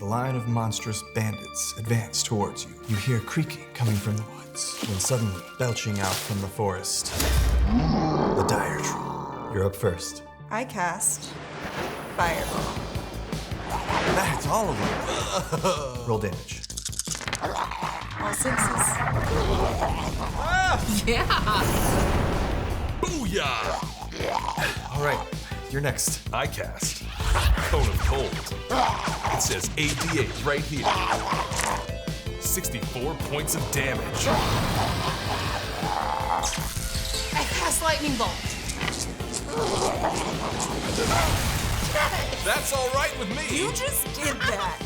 the line of monstrous bandits advance towards you. You hear creaking coming from the woods, when suddenly, belching out from the forest, the dire troll. You're up first. I cast Fireball. That's all of them. Roll damage. All sixes. Yeah! Booyah! All right, you're next. I cast Cone of Cold. It says AD8 right here. 64 points of damage. I cast Lightning Bolt. That's all right with me. You just did that.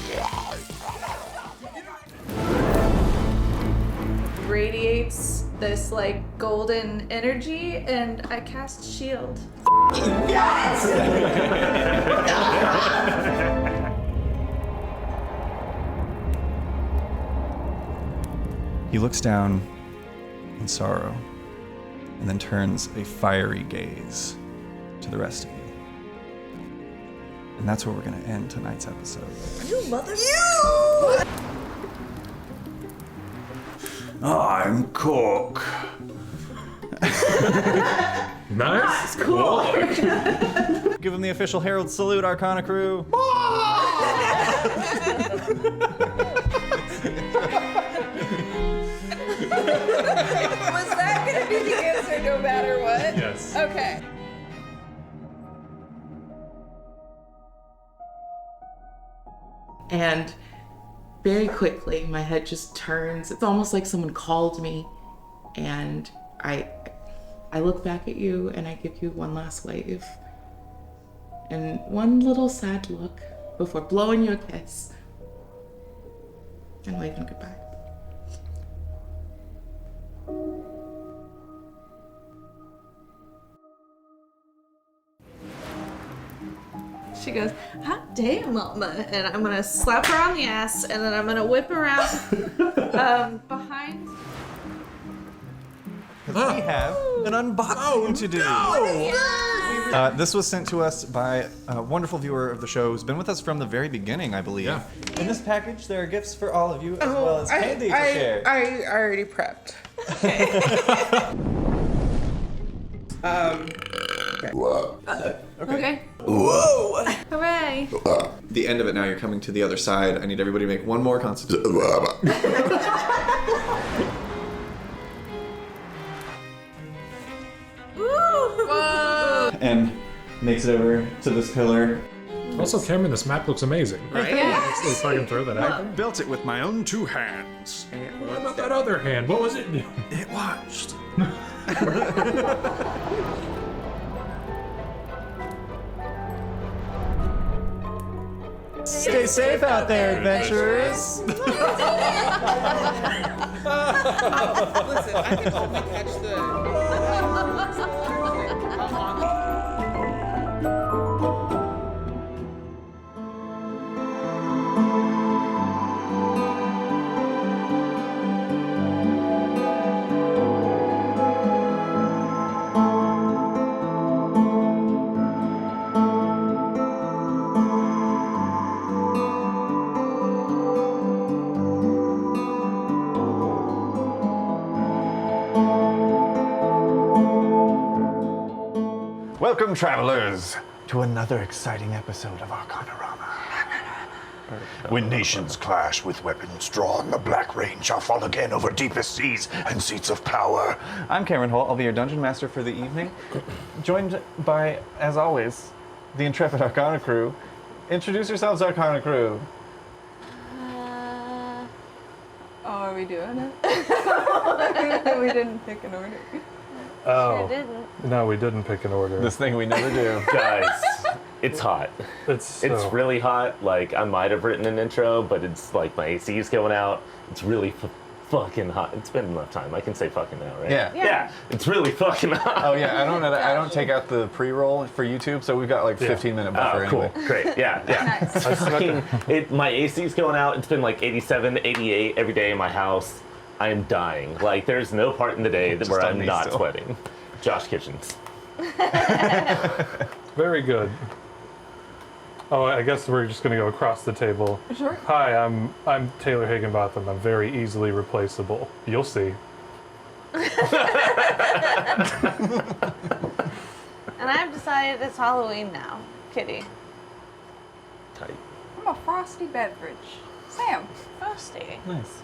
Radiates this like golden energy, and I cast shield. He looks down in sorrow and then turns a fiery gaze to the rest of you. And that's where we're going to end tonight's episode. You mother. I'm Cork. Nice. Cool. Give him the official herald salute, Arcana crew. Was that gonna be the answer no matter what? Yes. Okay. And very quickly, my head just turns. It's almost like someone called me, and I look back at you and I give you one last wave and one little sad look before blowing you a kiss and waving goodbye. She goes, hot damn, mama. And I'm gonna slap her on the ass, and then I'm gonna whip around behind. We have an unboxing to do. This was sent to us by a wonderful viewer of the show who's been with us from the very beginning, I believe. Yeah. In this package, there are gifts for all of you, as well as candy to share. I already prepped. Okay. Whoa! Hooray. The end of it now, you're coming to the other side. I need everybody to make one more constitution. And makes it over to this pillar. Also, Cameron, this map looks amazing. Right? Let's see if I can throw that out. I built it with my own two hands. What about that other hand? What was it? It watched. Stay safe out there, adventurers. Listen, I can only catch the. Welcome, travelers, to another exciting episode of Arcanarama. When nations clash with weapons drawn, the Black Rain shall fall again over deepest seas and seats of power. I'm Cameron Holt. I'll be your dungeon master for the evening, joined by, as always, the intrepid Arcana crew. Introduce yourselves, Arcana crew. Are we doing it? We didn't pick an order. Oh, Didn't. no, we didn't pick an order. This thing we never do. Guys, it's hot. It's Really hot. Like, I might have written an intro, but it's like my AC is going out. It's really fucking hot. It's been enough time. I can say fucking now, right? Yeah. Yeah, it's really fucking hot. Oh yeah, I don't take out the pre-roll for YouTube, so we've got like 15-minute buffer Oh, cool. anyway. Great. Yeah, yeah. Nice. It's fucking, my AC's going out. It's been like 87, 88 every day in my house. I am dying. Like, there's no part in the day where I'm not sweating. Josh Kitchens. very good. Oh, I guess we're just gonna go across the table. Sure. Hi, I'm Taylor Higginbotham. I'm very easily replaceable. You'll see. And I've decided it's Halloween now. Kitty. Tight. I'm a frosty beverage. Sam. Frosty. Nice.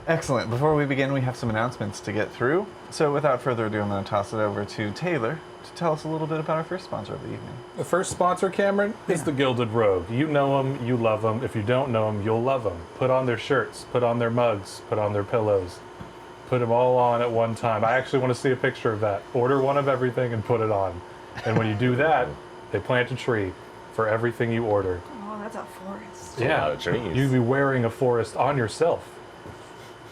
Excellent. Before we begin, we have some announcements to get through. So without further ado, I'm going to toss it over to Taylor to tell us a little bit about our first sponsor of the evening. The first sponsor, Cameron, is the Gilded Rogue. You know them, you love them. If you don't know them, you'll love them. Put on their shirts, put on their mugs, put on their pillows. Put them all on at one time. I actually want to see a picture of that. Order one of everything and put it on. And when you do that, they plant a tree for everything you order. Oh, that's a forest. A lot of trees. You'd be wearing a forest on yourself.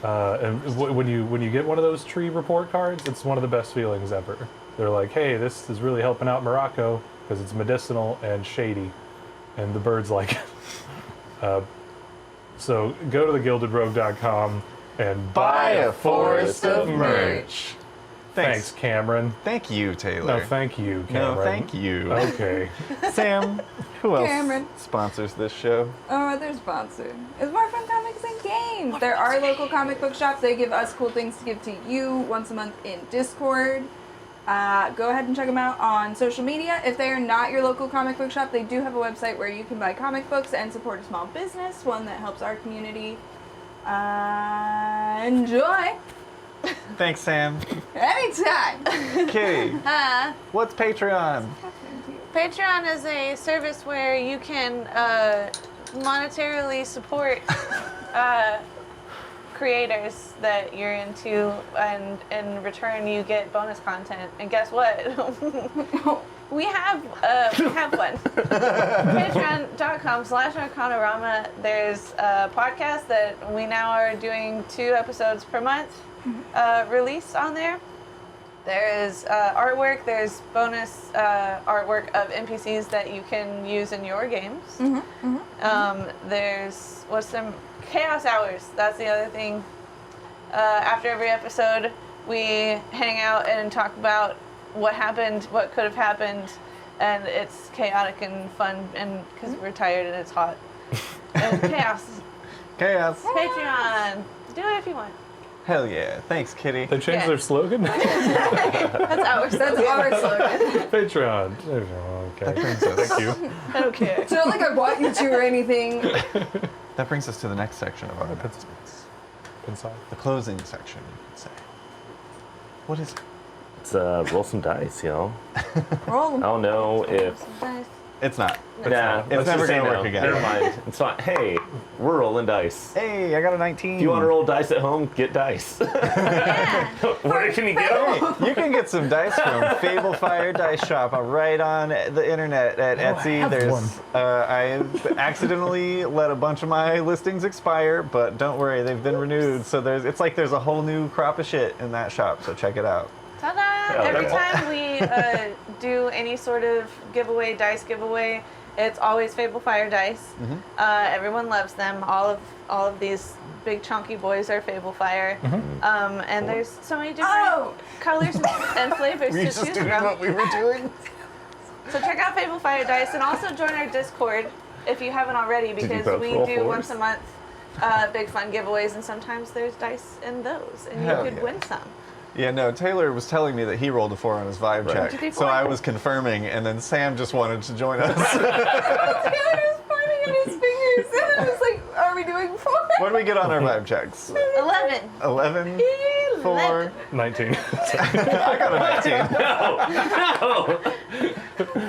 And when you get one of those tree report cards, it's one of the best feelings ever. They're like, hey, this is really helping out Morocco because it's medicinal and shady, and the birds like it. So go to thegildedrogue.com and buy a forest of merch. Thanks, Cameron. Thank you, Taylor. No, thank you, Cameron. No, thank you. Okay. Sam, who else Cameron. sponsors this show? Oh, they're sponsored. It's More Fun Comics and Games. There are local comic book shops. They give us cool things to give to you once a month in Discord. Go ahead and check them out on social media. If they are not your local comic book shop, they do have a website where you can buy comic books and support a small business, one that helps our community. Enjoy. Thanks, Sam. Anytime. Kitty, what's Patreon? Patreon is a service where you can monetarily support creators that you're into, and in return you get bonus content. And guess what? we have one. Patreon.com/Arcanarama. There's a podcast that we now are doing 2 episodes per month released on there. There is artwork. There's bonus artwork of NPCs that you can use in your games. There's some chaos hours. That's the other thing. After every episode, we hang out and talk about what happened, what could have happened, and it's chaotic and fun. And because we're tired and it's hot, and chaos. Chaos. Patreon. Do it if you want. Hell yeah. Thanks, Kitty. They changed their slogan? That's our slogan. Patreon. Okay. Thank you. I don't care. It's not like I want you to or anything. That brings us to the next section of our announcements. Inside. The closing section, you could say. What is it? It's roll some dice, you know. Roll 'em. I don't know if. It's not. Nah, It's let's never just say gonna no. work again. Never mind. It's fine. Hey, we're rolling dice. Hey, I got a 19. If you want to roll dice at home, get dice. Where can you get them? You can get some dice from Fable Fire Dice Shop right on the internet at Etsy. I accidentally let a bunch of my listings expire, but don't worry, they've been renewed. So there's a whole new crop of shit in that shop. So check it out. Ta-da! Every time we do any sort of dice giveaway, it's always Fable Fire dice. Everyone loves them. All of these big chunky boys are Fable Fire. And there's so many different colors and flavors to choose from. What we were doing? So check out Fable Fire dice, and also join our Discord if you haven't already, because we do once a month big fun giveaways, and sometimes there's dice in those, and you could win some. Yeah, no, Taylor was telling me that he rolled a 4 on his vibe check. So I was confirming, and then Sam just wanted to join us. Taylor was pointing at his fingers, and I was like, are we doing 4? What do we get on our vibe checks? 11. 11? 4? 19. I got a 19. No.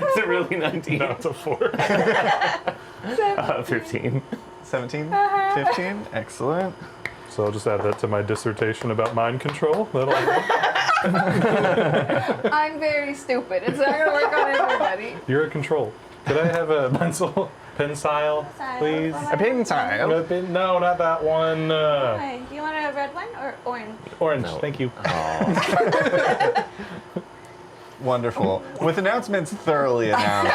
Is it really 19? No, it's a 4. 15. 17? 15? Excellent. So I'll just add that to my dissertation about mind control. I'm very stupid. It's not going to work on everybody. You're a control. Could I have a pencil, please? A pencil? No, not that one. Hi. You want a red one or orange? Orange, thank you. Wonderful. With announcements thoroughly announced,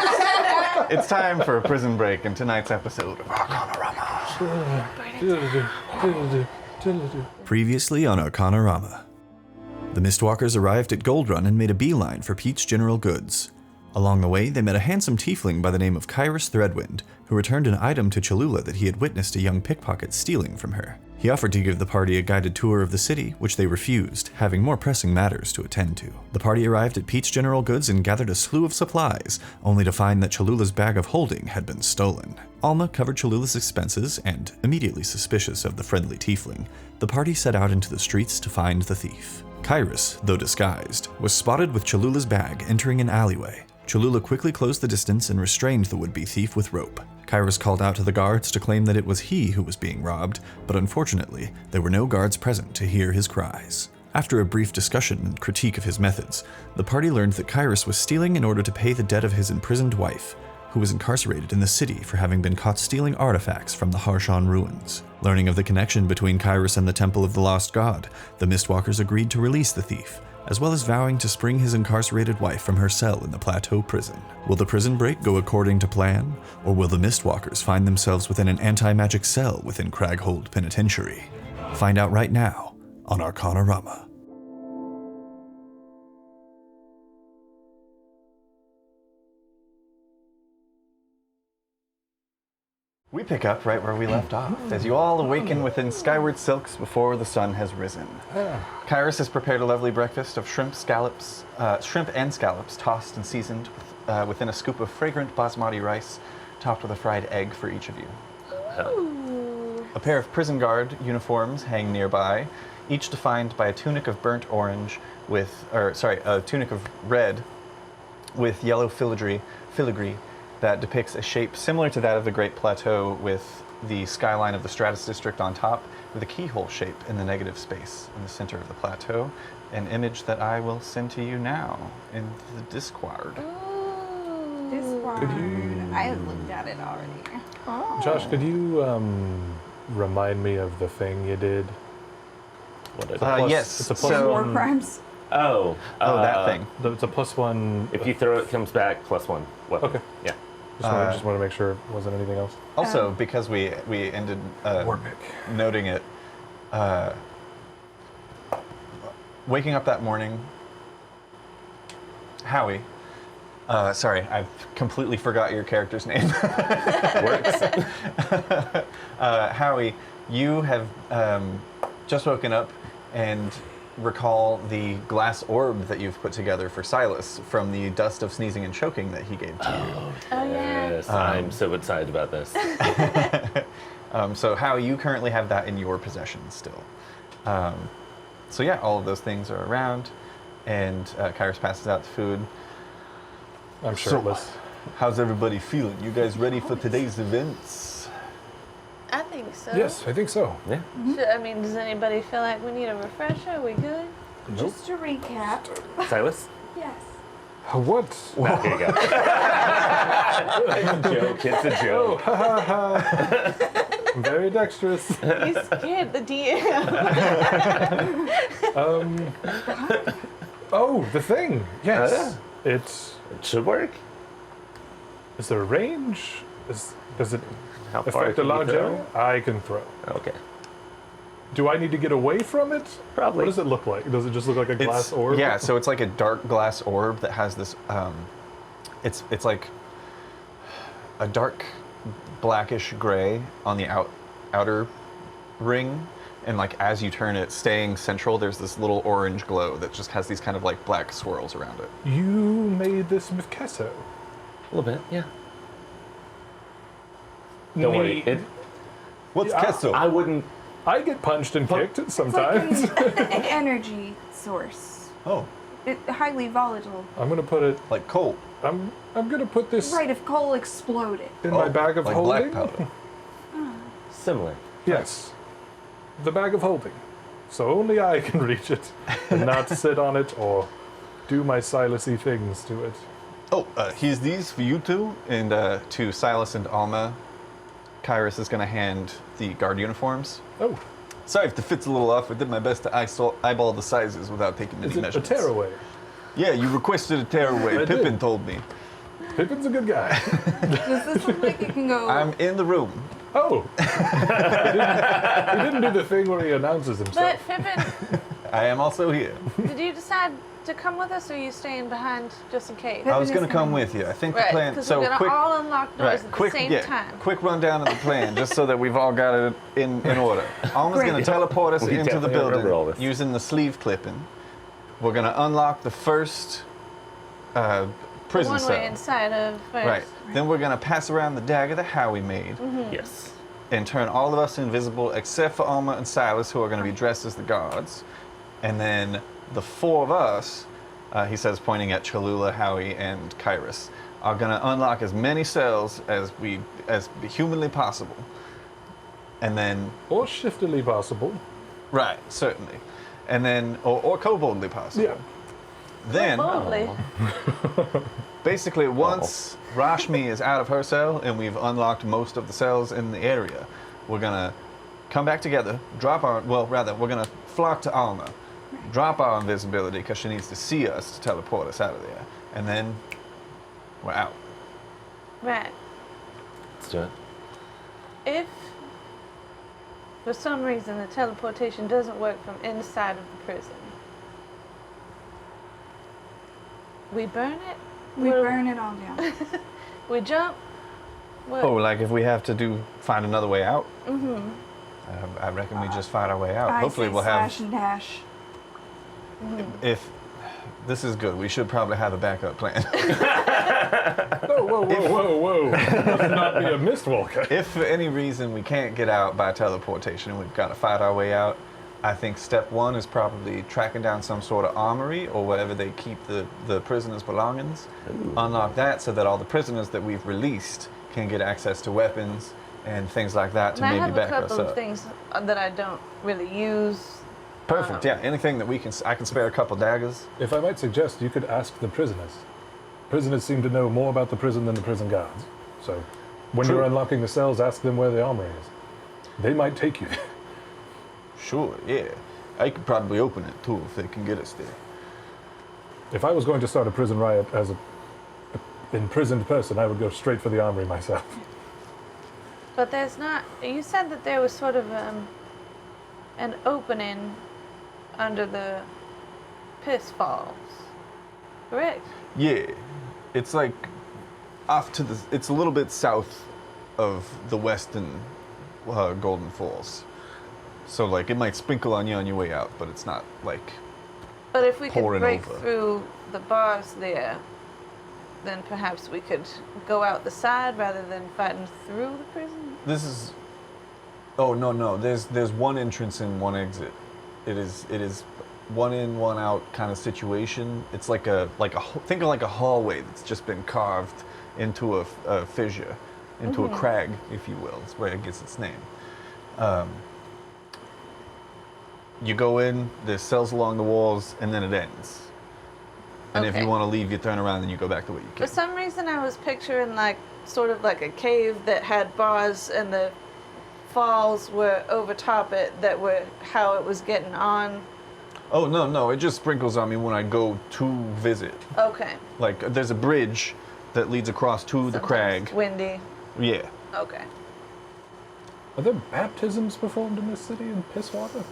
it's time for a prison break in tonight's episode of Arcanarama. Previously on Arcanarama. The Mistwalkers arrived at Gold Run and made a beeline for Pete's General Goods. Along the way, they met a handsome tiefling by the name of Kaerus Threadwind, who returned an item to Cholula that he had witnessed a young pickpocket stealing from her. He offered to give the party a guided tour of the city, which they refused, having more pressing matters to attend to. The party arrived at Pete's General Goods and gathered a slew of supplies, only to find that Cholula's bag of holding had been stolen. Alma covered Cholula's expenses, and, immediately suspicious of the friendly tiefling, the party set out into the streets to find the thief. Kaerus, though disguised, was spotted with Cholula's bag entering an alleyway. Cholula quickly closed the distance and restrained the would-be thief with rope. Kaerus called out to the guards to claim that it was he who was being robbed, but unfortunately, there were no guards present to hear his cries. After a brief discussion and critique of his methods, the party learned that Kaerus was stealing in order to pay the debt of his imprisoned wife, who was incarcerated in the city for having been caught stealing artifacts from the Harshan ruins. Learning of the connection between Kaerus and the Temple of the Lost God, the Mistwalkers agreed to release the thief, as well as vowing to spring his incarcerated wife from her cell in the Plateau prison. Will the prison break go according to plan, or will the Mistwalkers find themselves within an anti-magic cell within Craghold Penitentiary? Find out right now on Arcanarama. We pick up right where we left off, as you all awaken within skyward silks before the sun has risen. Kaerus has prepared a lovely breakfast of shrimp and scallops tossed and seasoned within a scoop of fragrant basmati rice, topped with a fried egg for each of you. A pair of prison guard uniforms hang nearby, each defined by a tunic of burnt orange a tunic of red with yellow filigree that depicts a shape similar to that of the Great Plateau, with the skyline of the Stratus District on top, with a keyhole shape in the negative space in the center of the plateau, an image that I will send to you now in the Discord. Discord. I looked at it already. Oh. Josh, could you remind me of the thing you did? What is it? Yes. It's a plus War one. crimes. Oh, that thing. It's a +1. If you throw it, comes back +1 weapon. Okay. Yeah. Just want to make sure it wasn't anything else. Also, because we ended noting it, waking up that morning, Howie, sorry, I've completely forgot your character's name. Works. Howie, you have just woken up and recall the glass orb that you've put together for Silas from the dust of sneezing and choking that he gave to you. Oh, yeah. Yes, I'm so excited about this. So Howie, you currently have that in your possession still. So yeah, all of those things are around, and Kaerus passes out the food. I'm shirtless. How's everybody feeling? You guys ready for today's events? I think so. Yes, I think so. Yeah. I mean, does anybody feel like we need a refresher? Are we good? Nope. Just to recap. Silas? Yes. What? No, here you go. It's a joke. It's a joke. I'm very dexterous. You scared the DM. Oh, the thing. Yes. It should work. Is there a range? Does it How far affect a can you large throw? area? I can throw. Okay. Do I need to get away from it? Probably. What does it look like? Does it just look like a glass orb? Yeah, so it's like a dark glass orb that has this. It's like a dark blackish gray on the outer ring, and like as you turn it, staying central, there's this little orange glow that just has these kind of like black swirls around it. You made this with Kesso. A little bit, yeah. Don't worry. What's Kesso? I wouldn't. I get punched and kicked sometimes. It's like an energy source. Oh, Highly volatile. I'm gonna put it. like coal. I'm gonna put this Right, if coal exploded. in my bag of like holding. black powder. Similar. Yes, the bag of holding. So only I can reach it, and not sit on it or do my Silas-y things to it. Oh, here's these for you two, and to Silas and Alma, Kaerus is going to hand the guard uniforms. Oh, Sorry if the fit's a little off. I did my best to eyeball the sizes without taking any is it a measurements. tearaway? Yeah, you requested a tearaway. I Pippin did. told me. Pippin's a good guy. Does this look like it can go? I'm in the room. Oh, he didn't do the thing where he announces himself. But Pippin, I am also here. Did you decide to come with us, or are you staying behind just in case? I was going to come with you. I think the Right, plan. because So we're gonna quick. all unlock doors Right, at quick, the same time. quick rundown of the plan, just so that we've all got it in order. Alma's going to teleport us We into the definitely remember all building this. using the sleeve clipping. We're going to unlock the first prison One cell. way inside of first. Right. Then we're going to pass around the dagger that Howie made Yes. and turn all of us invisible except for Alma and Silas, who are going to be dressed as the guards. And then the four of us, he says, pointing at Cholula, Howie, and Kaerus, are going to unlock as many cells as humanly possible. And then... Or shiftily possible. Right, certainly. And then... Or koboldly possible. Yeah. Then... Boldly. Basically, once Rashmi is out of her cell and we've unlocked most of the cells in the area, we're gonna come back together, we're gonna flock to Alma, drop our invisibility because she needs to see us to teleport us out of there, and then we're out. Right. Let's do it. If for some reason the teleportation doesn't work from inside of the prison, we burn it? We burn it all down. We jump? What? Oh, like if we have to find another way out? Mm-hmm. I reckon we just find our way out. Hopefully we'll have... slash and dash. If... This is good. We should probably have a backup plan. Whoa. Let's not be a mistwalker. If for any reason we can't get out by teleportation and we've got to fight our way out, I think step one is probably tracking down some sort of armory or wherever they keep the prisoners' belongings. Unlock that so that all the prisoners that we've released can get access to weapons and things like that to And I maybe have a back us couple of up. things that I don't really use. Perfect, yeah. Anything that I can spare a couple daggers. If I might suggest, you could ask the prisoners. Prisoners seem to know more about the prison than the prison guards. So, when True. you're unlocking the cells, ask them where the armory is. They might take you there. Sure, yeah. I could probably open it too if they can get us there. If I was going to start a prison riot as an imprisoned person, I would go straight for the armory myself. But there's not. You said that there was sort of an opening under the piss falls. Correct? Yeah, it's like off to the. It's a little bit south of the western Golden Falls. So like it might sprinkle on you on your way out, but it's not like. But if we could pouring break over. through the bars there, then perhaps we could go out the side rather than fighting through the prison. This is. Oh no! There's one entrance and one exit. It is one in, one out kind of situation. It's think of like a hallway that's just been carved into a fissure, into a crag, if you will. It's where it gets its name. You go in, there's cells along the walls, and then it ends. And if Okay. you want to leave, you turn around and you go back the way you For came. some reason, I was picturing like sort of like a cave that had bars and the falls were over top it that were how it was getting on. Oh no! It just sprinkles on me when I go to visit. Okay. Like there's a bridge that leads across to the Sometimes crag. it's windy. Yeah. Okay. Are there baptisms performed in this city in piss water?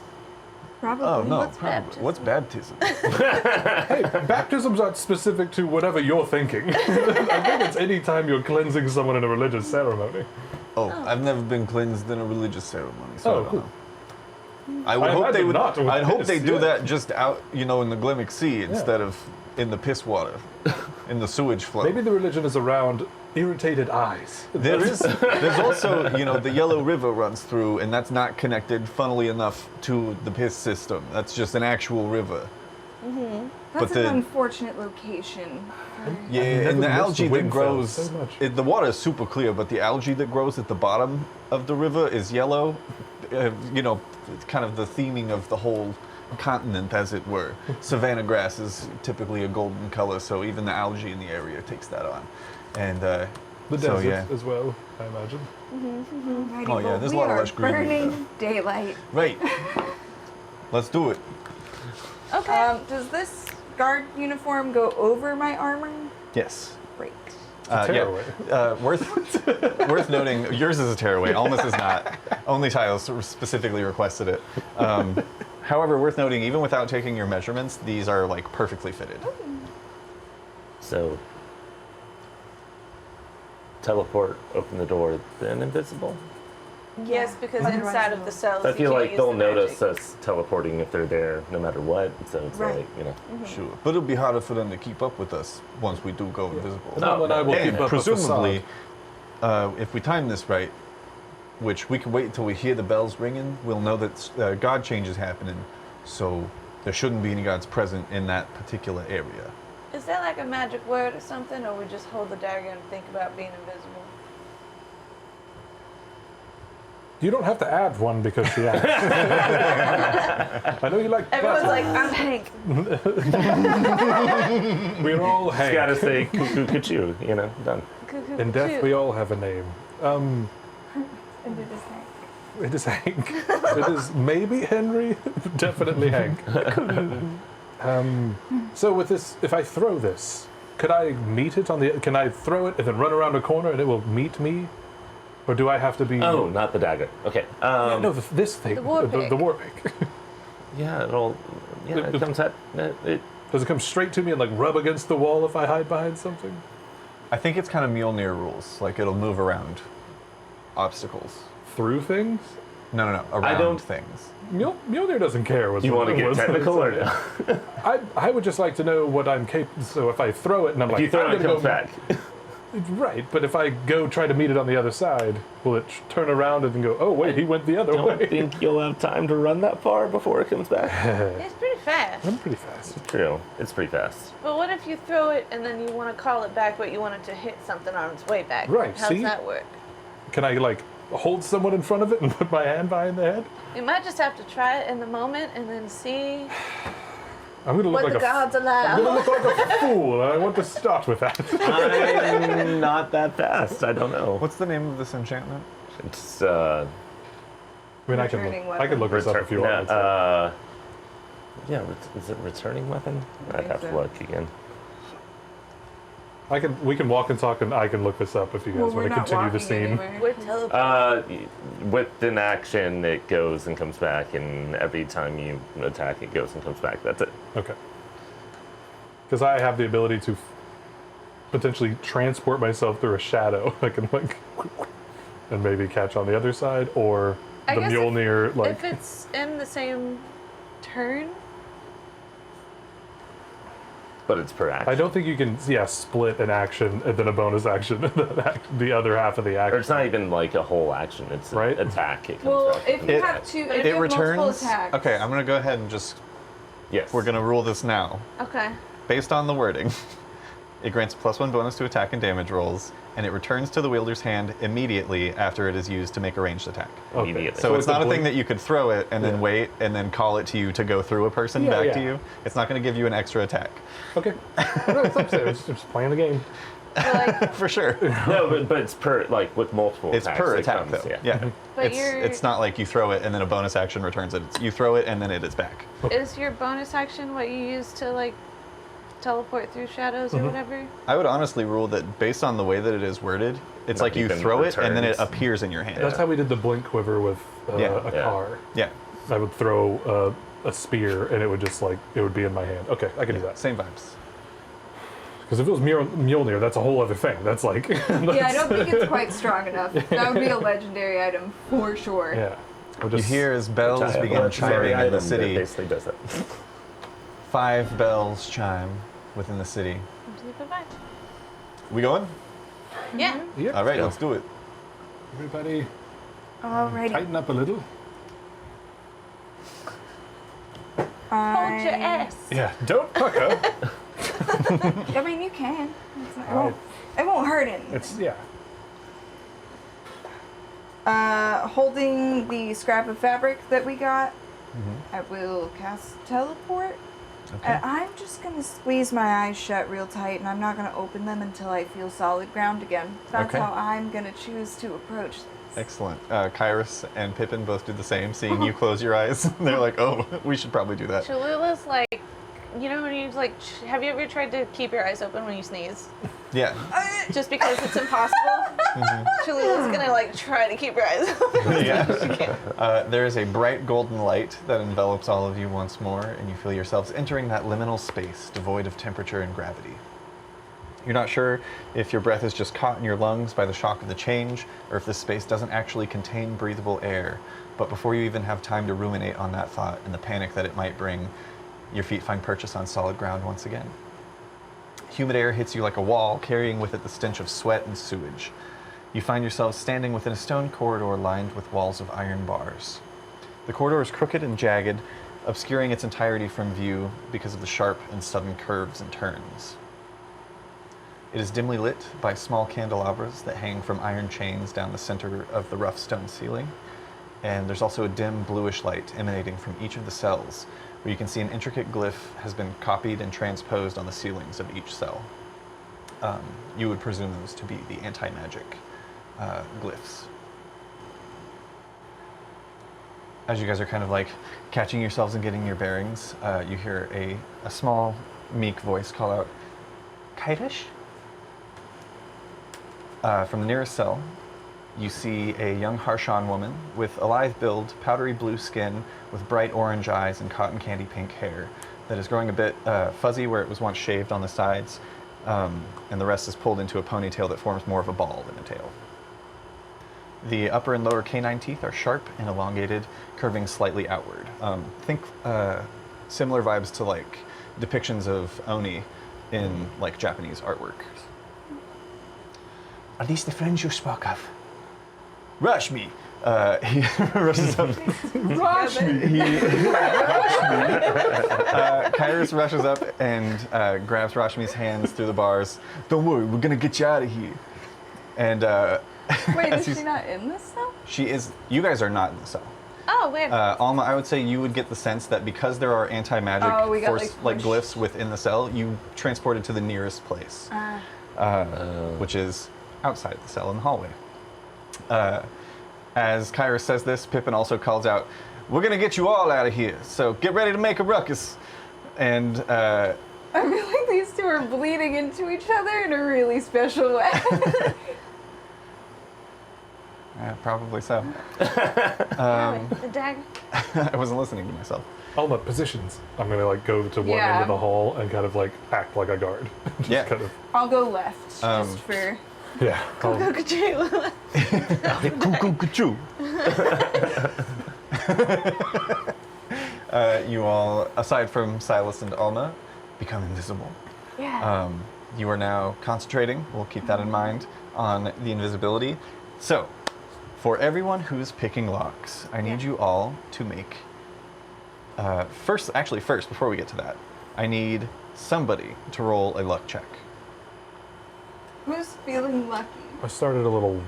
Probably. Oh no! What's probably. baptism? What's baptism? Hey, baptisms aren't specific to whatever you're thinking. I think it's any time you're cleansing someone in a religious ceremony. Oh, I've never been cleansed in a religious ceremony, so I Oh, don't cool. know. I would I hope they imagine would. not with I'd hope piss, they do yeah. that just out, in the Glimmick Sea instead of in the piss water, in the sewage flow. Maybe the religion is around irritated eyes. There's also, the Yellow River runs through, and that's not connected, funnily enough, to the piss system. That's just an actual river. That's but an the- unfortunate location. Yeah, never and the missed algae the that Windfell grows, so much. the water is super clear, but the algae that grows at the bottom of the river is yellow. It's kind of the theming of the whole continent, as it were. Savanna grass is typically a golden color, so even the algae in the area takes that on. And The so, desert yeah. as well, I imagine. Alrighty, Oh, yeah, well, there's a we lot of are lush greenery burning daylight. Right. Let's do it. Okay. Does this guard uniform go over my armor? Yes. Great. Tearaway. Worth noting, yours is a tearaway. Almost is not. Only Tiles specifically requested it. However, worth noting, even without taking your measurements, these are like perfectly fitted. So, teleport, open the door, then invisible. Yes, because Otherwise inside of you'll- the cells, I you feel can't like use they'll the notice magic. us teleporting if they're there, no matter what. So it's Right. like, you know. Sure. But it'll be harder for them to keep up with us once we do go invisible. No, and I will keep And up a presumably, facade. if we time this right, which we can wait until we hear the bells ringing, we'll know that god change is happening. So there shouldn't be any gods present in that particular area. Is there like a magic word or something, or we just hold the dagger and think about being invisible? You don't have to add one because she asked. I know you like. Everyone's like, I'm Hank. We're all Just Hank. gotta say cuckoo, cuckoo, you know, done. In death, we all have a name. And it is Hank. It is Hank. It is maybe Henry, definitely Hank. So with this, if I throw this, could I meet it on the? Can I throw it and then run around a corner and it will meet me, or do I have to be? Oh, not the dagger. Okay. Yeah, no, this thing, The war pig. the war pig. Yeah, it'll. Yeah, it comes at it. Does it come straight to me and like rub against the wall if I hide behind something? I think it's kind of Mjolnir rules. Like it'll move around obstacles. Through things? No, around I don't- things. Mjolnir doesn't care. What's You want to get what's technical or no? I would just like to know what I'm capable. So if I throw it and I'm like, If you throw I'm it, it gonna comes back. Right, but if I go try to meet it on the other side, will it turn around and go, oh wait, he went the other Don't way? think you'll have time to run that far before it comes back. It's pretty fast. I'm pretty fast. True, it's pretty fast. But what if you throw it and then you want to call it back, but you want it to hit something on its way back? Right, How's see? that work? Can I like hold someone in front of it and put my hand behind the head? You might just have to try it in the moment and then see I'm gonna look what like the a gods I'm gonna allow. look like a fool, and I want to start with that. I'm not that fast. I don't know. What's the name of this enchantment? It's I mean, I Returning can look this up if you want. yeah, is it returning weapon? I'd think have to so. look again. We can walk and talk, and I can look this up if you guys Well, want we're to not continue the walking scene. anywhere. We're teleporting. With an action, it goes and comes back, and every time you attack, it goes and comes back. That's it. Okay. Because I have the ability to potentially transport myself through a shadow. I can like, and maybe catch on the other side, or I the guess Mjolnir like. If it's in the same turn, But it's per action. I don't think you can, split an action and then a bonus action, and then the other half of the Or action. it's not even like a whole action. It's an Right? attack. It comes Well, back. if you have two, if you have multiple attacks. Okay, I'm gonna go ahead and just. Yes. We're gonna rule this now. okay. Based on the wording, it grants a +1 bonus to attack and damage rolls, and it returns to the wielder's hand immediately after it is used to make a ranged attack. Okay. Immediately. So it's a not a thing blink- that you could throw it and then Yeah. wait and then call it to you to go through a person back to yeah. you. It's not going to give you an extra attack. Okay. No, it's up to it's just playing the game. So like, For sure. No, but it's per, like, with multiple It's attacks. per it attack, comes, though. Yeah. But It's not like you throw it and then a bonus action returns it. It's you throw it and then it is back. is your bonus action what you use to like teleport through shadows or whatever? I would honestly rule that based on the way that it is worded, it's Not like you even throw it and then it returns. appears in your hand. That's how we did the blink quiver with Yeah. a Yeah. car. Yeah. I would throw a spear and it would just like, it would be in my hand. Okay, I can do that. Same vibes. Because if it was Mjolnir, that's a whole other thing. That's like, Yeah, I don't think it's quite strong enough. That would be a legendary item for sure. yeah. I'll You just, hear as bells begin chiming in the city. Basically does that. 5 bells chime within the city. Bye-bye. We going? Yeah. Yep. All right, let's do it. Everybody Alrighty. tighten up a little. Hold your ass. Yeah, don't pucker. I mean, you can. It Alright. won't, it won't hurt it. It's, yeah. Holding the scrap of fabric that we got, I will cast teleport. And I'm just gonna squeeze my eyes shut real tight, and I'm not gonna open them until I feel solid ground again. That's Okay. how I'm gonna choose to approach this. Excellent. Kaerus and Pippin both do the same, seeing you close your eyes. They're like, oh, we should probably do that. Cholula's like, you know when you like, have you ever tried to keep your eyes open when you sneeze? Yeah. just because it's impossible. Cholula's gonna like try to keep her eyes open. Yeah. There is a bright golden light that envelops all of you once more, and you feel yourselves entering that liminal space devoid of temperature and gravity. You're not sure if your breath is just caught in your lungs by the shock of the change, or if this space doesn't actually contain breathable air. But before you even have time to ruminate on that thought and the panic that it might bring, your feet find purchase on solid ground once again. Humid air hits you like a wall, carrying with it the stench of sweat and sewage. You find yourselves standing within a stone corridor lined with walls of iron bars. The corridor is crooked and jagged, obscuring its entirety from view because of the sharp and sudden curves and turns. It is dimly lit by small candelabras that hang from iron chains down the center of the rough stone ceiling. And there's also a dim bluish light emanating from each of the cells, where you can see an intricate glyph has been copied and transposed on the ceilings of each cell. You would presume those to be the anti-magic glyphs. As you guys are kind of like catching yourselves and getting your bearings, you hear a small, meek voice call out, "Kaerus?" From the nearest cell, you see a young Harshan woman with a lithe build, powdery blue skin, with bright orange eyes and cotton candy pink hair that is growing a bit fuzzy where it was once shaved on the sides, and the rest is pulled into a ponytail that forms more of a ball than a tail. The upper and lower canine teeth are sharp and elongated, curving slightly outward. Think similar vibes to like depictions of Oni in like Japanese artwork. Are these the friends you spoke of? Rashmi! He rushes up. Kaerus rushes up and grabs Rashmi's hands through the bars. "Don't worry, we're gonna get you out of here." And Wait, is she not in this cell? she is. You guys are not in the cell. Oh, weird. Alma, I would say you would get the sense that because there are anti-magic force like glyphs within the cell, you transported to the nearest place, which is outside the cell in the hallway. As Kaerus says this, Pippin also calls out, "We're gonna get you all out of here, so get ready to make a ruckus." And I feel like these two are bleeding into each other in a really special way. probably so. The dagger. I wasn't listening to myself. Alma, positions. I'm gonna like go to one end of the hall and kind of like act like a guard. Just Yeah. kind of. I'll go left, just for... Yeah. You all, aside from Silas and Alma, become invisible. Yeah. You are now concentrating, we'll keep that in mind, on the invisibility. So, for everyone who's picking locks, I need you all to make, first, before we get to that, I need somebody to roll a luck check. Who's feeling lucky? I started a little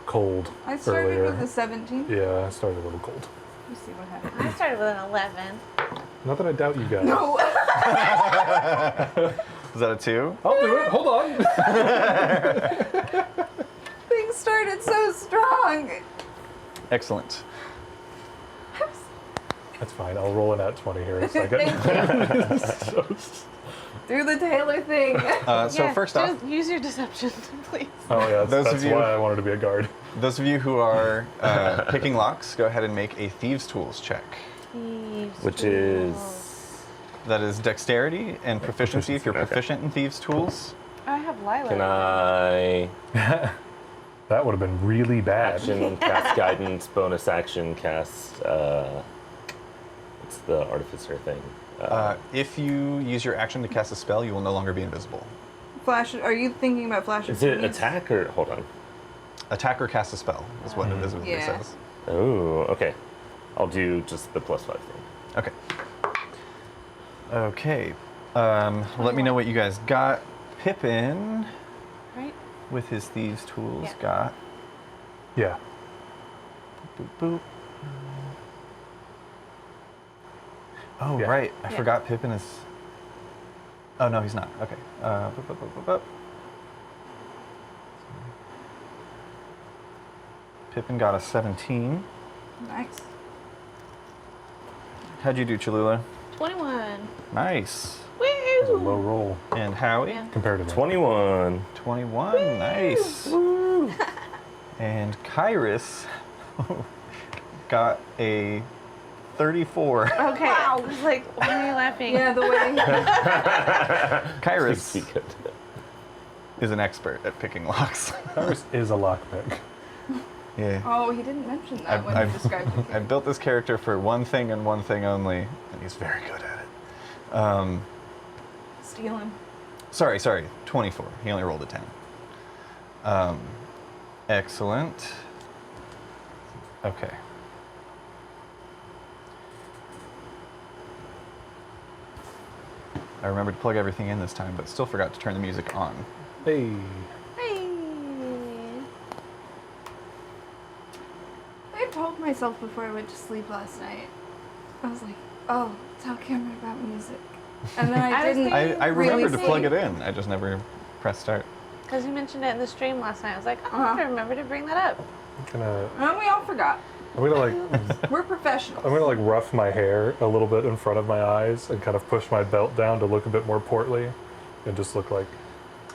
cold I started earlier. with a 17. Yeah, I started a little cold. Let's see what happens. I started with an 11. Not that I doubt you guys. No! Is that a 2? I'll do it. Hold on. Things started so strong. Excellent. That's fine. I'll roll in at 20 here in a second. Thank you. Do the Taylor thing. So first off, just use your deception, please. Oh yeah, Those that's of you- why I wanted to be a guard. those of you who are picking locks, go ahead and make a Thieves' Tools check. Which is That is dexterity and proficiency if you're proficient in Thieves' Tools. I have Lila. can I That would have been really bad. action cast guidance, bonus action cast it's the artificer thing. If you use your action to cast a spell, you will no longer be invisible. Flash, are you thinking about Flash of Is it Genius? attack or hold on? Attack or cast a spell is what invisibility Yeah. says. Oh, okay. I'll do just the +5 thing. Okay. Okay. Let me know what you guys got. Pippin, Right? with his Thieves' Tools, Yeah. got Yeah. boop boop. Oh, Yeah. right. I Yeah. forgot Pippin is. Oh, no, he's not. Okay. Boop, boop, boop, boop, boop. Pippin got a 17. Nice. How'd you do, Cholula? 21. Nice. Woo! It's a low roll And Howie? compared to that. 21. 21. Nice. And Kaerus got a 34. Okay. I was like, why are you laughing? Yeah, the way. Kaerus Be good. is an expert at picking locks. Kaerus is a lockpick. Yeah. Oh, he didn't mention that when he described it. I built this character for one thing and one thing only, and he's very good at it. Steal him. Sorry, 24. He only rolled a 10. Excellent. Okay. I remembered to plug everything in this time, but still forgot to turn the music on. Hey. I told myself before I went to sleep last night, I was like, oh, tell Cameron about music. And then I didn't. I remembered to really plug sleep. it in. I just never pressed start. Because you mentioned it in the stream last night. I was like, oh, I remember to bring that up. I'm And we all forgot. gonna like We're professionals. I'm gonna like rough my hair a little bit in front of my eyes and kind of push my belt down to look a bit more portly, and just look like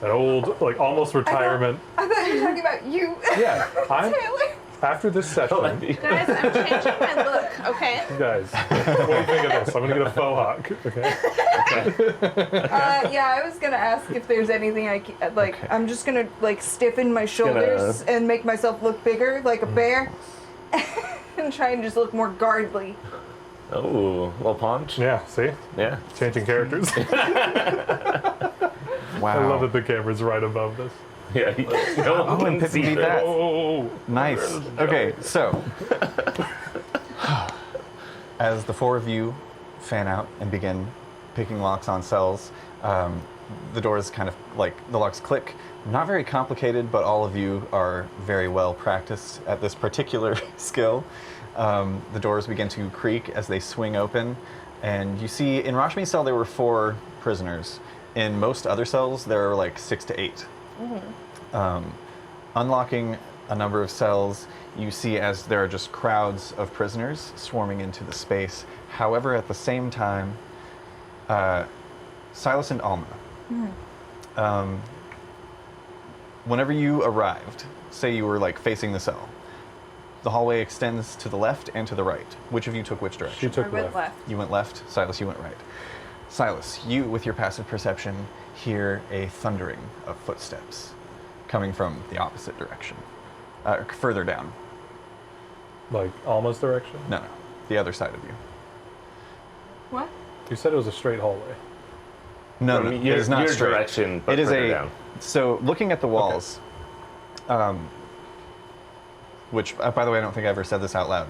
an old, like almost retirement. I thought you were talking about you. Yeah, I'm Taylor. after this session. Guys, I'm changing my look, okay? Guys, what do you think of this? I'm gonna get a faux hawk. Okay. Yeah, I was gonna ask if there's anything I can, like. Okay. I'm just gonna like stiffen my shoulders and make myself look bigger, like a bear, and try and just look more guardly. Oh, little punch. Yeah. See, Yeah. changing characters. Wow. I love that the camera's right above this. Yeah. No one Oh, and can Pippin see beat it. that. Oh. Nice. Okay, so as the four of you fan out and begin picking locks on cells, the doors kind of like the locks click. Not very complicated, but all of you are very well practiced at this particular skill. The doors begin to creak as they swing open, and you see in Rashmi's cell there were 4 prisoners. In most other cells there are like 6 to 8. Unlocking a number of cells, you see as there are just crowds of prisoners swarming into the space. However, at the same time, Silas and Alma, whenever you arrived, say you were like facing the cell, the hallway extends to the left and to the right. Which of you took which direction? She took I went left. left. You went left, Silas, you went right. Silas, you, with your passive perception, hear a thundering of footsteps coming from the opposite direction. Further down. Like Alma's direction. No, the other side of you. What? You said it was a straight hallway. No, From it your- is not your straight. direction, but it is further a. down. So, looking at the walls, which, by the way, I don't think I ever said this out loud.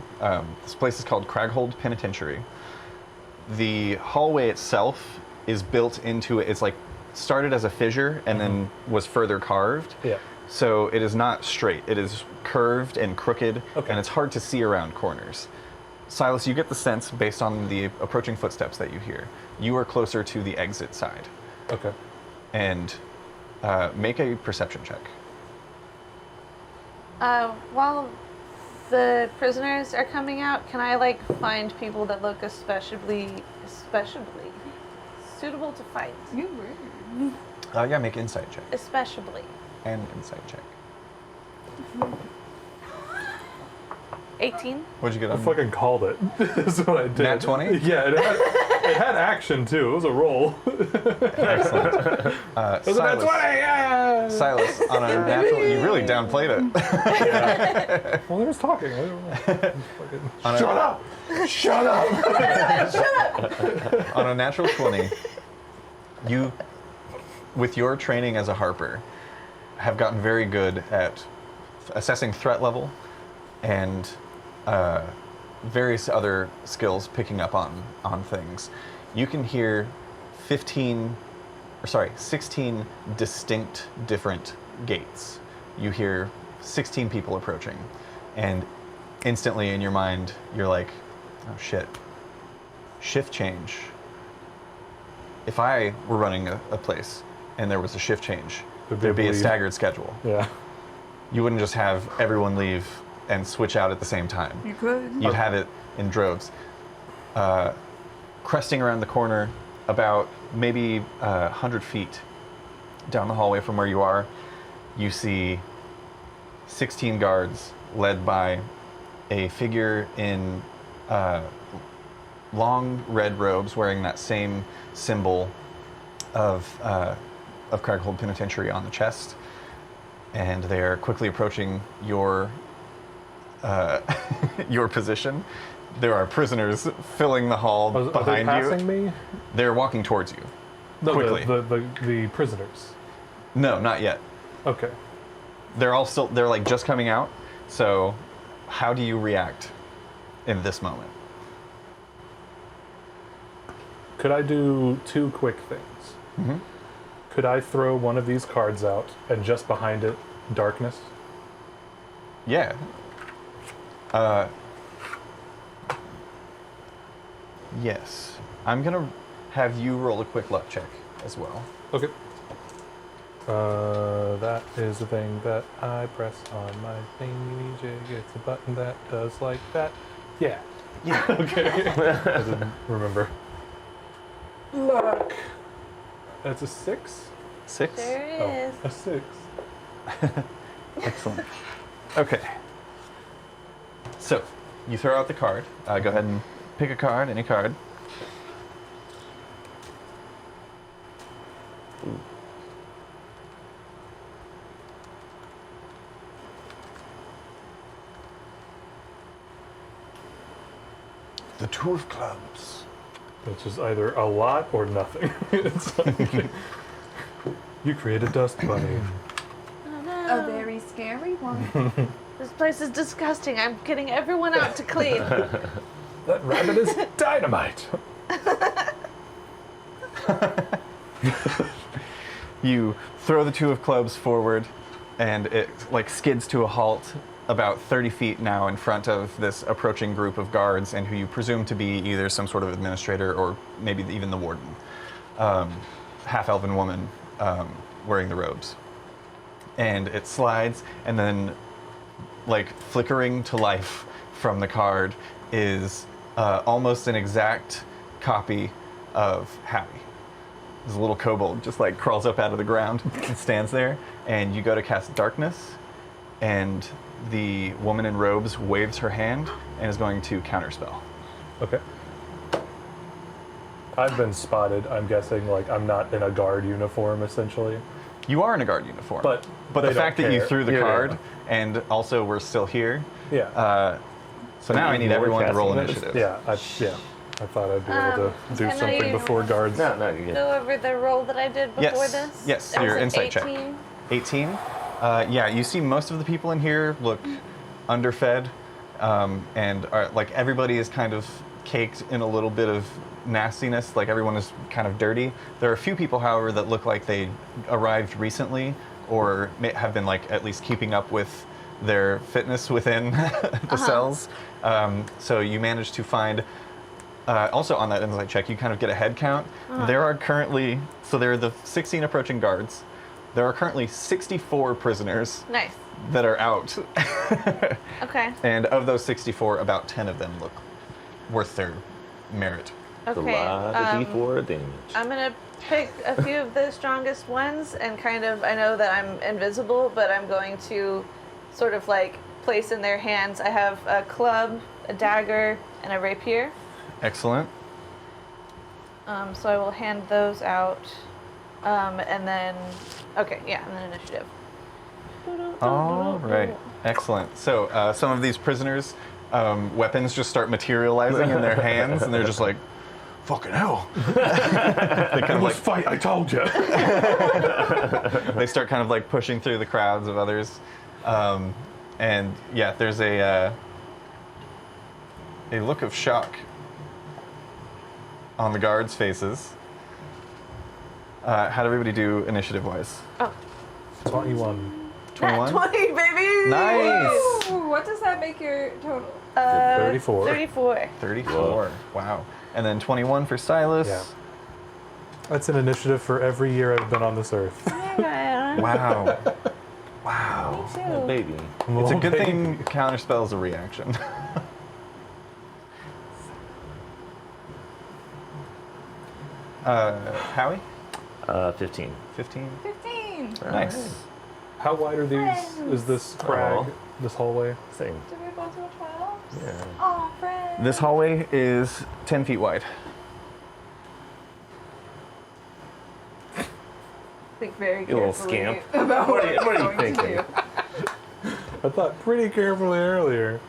This place is called Craghold Penitentiary. The hallway itself is built into it. It's like started as a fissure and then was further carved. Yeah. So it is not straight. It is curved and crooked, Okay. and it's hard to see around corners. Silas, you get the sense, based on the approaching footsteps that you hear, you are closer to the exit side. Okay. And make a perception check. While the prisoners are coming out, can I like find people that look especially suitable to fight? You were. Yeah, make insight check. Especially. And insight check. 18. What'd you get I on? fucking called it. That's what I did. Nat 20? Yeah, it had action too. It was a roll. Excellent. It was a nat 20. Silas, Yeah. Silas, on a natural, you really downplayed it. Yeah. Well, they was talking. I don't know. Fucking- On a- Shut up! Shut up! On a natural 20, you, with your training as a harper, have gotten very good at assessing threat level and various other skills picking up on things. You can hear 16 distinct different gates. You hear 16 people approaching, and instantly in your mind, you're like, oh shit, shift change. If I were running a place and there was a shift change, there'd be a bleed. staggered schedule. Yeah. You wouldn't just have everyone leave and switch out at the same time. You could. You'd have it in droves. Cresting around the corner, about maybe 100 feet down the hallway from where you are, you see 16 guards led by a figure in long red robes wearing that same symbol of Craghold Penitentiary on the chest. And they're quickly approaching your your position. There are prisoners filling the hall behind are they passing me? They're walking towards you. No, quickly. The prisoners. No, not yet. Okay. They're all still, they're like just coming out. So how do you react in this moment? Could I do 2 quick things? Mm-hmm. Could I throw one of these cards out and just behind it, darkness? Yeah. Yes. I'm gonna have you roll a quick luck check as well. Okay. That is the thing that I press on my thingy jig. It's a button that does like that. Yeah. Yeah. Okay. I didn't remember. Luck. That's a 6? 6? There it is. A 6. Excellent. Okay. So, you throw out the card. Go ahead and pick a card, any card. Ooh. The 2 of clubs. Which is either a lot or nothing. It's like, you create a dust bunny. Oh, no. A very scary one. This place is disgusting. I'm getting everyone out to clean. That rabbit is dynamite. You throw the 2 of clubs forward, and it like skids to a halt about 30 feet now in front of this approaching group of guards, and who you presume to be either some sort of administrator or maybe even the warden. Half-elven woman wearing the robes. And it slides, and then like flickering to life from the card is almost an exact copy of Happy. This little kobold just like crawls up out of the ground and stands there, and you go to cast darkness, and the woman in robes waves her hand and is going to counterspell. Okay. I've been spotted. I'm guessing like I'm not in a guard uniform essentially. You are in a guard uniform. But the they fact don't that you care. threw the Yeah, card yeah. and also we're still here. Yeah. So now I need everyone to roll initiative. Yeah. I thought I'd be able to do can something I- before guards. No, you're good. Go over the roll that I did before Yes. this. Yes, It your was an insight check. 18. 18. Yeah, you see most of the people in here look underfed, and are, like everybody is kind of caked in a little bit of nastiness. Like everyone is kind of dirty. There are a few people, however, that look like they arrived recently or have been like at least keeping up with their fitness within the cells. So you managed to find. Also on that insight check, you kind of get a head count. There are currently, so there are the 16 approaching guards. There are currently 64 prisoners Nice. that are out. Okay. And of those 64, about 10 of them look worth their merit. It's a Okay. lot of D4 damage. I'm gonna pick a few of the strongest ones and kind of, I know that I'm invisible, but I'm going to sort of like place in their hands. I have a club, a dagger, and a rapier. Excellent. So I will hand those out. And then, okay, yeah, and then initiative. All right. Excellent. So some of these prisoners, weapons just start materializing in their hands, and they're just like, fucking hell. They kind of like fight, I told you. they start kind of like pushing through the crowds of others. And yeah, there's a look of shock on the guards' faces. How'd everybody do initiative-wise? Oh, 21. 21? 20, baby! Nice! Ooh, what does that make your total? 34. 34. 34. Wow. And then 21 for Silas. Yeah. That's an initiative for every year I've been on this earth. Wow. Wow. Oh, baby. It's a good thing counterspell is a reaction. Howie? 15. 15. 15. Nice. How wide are these? Is this crag? This hallway? Same. Did we both do 12? Yeah. Aw, friend. This hallway is 10 feet wide. Think very You little carefully scamp. about What what, are you you're going to thinking? do. I thought pretty carefully earlier.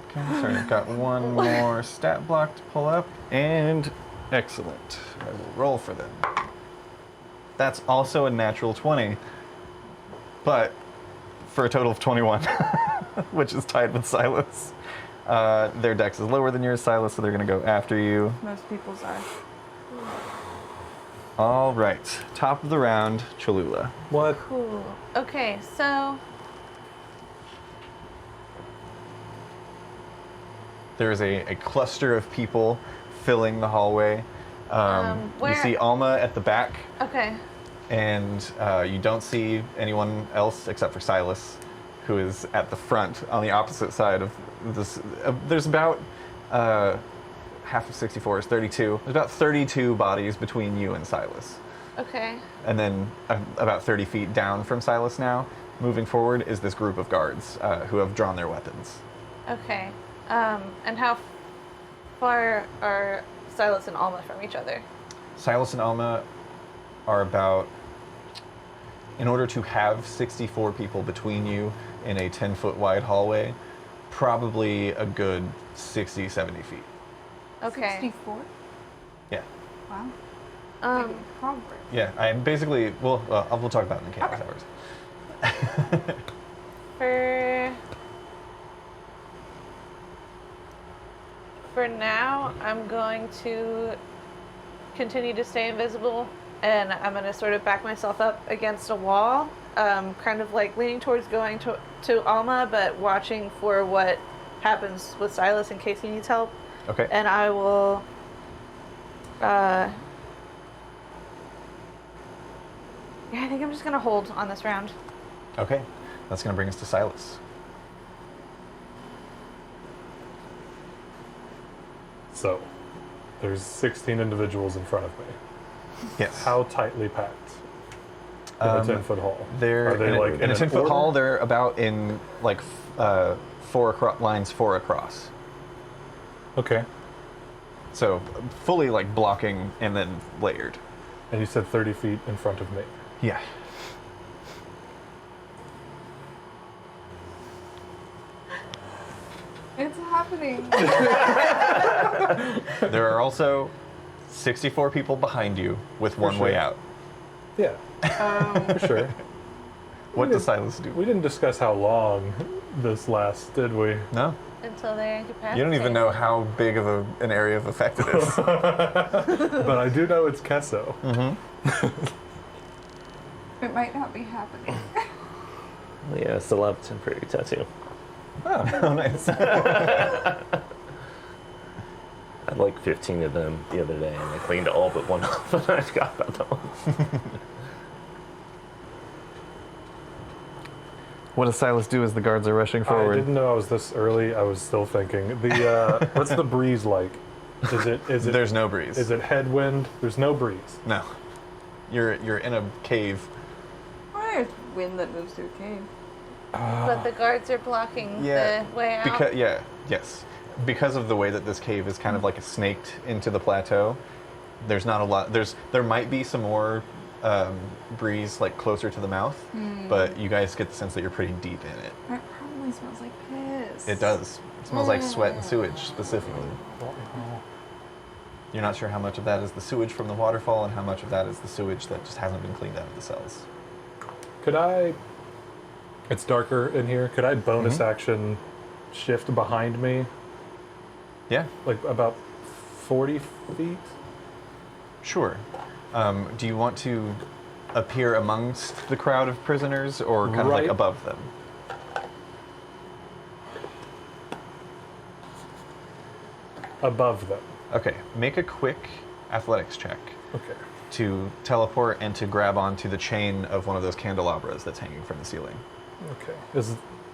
Okay, sorry, I've got one more stat block to pull up. And excellent. I will roll for them. That's also a natural 20, but for a total of 21, which is tied with Silas. Their dex is lower than yours, Silas, so they're going to go after you. Most people's are. All right, top of the round, Cholula. What? Cool. Okay, so There's a cluster of people filling the hallway. You where- see Alma at the back, okay. and you don't see anyone else except for Silas, who is at the front on the opposite side of this. There's about half of 64 is 32. There's about 32 bodies between you and Silas. Okay. And then about 30 feet down from Silas now, moving forward, is this group of guards who have drawn their weapons. Okay. And how far are Silas and Alma from each other? Silas and Alma are about, in order to have 64 people between you in a 10-foot wide hallway, probably a good 60, 70 feet. Okay. 64? Yeah. Wow. Making progress. Yeah, I basically, we'll talk about it in the Chaos Hours. For now, I'm going to continue to stay invisible, and I'm going to sort of back myself up against a wall, kind of like leaning towards going to Alma, but watching for what happens with Silas in case he needs help. Okay. And I will, yeah, I think I'm just going to hold on this round. Okay, that's going to bring us to Silas. So, there's 16 individuals in front of me. Yes. How tightly packed? In a 10-foot hall. They're Are they like in a 10-foot order? hall. They're about in like lines four across. Okay. So fully like blocking and then layered. And you said 30 feet in front of me. Yeah. It's happening. There are also 64 people behind you with one way sure. out. Yeah. For sure. What does Silas do? We didn't discuss how long this lasts, did we? No. Until they're incapacitated. You don't even know how big of an area of effect it is. But I do know it's Kesso. It might not be happening. Yeah, still have temporary tattoo. Oh, nice. I had like 15 of them the other day, and I cleaned all but one off, and I forgot about that one. What does Silas do as the guards are rushing I forward? didn't know I was this early. I was still thinking. The what's the breeze like? Is it? There's no breeze. Is it headwind? There's no breeze. No. You're in a cave. Why there's wind that moves through a cave? But the guards are blocking the way out. Yes. Because of the way that this cave is kind of like snaked into the plateau, there's not a lot. There might be some more breeze like closer to the mouth, but you guys get the sense that you're pretty deep in it. It probably smells like piss. It does. It smells like sweat and sewage specifically. You're not sure how much of that is the sewage from the waterfall and how much of that is the sewage that just hasn't been cleaned out of the cells. Could I? It's darker in here. Could I bonus action shift behind me? Yeah. Like about 40 feet? Sure. Do you want to appear amongst the crowd of prisoners or kind of like Right. above them? Above them. Okay, make a quick athletics check Okay. to teleport and to grab onto the chain of one of those candelabras that's hanging from the ceiling. Okay.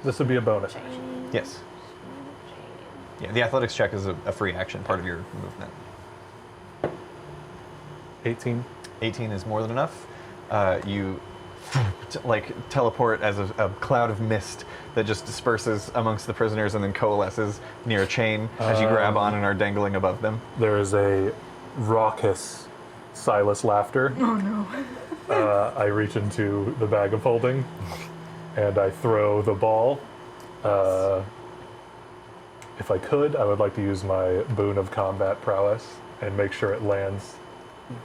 This would be a bonus action. Yes. Yeah, the athletics check is a free action, part of your movement. 18. 18 is more than enough. You teleport as a cloud of mist that just disperses amongst the prisoners and then coalesces near a chain as you grab on and are dangling above them. There is a raucous Silas laughter. Oh no. I reach into the bag of holding and I throw the ball. If I could, I would like to use my boon of combat prowess and make sure it lands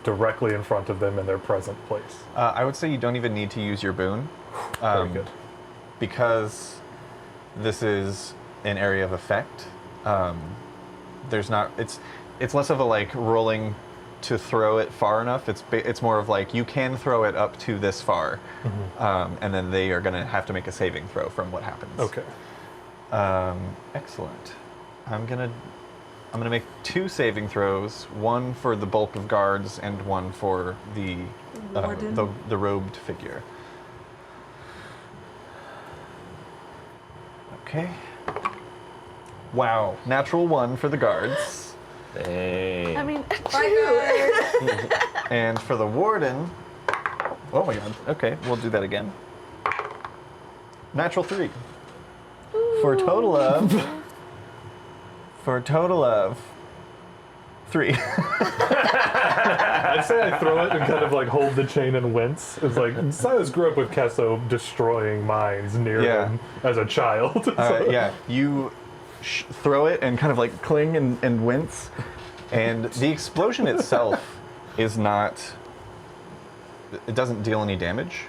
directly in front of them in their present place. I would say you don't even need to use your boon. Very good. Because this is an area of effect. There's not. It's less of a rolling to throw it far enough. It's more of you can throw it up to this far, and then they are going to have to make a saving throw from what happens. Okay. Excellent. I'm gonna make 2 saving throws. One for the bulk of guards and one for the robed figure. Okay. Wow. Natural 1 for the guards. Dang. I mean, And for the warden, oh my god. Okay, we'll do that again. Natural 3. For a total of 3. I'd say I throw it and kind of hold the chain and wince. It's Silas grew up with Kesso destroying mines near him as a child. Yeah, you throw it and kind of cling and wince. And the explosion itself is not, it doesn't deal any damage.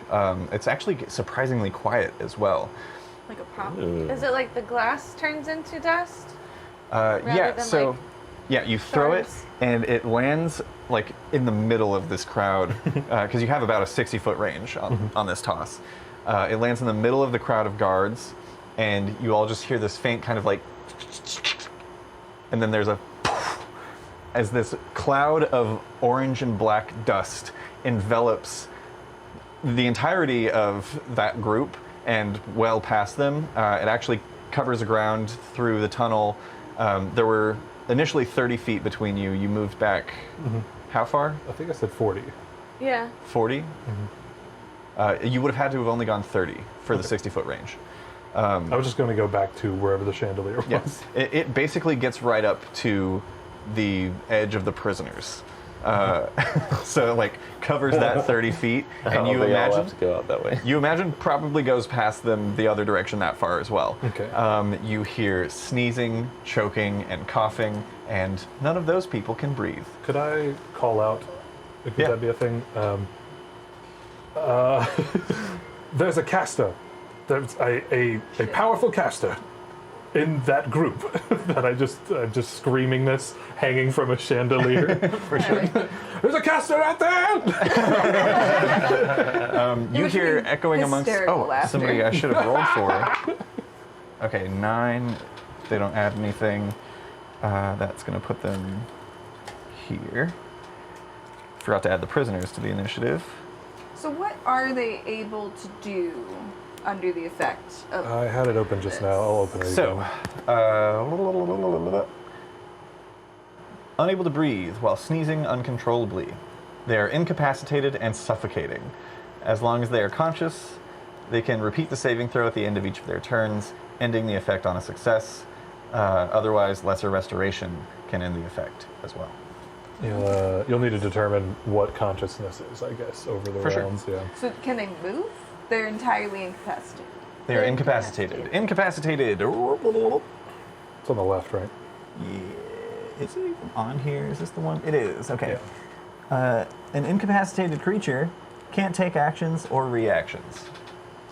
It's actually surprisingly quiet as well. Like a pop. is it like the glass turns into dust? Yeah, than, so you throw it stars? and it lands in the middle of this crowd because you have about a 60-foot range on this toss. It lands in the middle of the crowd of guards and you all just hear this faint kind of and then there's a as this cloud of orange and black dust envelops the entirety of that group and well past them. It actually covers the ground through the tunnel. There were initially 30 feet between you. You moved back how far? I think I said 40. Yeah. 40? You would have had to have only gone 30 for the 60-foot range. I was just going to go back to wherever the chandelier was. Yes. It basically gets right up to the edge of the prisoners. So covers that 30 feet, and you They all imagine have to go out that way. you imagine probably goes past them the other direction that far as well. Okay. You hear sneezing, choking, and coughing, and none of those people can breathe. Could I call out? Could Yeah. that be a thing? There's a caster. There's a powerful caster in that group that I'm just screaming this, hanging from a chandelier. For sure. There's a caster out there! You hear echoing amongst... hysterical laughter. Somebody I should have rolled for. Okay, 9. They don't add anything. That's going to put them here. Forgot to add the prisoners to the initiative. So what are they able to do under the effect of I had it open just now. I'll open it So, again. unable to breathe while sneezing uncontrollably. They are incapacitated and suffocating. As long as they are conscious, they can repeat the saving throw at the end of each of their turns, ending the effect on a success. Otherwise, lesser restoration can end the effect as well. You'll need to determine what consciousness is, I guess, over the For sure. rounds. Yeah. So can they move? They're entirely incapacitated. They are incapacitated. Incapacitated. It's on the left, right? Yeah. Is it even on here? Is this the one? It is. Okay. Yeah. An incapacitated creature can't take actions or reactions. So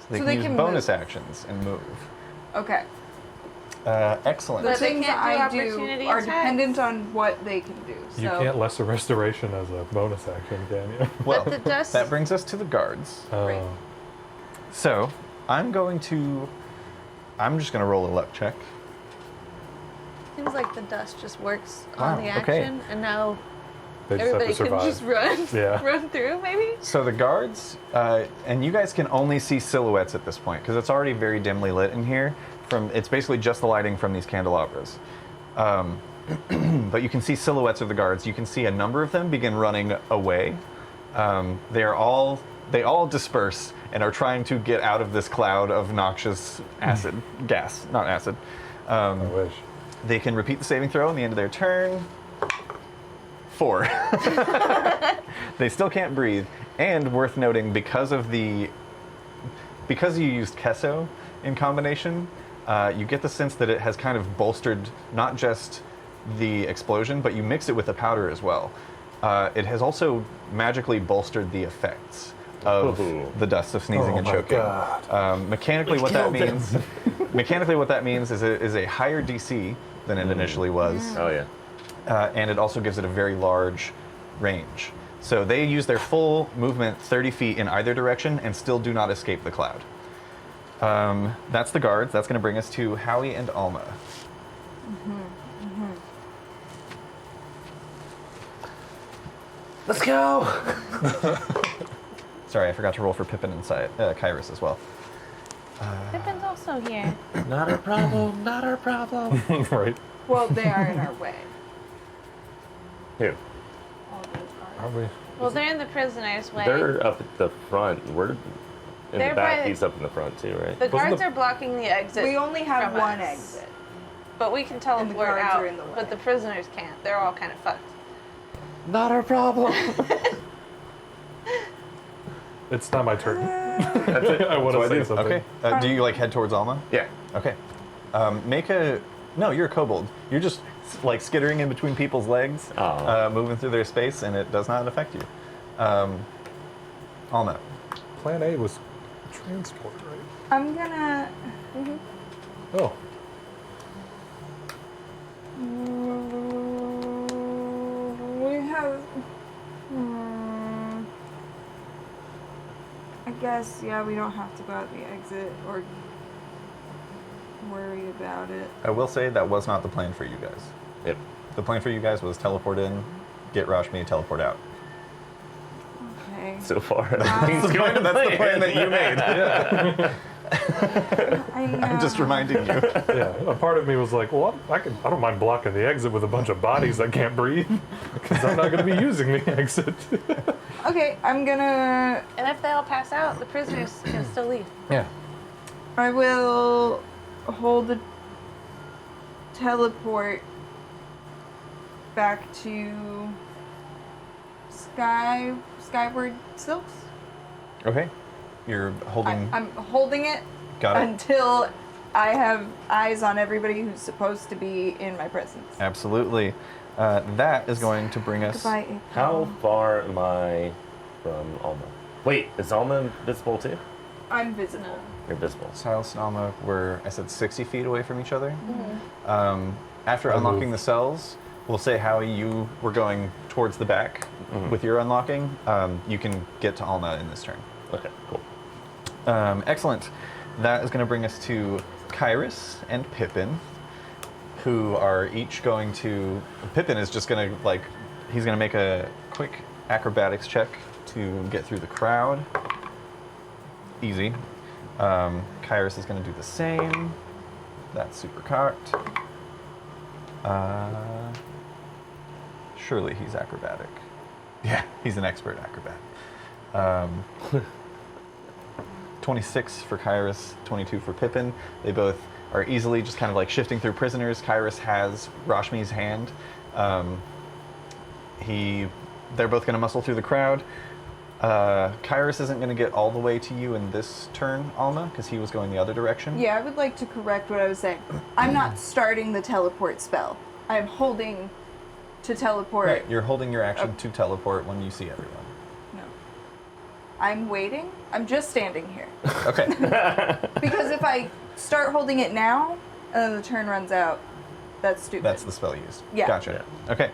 they So can they use can bonus move. actions and move. Okay. Excellent. The But they things can't I do do opportunity are attacks? dependent on what they can do. So You can't lesser restoration as a bonus action, can you? Well, But the dust- that brings us to the guards. Right. So, I'm just going to roll a luck check. Seems like the dust just works Wow, on the okay. action, and now They just have everybody to can survive. just run, Yeah. run through, maybe. So the guards, and you guys can only see silhouettes at this point because it's already very dimly lit in here. It's basically just the lighting from these candelabras. but you can see silhouettes of the guards. You can see a number of them begin running away. They all disperse and are trying to get out of this cloud of noxious acid gas, not acid. I wish. They can repeat the saving throw on the end of their turn. 4. They still can't breathe. And worth noting, because you used Kesso in combination, you get the sense that it has kind of bolstered not just the explosion, but you mix it with the powder as well. It has also magically bolstered the effects of the dust of sneezing and choking. Mechanically, what that means is it is a higher DC than it initially was. Oh yeah. And it also gives it a very large range. So they use their full movement 30 feet in either direction and still do not escape the cloud. That's the guards. That's going to bring us to Howie and Alma. Let's go. Sorry, I forgot to roll for Pippin and Kaerus as well. Pippin's also here. Not our problem. Not our problem. Right. Well, they are in our way. Here. All those are. Are we? Well, they're in the prisoner's way. They're up at the front. We're in They're the back. by- He's up in the front too, right? The Wasn't guards the- are blocking the exit. We only have from one us. exit. But we can teleport guards out. are in the way. But the prisoners can't. They're all kind of fucked. Not our problem. It's not my turn. I want to say something. Okay. Do you head towards Alma? Yeah. Okay. No, you're a kobold. You're just skittering in between people's legs, moving through their space, and it does not affect you. Alma. Plan A was transport, right? I'm gonna. Oh. We have. I guess, yeah, we don't have to go out the exit or worry about it. I will say that was not the plan for you guys. Yep. The plan for you guys was teleport in, get Rashmi, teleport out. Okay. So far, everything's going to That's the plan that you made. I know. I'm just reminding you. Yeah, a part of me was like, well, I don't mind blocking the exit with a bunch of bodies that can't breathe, because I'm not going to be using the exit. Okay, I'm gonna. And if they all pass out, the prisoners can still leave. Yeah. I will hold the teleport back to Skyward Silks. Okay. You're holding. I'm holding it Got it. until I have eyes on everybody who's supposed to be in my presence. Absolutely. That is going to bring us. Goodbye, April. How far am I from Alma? Wait, is Alma visible too? I'm visible. You're visible. Silas and Alma were, I said, 60 feet away from each other. After unlocking the cells, we'll say how you were going towards the back with your unlocking. You can get to Alma in this turn. Okay, cool. Excellent. That is going to bring us to Kaerus and Pippin, who are each going to. Pippin is just going to he's going to make a quick acrobatics check to get through the crowd. Easy. Kaerus is going to do the same. That's super cocked. Surely he's acrobatic. Yeah, he's an expert acrobat. 26 for Kaerus, 22 for Pippin. They both are easily just kind of shifting through prisoners. Kaerus has Rashmi's hand. They're both going to muscle through the crowd. Kaerus isn't going to get all the way to you in this turn, Alma, because he was going the other direction. Yeah, I would like to correct what I was saying. I'm not starting the teleport spell. I'm holding to teleport. Right, you're holding your action to teleport when you see everyone. No. I'm waiting. I'm just standing here. Okay. Because if I start holding it now, and then the turn runs out, that's stupid. That's the spell used. Yeah. Gotcha. Okay.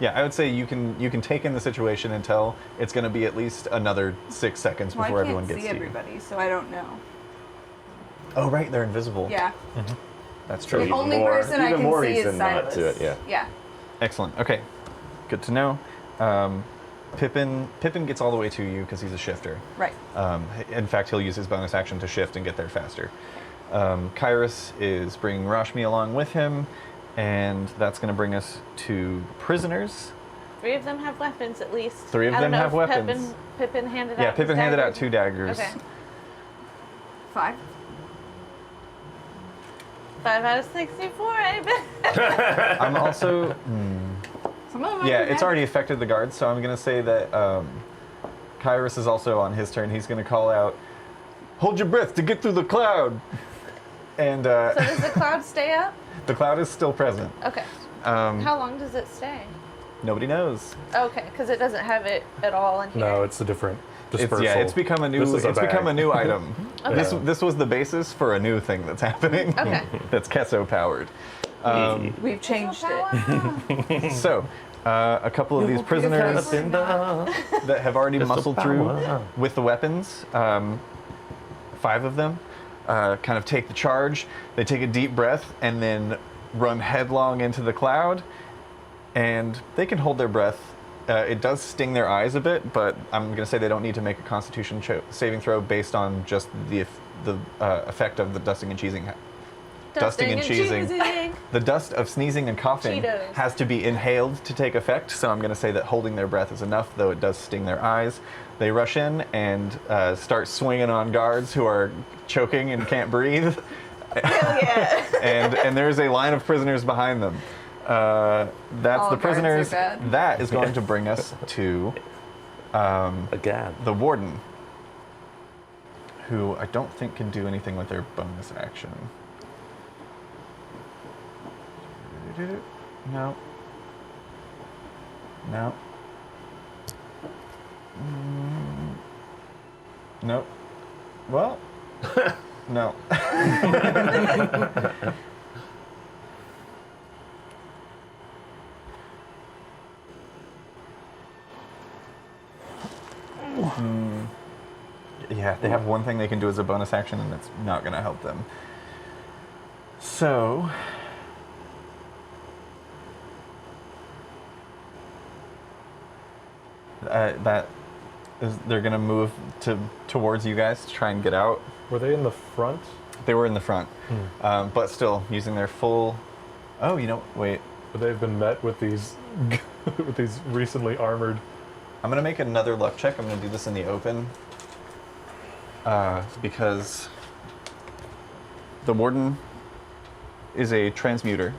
Yeah, I would say you can take in the situation until it's going to be at least another 6 seconds Well, before I can't everyone gets see to you. everybody, so I don't know. Oh, right, they're invisible. Yeah. That's true. The even only more- person I even can more see is reason not Silas. to it, yeah. Yeah. Excellent. Okay. Good to know. Pippin gets all the way to you because he's a shifter. Right. In fact, he'll use his bonus action to shift and get there faster. Kaerus is bringing Rashmi along with him, And that's going to bring us to prisoners. 3 of them have weapons at least. 3 of I don't them know have if weapons. Pippin handed out. Yeah, Pippin his handed out daggers. 2 daggers. Okay. 5. 5 out of 64. I bet. I'm also... Some of them Yeah, are it's bad. already affected the guards, so I'm going to say that Kaerus is also on his turn. He's going to call out, "Hold your breath to get through the cloud!" And So does the cloud stay up? the cloud is still present. Okay. How long does it stay? Nobody knows. Okay, because it doesn't have it at all in here. No, it's a different dispersal. It's become a new. This is a It's become a bag. new item. Okay. This was the basis for a new thing that's happening. Okay. That's Kesso powered. We've changed it. So, a couple of these prisoners that have already muscled through with the weapons, 5 of them, kind of take the charge. They take a deep breath and then run headlong into the cloud, and they can hold their breath. It does sting their eyes a bit, but I'm going to say they don't need to make a Constitution saving throw based on just the effect of the dusting and cheesing. Dusting and cheesing. The dust of sneezing and coughing Cheetos. has to be inhaled to take effect, so I'm going to say that holding their breath is enough, though it does sting their eyes. They rush in and start swinging on guards who are choking and can't breathe. Hell yeah. and there's a line of prisoners behind them. That's All the guards are prisoners. bad. That is going to bring us to Again. the warden, who I don't think can do anything with their bonus action. No. No. Nope. Well, no. Yeah, they have one thing they can do as a bonus action, and it's not going to help them. So, that is, they're going to move towards you guys to try and get out. Were they in the front? They were in the front, but still using their full. Oh, wait. But they've been met with these with these recently armored. I'm gonna make another luck check. I'm gonna do this in the open, because the warden is a transmuter,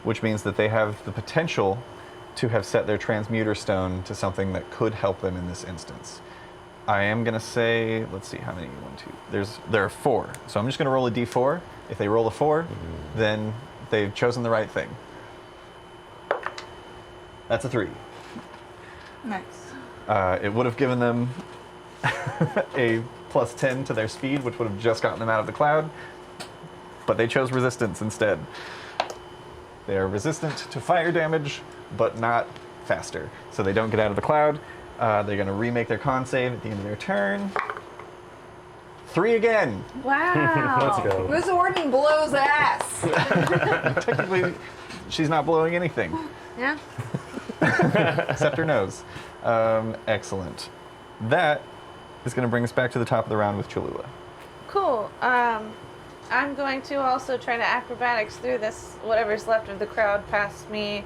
which means that they have the potential to have set their transmuter stone to something that could help them in this instance. I am gonna say, let's see, how many? 1, 2. There are 4. So I'm just gonna roll a d4. If they roll a 4, then they've chosen the right thing. That's a 3. Nice. It would have given them a +10 to their speed, which would have just gotten them out of the cloud, but they chose resistance instead. They are resistant to fire damage, but not faster, so they don't get out of the cloud. They're going to remake their con save at the end of their turn. 3 again. Wow. Let's go. This warden blows ass. Technically, she's not blowing anything, Yeah. except her nose. Excellent. That is going to bring us back to the top of the round with Cholula. Cool. I'm going to also try to acrobatics through this, whatever's left of the crowd past me,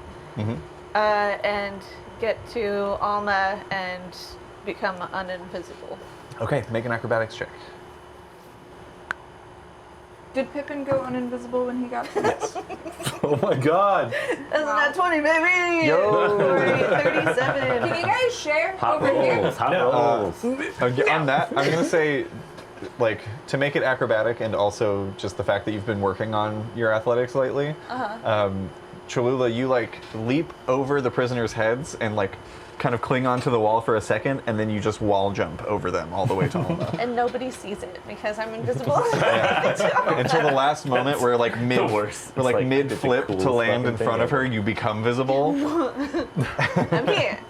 and get to Alma and become uninvisible. Okay, make an acrobatics check. Did Pippin go uninvisible when he got to this? Oh my god. That's not 20, baby! Yo! 37. Can you guys share Hot over here? rolls. Hot rolls. On that, I'm going to say, to make it acrobatic and also just the fact that you've been working on your athletics lately, Cholula, you leap over the prisoners' heads and kind of cling onto the wall for a second, and then you just wall jump over them all the way to Alma. And nobody sees it because I'm invisible. Until the last moment where mid worst. where It's mid flip the to coolest land in fucking front thing of her, you become visible. I'm here.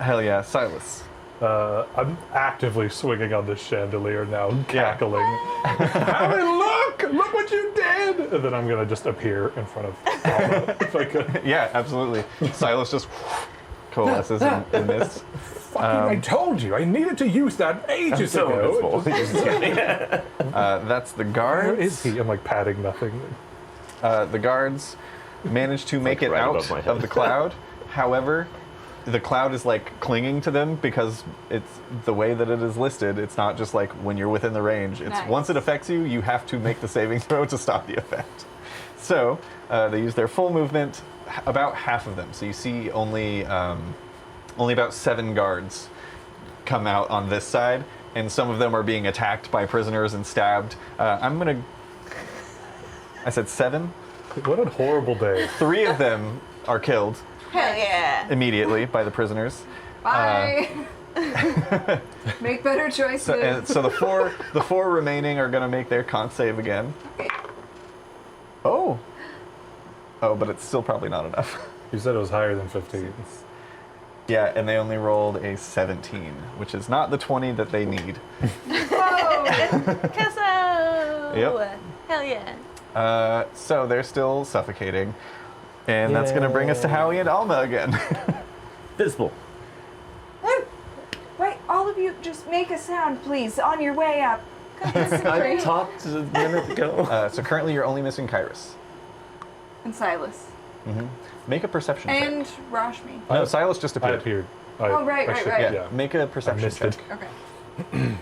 Hell yeah, Silas. I'm actively swinging on this chandelier now, cackling. Harry, look what you did! And then I'm gonna just appear in front of Alma if I could. Yeah, absolutely. Silas just coalesces in this. Fucking, I told you, I needed to use that ages ago. That's the guard. Where is he? I'm patting nothing. The guards manage to make it right out above my head. of the cloud. However, the cloud is like clinging to them because it's the way that it is listed. It's not just like when you're within the range. It's Nice. once it affects you, you have to make the saving throw to stop the effect. So they use their full movement, about half of them. So you see only about 7 guards come out on this side, and some of them are being attacked by prisoners and stabbed. I said 7. What a horrible day. 3 of them are killed Hell yeah. immediately by the prisoners. Bye. Make better choices. So the four remaining are gonna make their con save again. Okay. Oh, but it's still probably not enough. You said it was higher than 15. Yeah, and they only rolled a 17, which is not the 20 that they need. Casso! Yep. Hell yeah. So they're still suffocating, and that's gonna bring us to Howie and Alma again. Visible. Wait, all of you, just make a sound, please, on your way up. I talked a minute ago. So currently you're only missing Kaerus. And Silas. Make a perception check. And Rashmi. No, Silas just I appeared. appeared. Oh, right. Yeah, Yeah. make a perception missed check. it. Okay.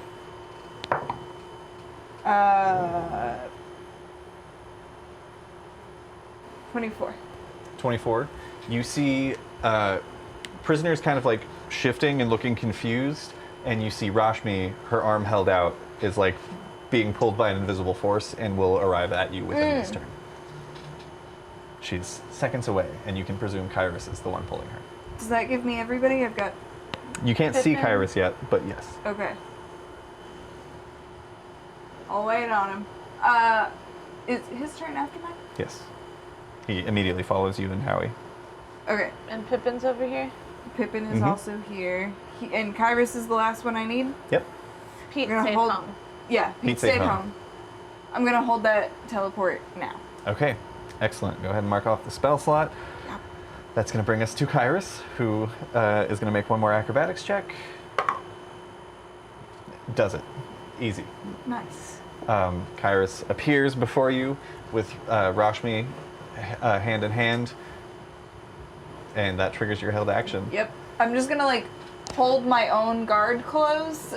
24. 24. You see prisoners kind of like shifting and looking confused, and you see Rashmi, her arm held out, is like being pulled by an invisible force and will arrive at you within this turn. She's seconds away, and you can presume Kaerus is the one pulling her. Does that give me everybody? I've got. You can't see Pippin. Kaerus yet, but yes. Okay. I'll wait on him. Is his turn after mine? Yes. He immediately follows you and Howie. Okay. And Pippin's over here. Pippin is also here. And Kaerus is the last one I need? Yep. Pete We're gonna stayed hold- home. Yeah, Pete Pete stayed stayed home. home. I'm gonna hold that teleport now. Okay, excellent. Go ahead and mark off the spell slot. Yep. That's going to bring us to Kaerus, who is going to make one more acrobatics check. Does it. Easy. Nice. Kaerus appears before you with Rashmi hand in hand, and that triggers your held action. Yep. I'm just gonna like hold my own guard close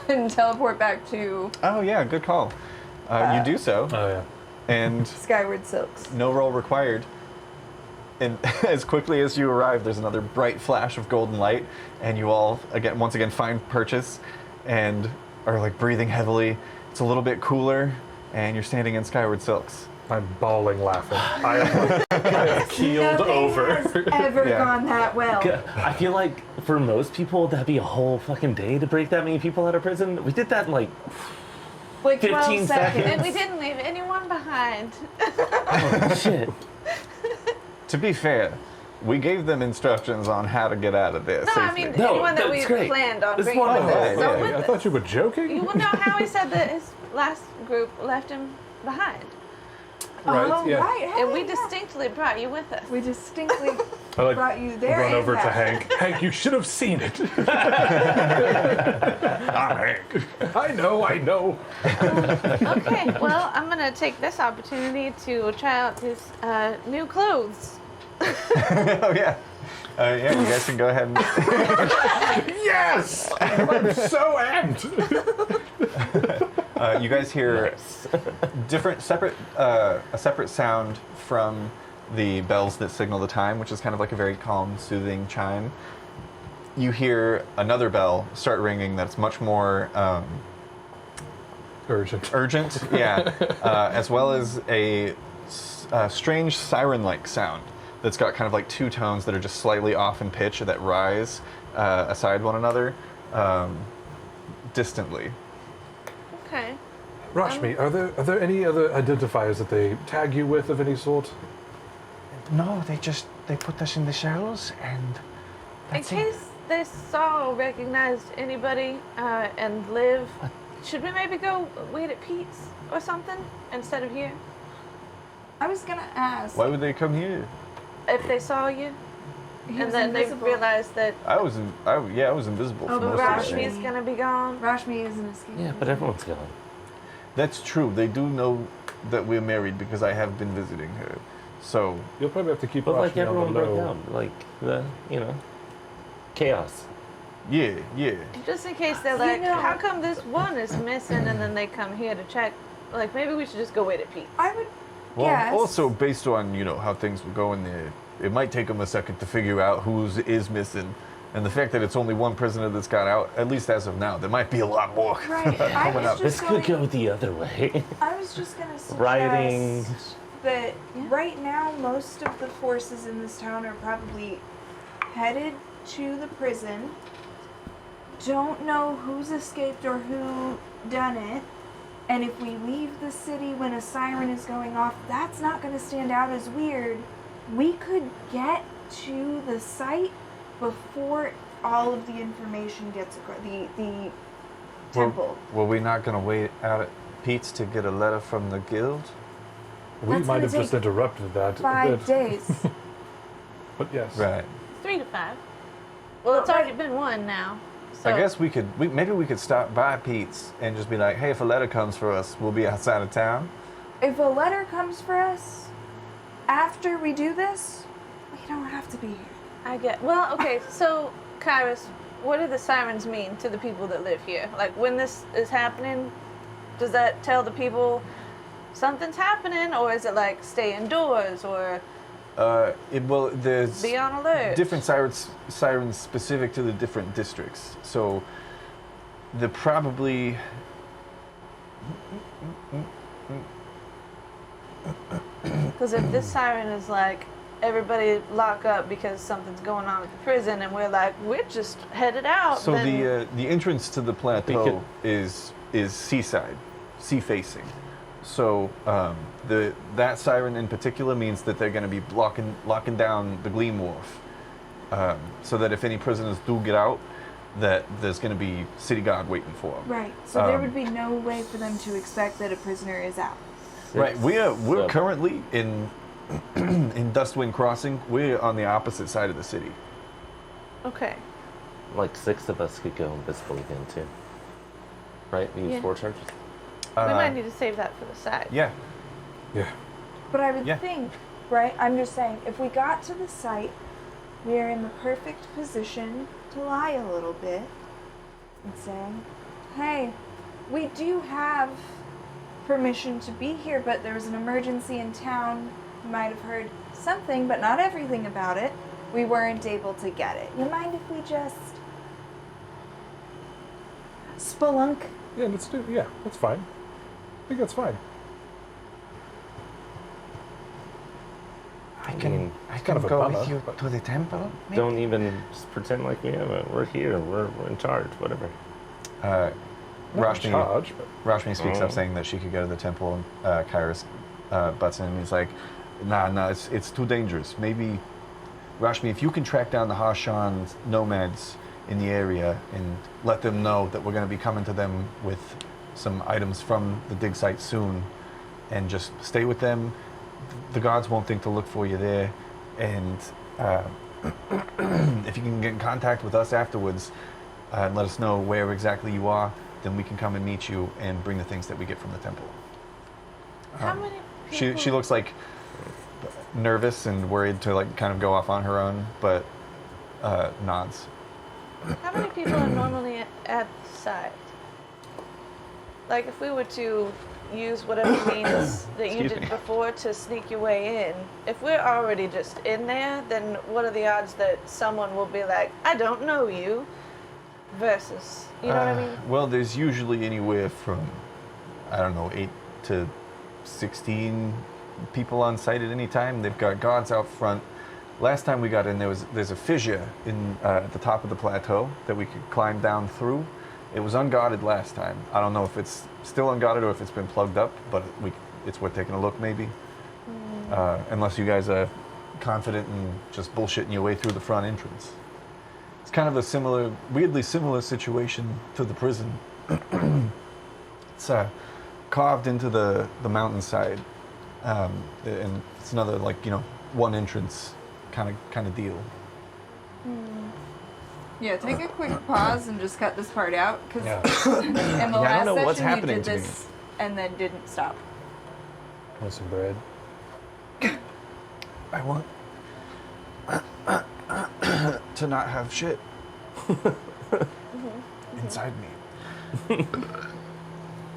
and teleport back to Oh yeah, good call. You do so, Oh, yeah. and Skyward Silks. no roll required. And as quickly as you arrive, there's another bright flash of golden light, and you all once again find purchase, and are like breathing heavily. It's a little bit cooler, and you're standing in Skyward Silks. I'm bawling laughing. I am keeled Nothing over. has ever Yeah. gone that well. I feel like for most people, that'd be a whole fucking day to break that many people out of prison. We did that in like Like 12 15 seconds. And we didn't leave anyone behind. shit. To be fair, we gave them instructions on how to get out of there No, I safely. mean No, anyone that that's we great. planned on It's bringing with wonderful. us. So Yeah, with I us. thought you were joking. You will know how he said that his last group left him behind. Right, Oh, yeah. right. And we yeah. distinctly brought you with us. We distinctly I like brought you there. run and over to back. Hank. Hank, you should have seen it. I'm Hank. I know. Okay, well, I'm going to take this opportunity to try out his new clothes. Oh yeah. Yeah, you guys can go ahead and Yes! I'm so amped. you guys hear a separate sound from the bells that signal the time, which is kind of like a very calm, soothing chime. You hear another bell start ringing that's much more urgent, yeah, as well as a strange siren-like sound that's got kind of like 2 tones that are just slightly off in pitch that rise aside one another distantly. Okay. Rashmi, are there any other identifiers that they tag you with of any sort? No, they put us in the cells and In that's it. case they saw or recognized anybody and live, should we maybe go wait at Pete's or something instead of here? I was gonna ask. Why would they come here? If they saw you, He and was then they invisible. realized that I was invisible Oh, for but most of the day. Rashmi's gonna be gone. Rashmi is an escape. Yeah, but everyone's gone. That's true. They do know that we're married because I have been visiting her. So You'll probably have to keep But like Rashmi on everyone the broke low. down, like the chaos. yeah. Just in case they're like, how come this one is missing, and then they come here to check. Like, maybe we should just go wait at Pete. I would Well, guess. also based on how things were going there, it might take them a second to figure out who's is missing, and the fact that it's only one prisoner that's got out, at least as of now, there might be a lot more Right. I coming was up. This just could going, go the other way. I was just gonna suggest Rioting. that right now most of the forces in this town are probably headed to the prison. Don't know who's escaped or who done it. And if we leave the city when a siren is going off, that's not going to stand out as weird. We could get to the site before all of the information gets across. The temple. Were we not going to wait out at Pete's to get a letter from the guild? We That's might gonna have just take interrupted that. a 5 bit. days. But yes. Right. 3 to 5. Well, it's already been 1 now. So I guess maybe we could stop by Pete's and just be like, hey, if a letter comes for us, we'll be outside of town. If a letter comes for us after we do this, we don't have to be here. I get. Well, okay. So, Kaerus, what do the sirens mean to the people that live here? Like, when this is happening, does that tell the people something's happening, or is it like stay indoors, or There's be on alert? different sirens specific to the different districts. So they're probably Because if this siren is like, everybody lock up because something's going on at the prison, and we're like, we're just headed out. so then the entrance to the plateau is seaside, sea facing. So that siren in particular means that they're going to be locking down the Gleam Wharf, so that if any prisoners do get out, that there's going to be city guard waiting for them. Right. So there would be no way for them to expect that a prisoner is out. Right. We're currently in Dustwind Crossing. We're on the opposite side of the city. Okay. Like 6 of us could go invisible again too. Right? We use Yeah. 4 charges. We might need to save that for the side. Yeah. Yeah. But I would Yeah. think, right? I'm just saying, if we got to the site, we are in the perfect position to lie a little bit and say, hey, we do have permission to be here, but there was an emergency in town. You might have heard something, but not everything about it. We weren't able to get it. You mind if we just spelunk? Yeah, let's do. Yeah, that's fine. I think that's fine. I mean, can kind of a go bummer, with you but- to the temple. maybe? Don't even just pretend like we have it. We're here. We're in charge. Whatever. Not in Rashmi, charge, but Rashmi speaks up saying that she could go to the temple, and Kaerus butts in and he's like, nah, it's too dangerous. Maybe, Rashmi, if you can track down the Harshan nomads in the area and let them know that we're going to be coming to them with some items from the dig site soon, and just stay with them, the gods won't think to look for you there. And if you can get in contact with us afterwards and let us know where exactly you are, then we can come and meet you and bring the things that we get from the temple. How many people? She looks like nervous and worried to like kind of go off on her own, but nods. How many people are normally at the site? Like, if we were to use whatever means that you Excuse did me. before to sneak your way in, if we're already just in there, then what are the odds that someone will be like, I don't know you, versus, you know what I mean? Well, there's usually anywhere from, I don't know, 8 to 16 people on site at any time. They've got guards out front. Last time we got in, there's a fissure in at the top of the plateau that we could climb down through. It was unguarded last time. I don't know if it's still unguarded or if it's been plugged up, but it's worth taking a look maybe. Unless you guys are confident in just bullshitting your way through the front entrance. It's kind of a weirdly similar situation to the prison. It's carved into the mountainside, and it's another one entrance kind of deal. Yeah, take a quick pause and just cut this part out, because yeah. in the I last don't know what's session you happening did to me. this and then didn't stop. Want some bread? I want to not have shit inside me.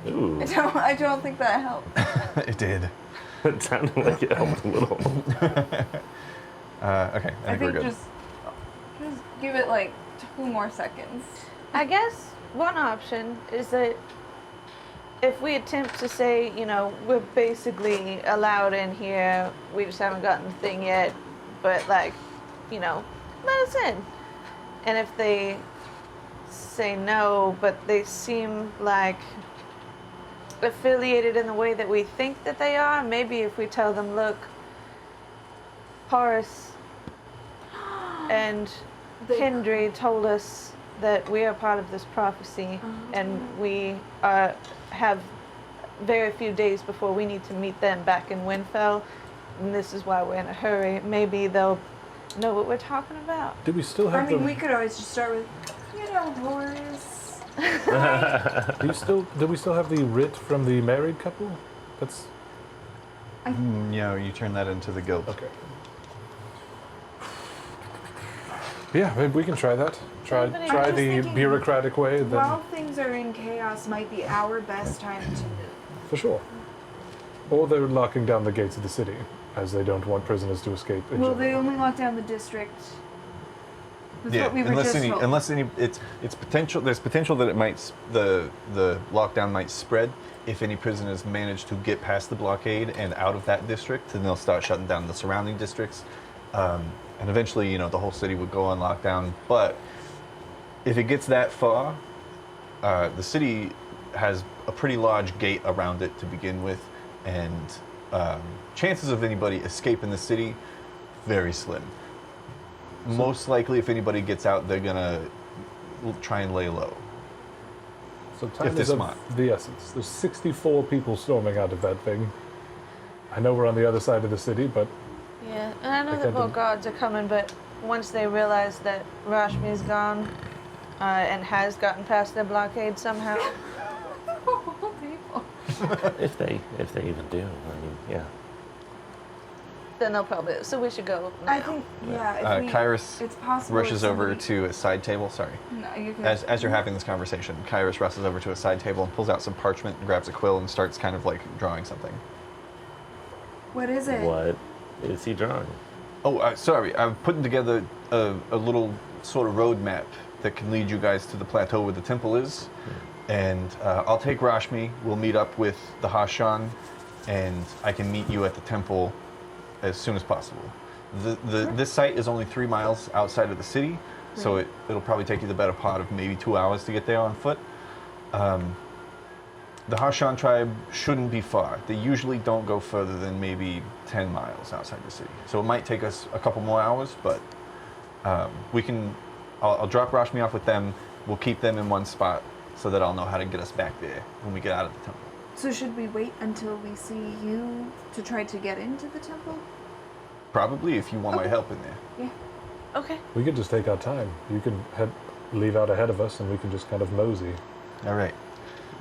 Ooh. I don't think that helped. It did. It sounded like it helped a little. Okay, I think we're good. Just give it like 2 more seconds. I guess one option is that if we attempt to say, you know, we're basically allowed in here, we just haven't gotten the thing yet, but like, you know, let us in. And if they say no, but they seem like affiliated in the way that we think that they are, maybe if we tell them, look, Horus and Kendry told us that we are part of this prophecy, and we have very few days before we need to meet them back in Winfell, and this is why we're in a hurry. Maybe they'll know what we're talking about. Do we still have I mean, we could always just start with, you know, Horus. do we still have the writ from the married couple? That's No, you turn that into the guild. okay. Yeah, maybe we can try that. Try just the thinking, bureaucratic way. Then While things are in chaos, might be our best time to move. for sure. Or they're locking down the gates of the city, as they don't want prisoners to escape. in Well, general. they only locked down the district. That's Yeah, what we were unless just any, told. unless any, it's potential. There's potential that it might the lockdown might spread if any prisoners manage to get past the blockade and out of that district, then they'll start shutting down the surrounding districts, and eventually, you know, the whole city would go on lockdown. But if it gets that far, the city has a pretty large gate around it to begin with, and chances of anybody escaping the city very slim. Most likely, if anybody gets out, they're gonna try and lay low. So time if they're is of smart. the essence. There's 64 people storming out of that thing. I know we're on the other side of the city, but Yeah, and I know Like that that more didn't- guards are coming, but once they realize that Rashmi's gone and has gotten past their blockade somehow, People. if they even do. I mean, yeah. then they'll probably. So we should go now. I think, yeah. If Kaerus it's possible. rushes if over somebody- to a side table. Sorry. No, you can. As you're having this conversation, Kaerus rushes over to a side table and pulls out some parchment and grabs a quill and starts kind of like drawing something. What is it? What is he drawing? Oh, sorry. I'm putting together a little sort of roadmap that can lead you guys to the plateau where the temple is. And I'll take Rashmi. We'll meet up with the Hashan, and I can meet you at the temple as soon as possible. This site is only 3 miles outside of the city, so it'll probably take you the better part of maybe 2 hours to get there on foot. The Hashan tribe shouldn't be far. They usually don't go further than maybe 10 miles outside the city. So it might take us a couple more hours, but I'll drop Rashmi off with them. We'll keep them in one spot so that I'll know how to get us back there when we get out of the temple. So should we wait until we see you to try to get into the temple? Probably, if you want my help in there. Yeah. Okay. we could just take our time. You can leave out ahead of us, and we can just kind of mosey. All right.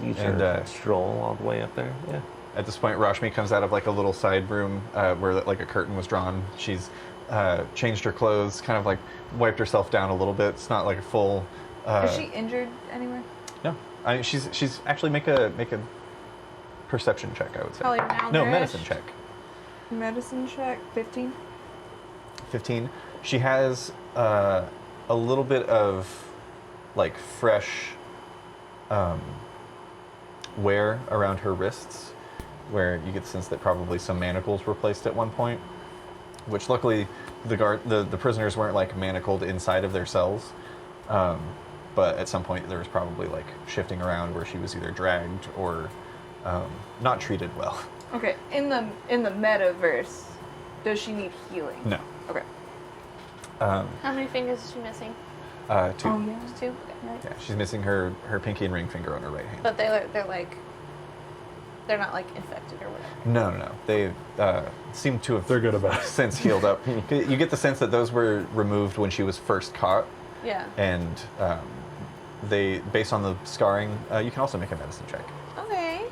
You And, should stroll all the way up there. Yeah. At this point, Rashmi comes out of like a little side room where like a curtain was drawn. She's changed her clothes, kind of like wiped herself down a little bit. It's not like a full. Is she injured anywhere? No, she's actually make a perception check. I would say. Probably No, malnourished. medicine check. Medicine check, 15. 15. She has a little bit of like fresh wear around her wrists, where you get the sense that probably some manacles were placed at one point. Which luckily the prisoners weren't like manacled inside of their cells, but at some point there was probably like shifting around where she was either dragged or not treated well. Okay, in the metaverse, does she need healing? No. Okay. How many fingers is she missing? 2. Oh yeah. Just 2. Okay. Yeah, she's missing her pinky and ring finger on her right hand. But they're not like infected or whatever. No. They seem to have They're good about it. since healed up. You get the sense that those were removed when she was first caught, Yeah. and they, based on the scarring, you can also make a medicine check. Okay.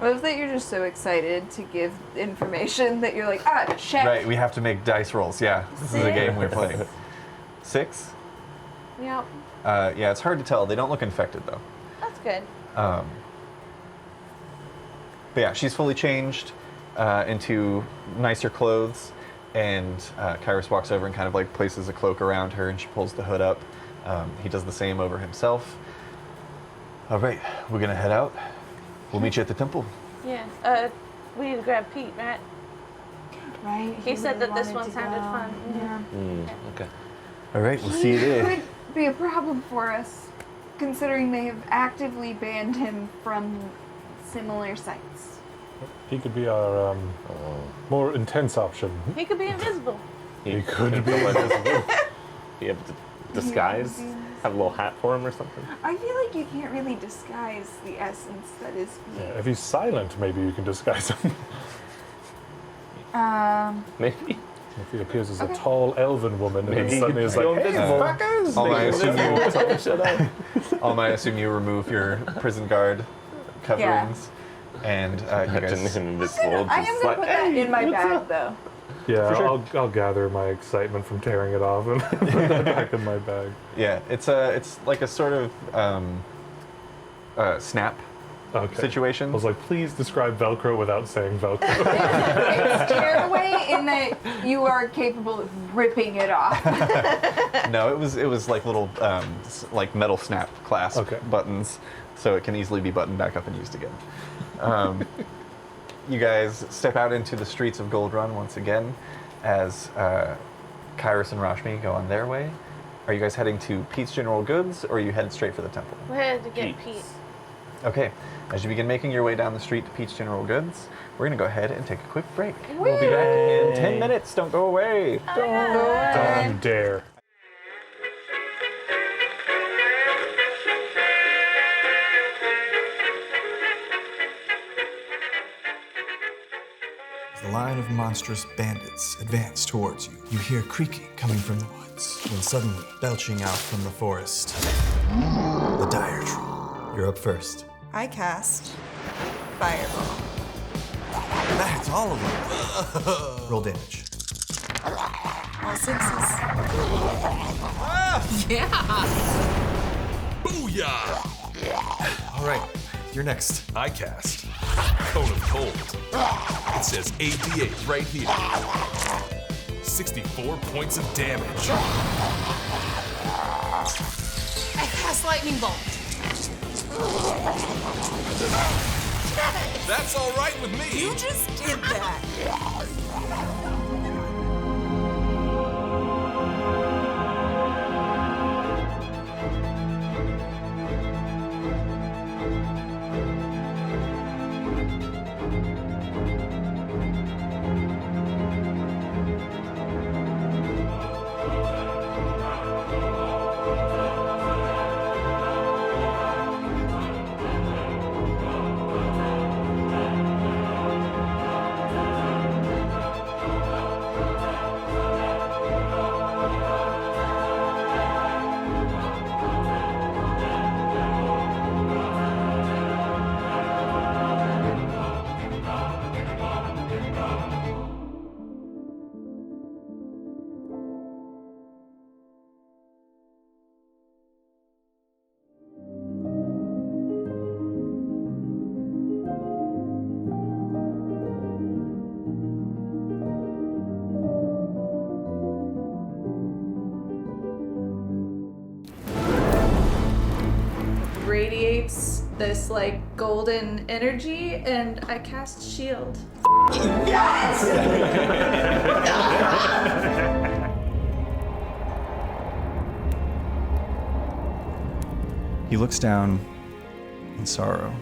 I love that you're just so excited to give information that you're like, check. Right, we have to make dice rolls. Yeah, this is a game we're playing. 6? Yep. Yeah, it's hard to tell. They don't look infected, though. That's good. But yeah, she's fully changed into nicer clothes, and Kaerus walks over and kind of like places a cloak around her, and she pulls the hood up. He does the same over himself. All right, we're gonna head out. We'll meet you at the temple. Yeah. We need to grab Pete, right? Right. He said really that this wanted one to sounded go. fun. Yeah. Okay. All right, we'll see you there. Could be a problem for us, considering they have actively banned him from similar sites. He could be our more intense option. He could be invisible. He could be. You have to disguise? Have a little hat for him or something? I feel like you can't really disguise the essence that is Yeah, Pete. if he's silent, maybe you can disguise him. Maybe. If he appears as a tall elven woman, and Maybe then suddenly he it's could like, go hey, invisible. Alma, I assume you remove your prison guard coverings, and you Imagine guys. him invisible. I am gonna put that in my bag, though. yeah, sure. I'll gather my excitement from tearing it off and put it back in my bag. Yeah, it's like a sort of snap Okay. situation. I was like, please describe Velcro without saying Velcro. It's tearaway in that you are capable of ripping it off. No, it was like little like metal snap clasp buttons, so it can easily be buttoned back up and used again. You guys step out into the streets of Gold Run once again, as Kaerus and Rashmi go on their way. Are you guys heading to Pete's General Goods, or are you headed straight for the temple? We're headed to get Pete. Okay, as you begin making your way down the street to Pete's General Goods, we're going to go ahead and take a quick break. We'll be back in 10 minutes. Don't go away. Don't dare. As the line of monstrous bandits advance towards you, you hear creaking coming from the woods, when suddenly, belching out from the forest, the dire tree. You're up first. I cast Fireball. That's all of them. Roll damage. All 6s. Booyah! All right, you're next. I cast Cone of Cold. It says 88 right here. 64 points of damage. I cast Lightning Bolt. That's all right with me. You just did that. Radiates this like golden energy, and I cast shield. He looks down in sorrow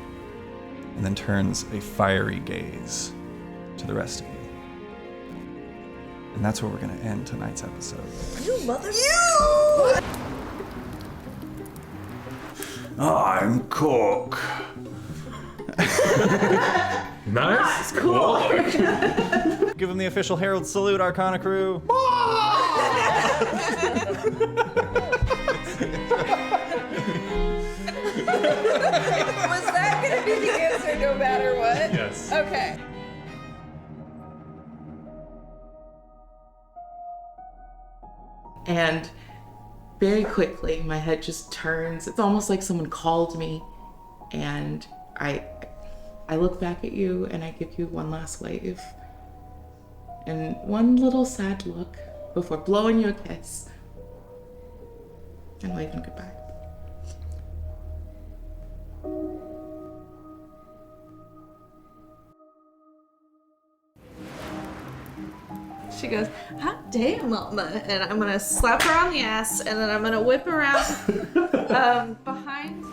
and then turns a fiery gaze to the rest of you. And that's where we're going to end tonight's episode. You mother. I'm Cork. Nice. Cool. Give him the official herald salute, Arcana crew. Was that gonna be the answer gonna go bad or what? Yes. Okay. And very quickly, my head just turns. It's almost like someone called me, and I look back at you and I give you one last wave. And one little sad look before blowing you a kiss and waving goodbye. She goes, hot damn, mama. And I'm going to slap her on the ass, and then I'm going to whip around behind.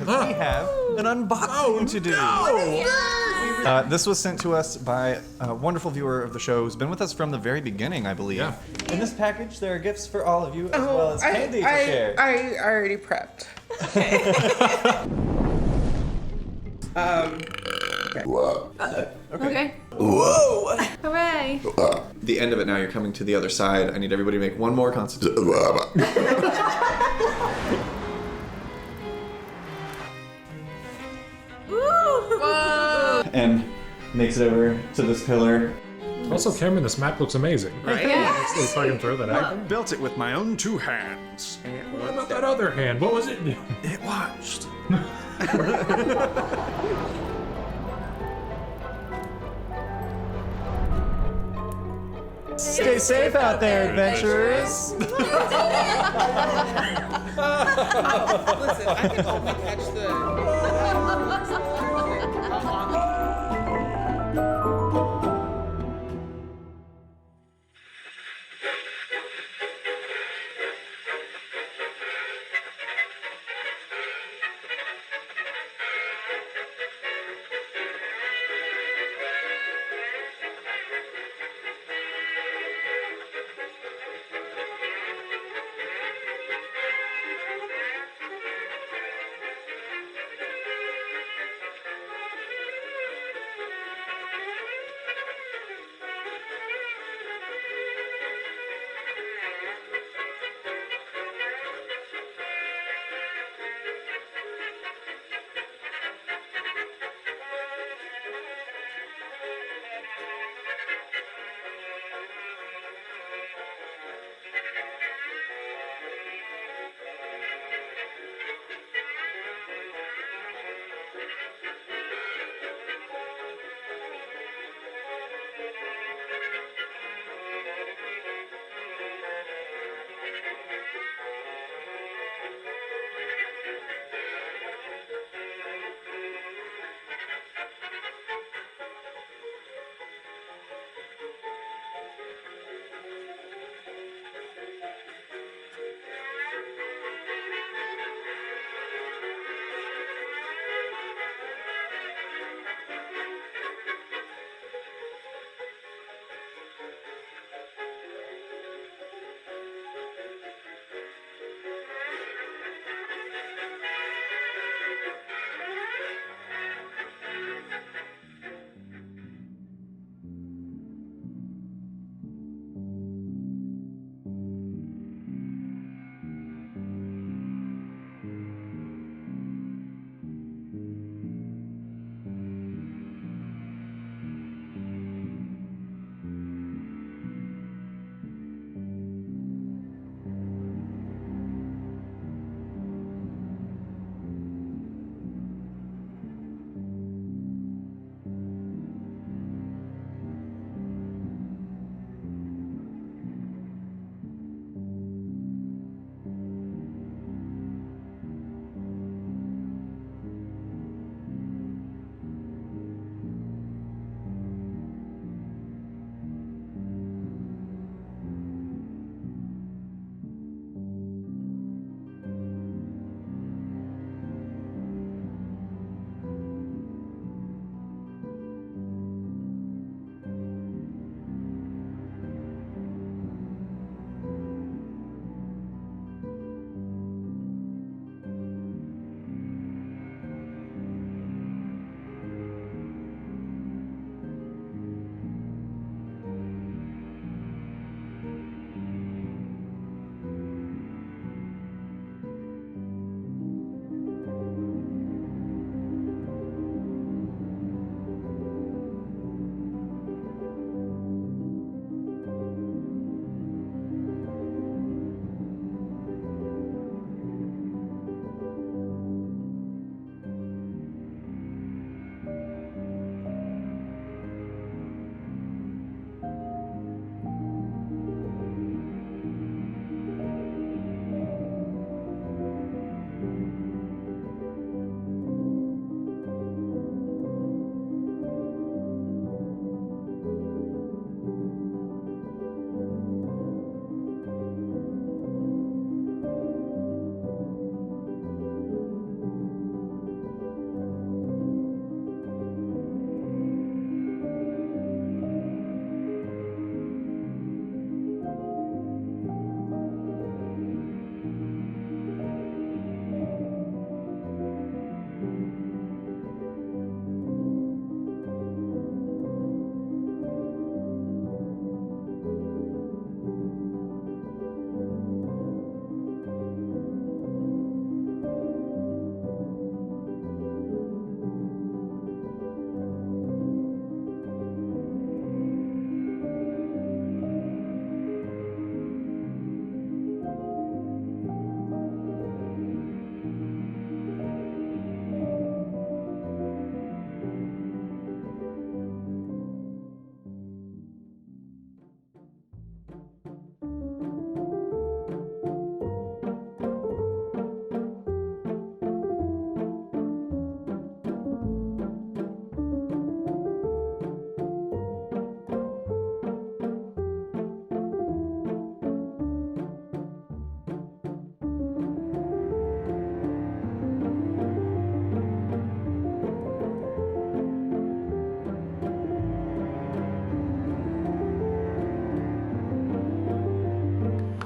We have an unboxing to do. This was sent to us by a wonderful viewer of the show who's been with us from the very beginning, I believe. Yeah. In this package, there are gifts for all of you, as well as candy to share. I already prepped. Okay. Whoa! Hooray. The end of it now, you're coming to the other side. I need everybody to make one more constitution. And makes it over to this pillar. Also, Cameron, this map looks amazing. Right? If I can throw that out. I built it with my own 2 hands. What about that other hand? What was it? It watched. Stay safe out there, adventurers. Listen, I can only catch the.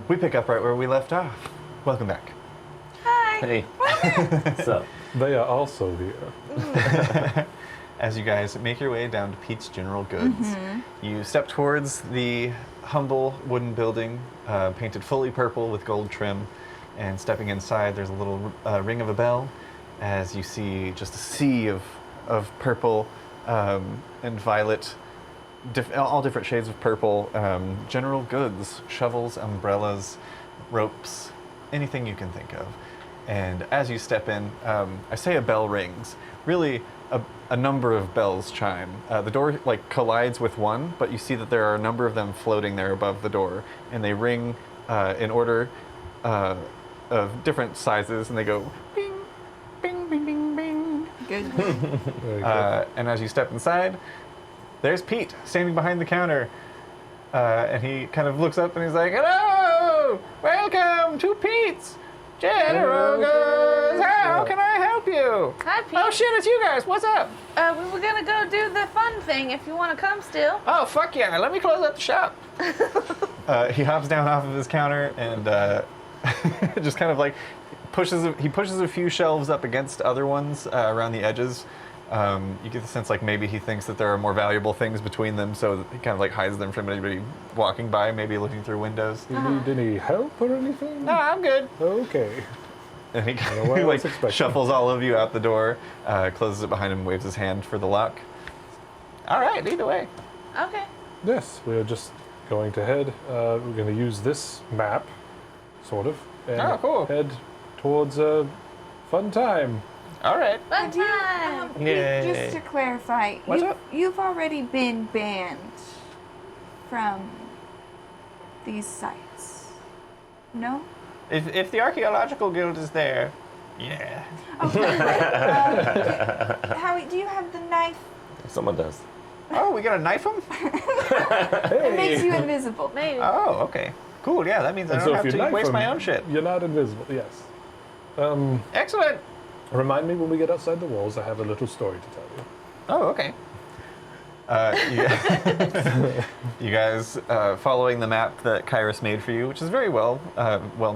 We pick up right where we left off. Welcome back. Hey. So, They are also here. As you guys make your way down to Pete's General Goods, you step towards the humble wooden building, painted fully purple with gold trim, and stepping inside, there's a little ring of a bell, as you see just a sea of purple and violet, all different shades of purple. General goods, shovels, umbrellas, ropes, anything you can think of. And as you step in, I say a bell rings. Really, a number of bells chime. The door collides with one, but you see that there are a number of them floating there above the door, and they ring in order of different sizes, and they go bing, bing, bing, bing, bing. Good. Very good. And as you step inside, there's Pete standing behind the counter, and he kind of looks up and he's like, "Hello, welcome to Pete's General Goods. How can I help you?" Hi, Pete. Oh shit, it's you guys. What's up? We were gonna go do the fun thing if you want to come still. Oh fuck yeah! Let me close up the shop. He hops down off of his counter and just kind of like pushes a few shelves up against other ones around the edges. You get the sense like maybe he thinks that there are more valuable things between them, so he kind of like hides them from anybody walking by, maybe looking through windows. You need any help or anything? No, I'm good. Okay. And he what I was like expecting. shuffles all of you out the door, closes it behind him, waves his hand for the lock. All right, lead the way. Okay. Yes, we are just going to head. We're going to use this map, sort of, and Oh, cool. head towards a fun time. All right. Fun time. Yay. Just to clarify, What's up? you've already been banned from these sites. No? If the archaeological guild is there, yeah. Okay. Howie, do you have the knife? someone does. Oh, we gotta knife him? It makes you invisible. Maybe. Oh, okay. Cool. Yeah, that means I And don't so have if you to knife waste my them, own shit. You're not invisible. Yes. Excellent. Remind me when we get outside the walls. I have a little story to tell you. Oh, okay. You guys, following the map that Kaerus made for you, which is very well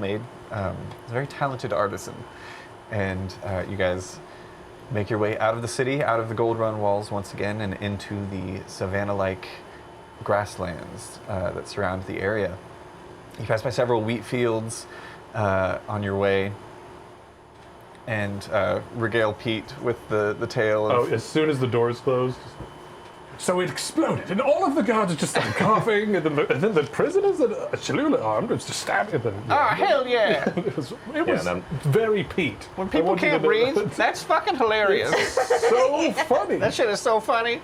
made. He's a very talented artisan. And you guys make your way out of the city, out of the Gold Run walls once again, and into the savanna-like grasslands that surround the area. You pass by several wheat fields on your way, and regale Pete with the tale of... Oh, as soon as the doors closed. So it exploded, and all of the guards just started coughing, and then the prisoners at Cholula armed was just stabbing them. Oh, hell yeah! It was and very Pete. When people can't breathe, that's fucking hilarious. So funny. That shit is so funny.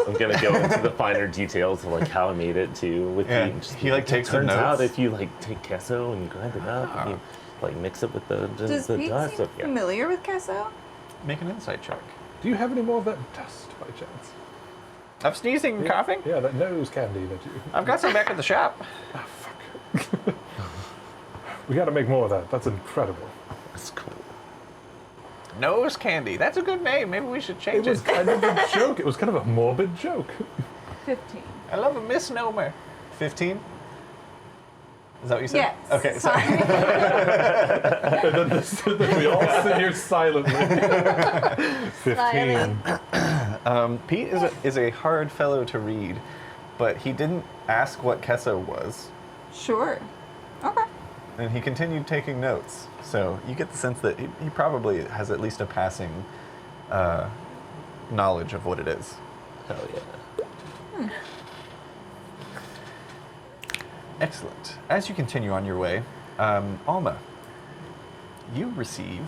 I'm gonna go into the finer details of like how I made it too with Yeah, Pete. And just he, like, takes some turns out notes. if you like take queso and you grind it up and you like mix it with the Does Pete dust. seem familiar with queso? Make an insight check. Do you have any more of that dust by chance? I'm sneezing and coughing. Yeah, that nose candy that you. I've got some back at the shop. We gotta make more of that. That's incredible. That's cool. Nose candy. That's a good name. Maybe we should It change was it. kind of a joke. It was kind of a morbid joke. 15. I love a misnomer. 15? Is that what you said? Yes. Okay, sorry. And then we all sit here silently. 15. Pete is a hard fellow to read, but he didn't ask what queso was, Sure. Okay. and he continued taking notes. So you get the sense that he probably has at least a passing knowledge of what it is. Hell yeah. Excellent. As you continue on your way, Alma, you receive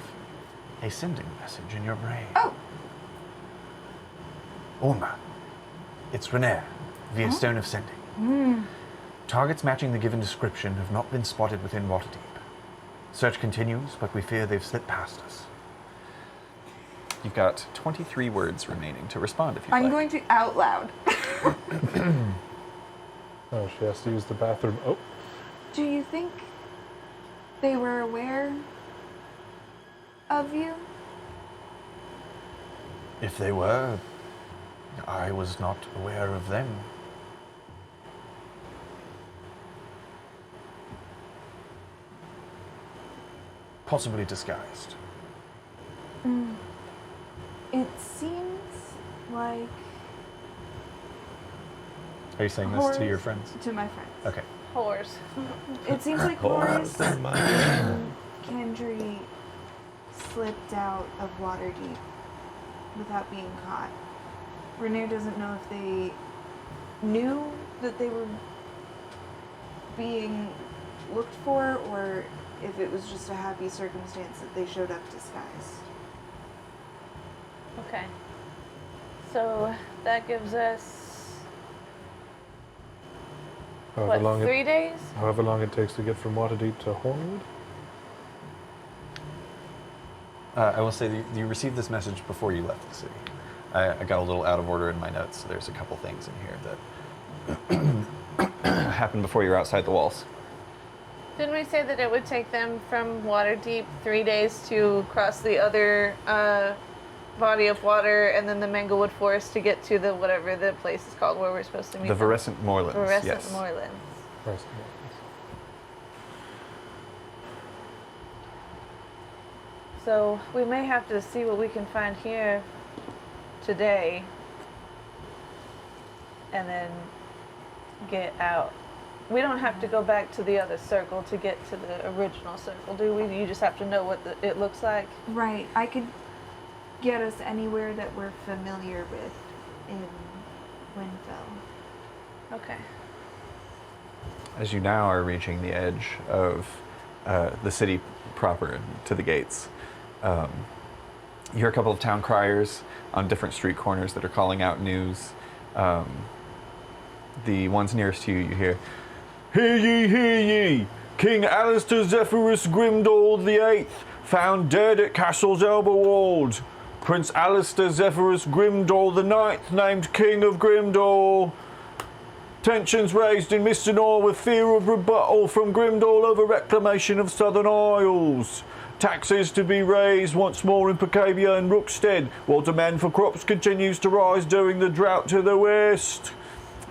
a sending message in your brain. Oh. Alma, it's Renair via Stone of Sending. Targets matching the given description have not been spotted within Waterdeep. Search continues, but we fear they've slipped past us. You've got 23 words remaining to respond if you like. I'm going to out loud. Oh, she has to use the bathroom. Oh, Do you think they were aware of you? If they were, I was not aware of them. possibly disguised? It seems like Are you saying this to your friends? to my friends. Okay. Whores. It seems like Horace and Kendry slipped out of Waterdeep without being caught. Rainier doesn't know if they knew that they were being looked for or if it was just a happy circumstance that they showed up disguised. Okay. So that gives us However long 3 days? However long it takes to get from Waterdeep to Hornwood. I will say that you received this message before you left the city. I got a little out of order in my notes, so there's a couple things in here that happened before you were outside the walls. Didn't we say that it would take them from Waterdeep 3 days to cross the other body of water and then the Manglewood Forest to get to the whatever the place is called where we're supposed to meet The them? Virescent Moorlands, Virescent yes. Moorlands. So we may have to see what we can find here today and then get out. We don't have to go back to the other circle to get to the original circle, do we? You just have to know what it looks like? Right. I could get us anywhere that we're familiar with in Winfell. Okay. As you now are reaching the edge of the city proper to the gates, you hear a couple of town criers on different street corners that are calling out news. The ones nearest to you, you hear, "Hear ye, hear ye! King Alistair Zephyrus Grimdall VIII found dead at Castle Zelberwald. Prince Alistair Zephyrus Grimdall IX named King of Grimdall. Tensions raised in Mistinor with fear of rebuttal from Grimdall over reclamation of Southern Isles. Taxes to be raised once more in Picabia and Rookstead, while demand for crops continues to rise during the drought to the west."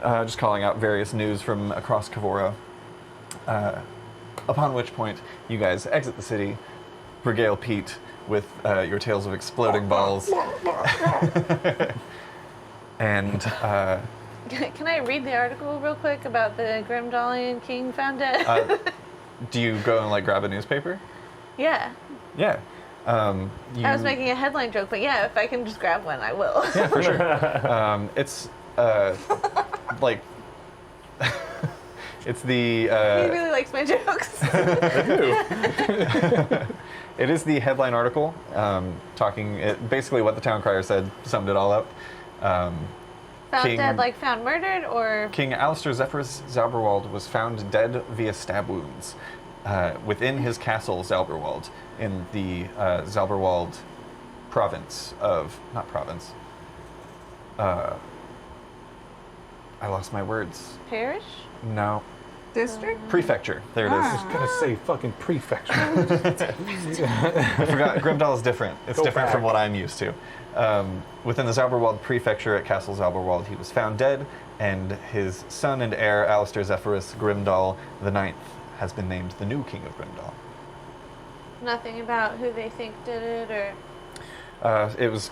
Just calling out various news from across Kavora. Upon which point, you guys exit the city, regale Pete with your tales of exploding balls. And Can I read the article real quick about the Grimdallian king found dead? do you go and like grab a newspaper? Yeah. Yeah. I was making a headline joke, but yeah, if I can just grab one, I will. Yeah, for sure. It's like it's the. He really likes my jokes. It is the headline article talking. Basically, what the town crier said summed it all up. Found dead, like found murdered, or King Alistair Zephyrus Zalberwald was found dead via stab wounds within his castle Zalberwald in the Zalberwald province of I lost my words. parish? No. District? Prefecture. There it is. I was gonna say fucking prefecture. I forgot. Grimdall is different. It's Go different back. from what I'm used to. Within the Zalberwald Prefecture at Castle Zalberwald, he was found dead, and his son and heir, Alistair Zephyrus Grimdall IX, has been named the new King of Grimdall. Nothing about who they think did it, or It was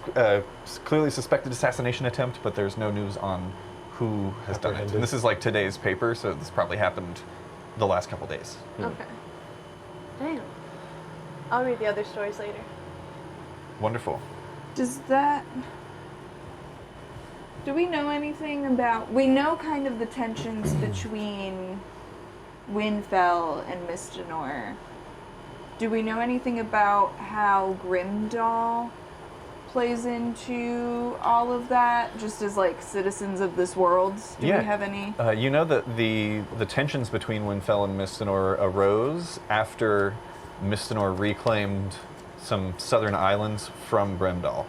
clearly suspected assassination attempt, but there's no news on who has done it. And this is like today's paper, so this probably happened the last couple days. okay. Damn. I'll read the other stories later. Wonderful. Do we know anything about... We know kind of the tensions between Winfell and Mistinor. Do we know anything about how Grimdall plays into all of that, just as like citizens of this world? Do we have any? You know that the tensions between Winfell and Mistinor arose after Mistinor reclaimed some southern islands from Grimdall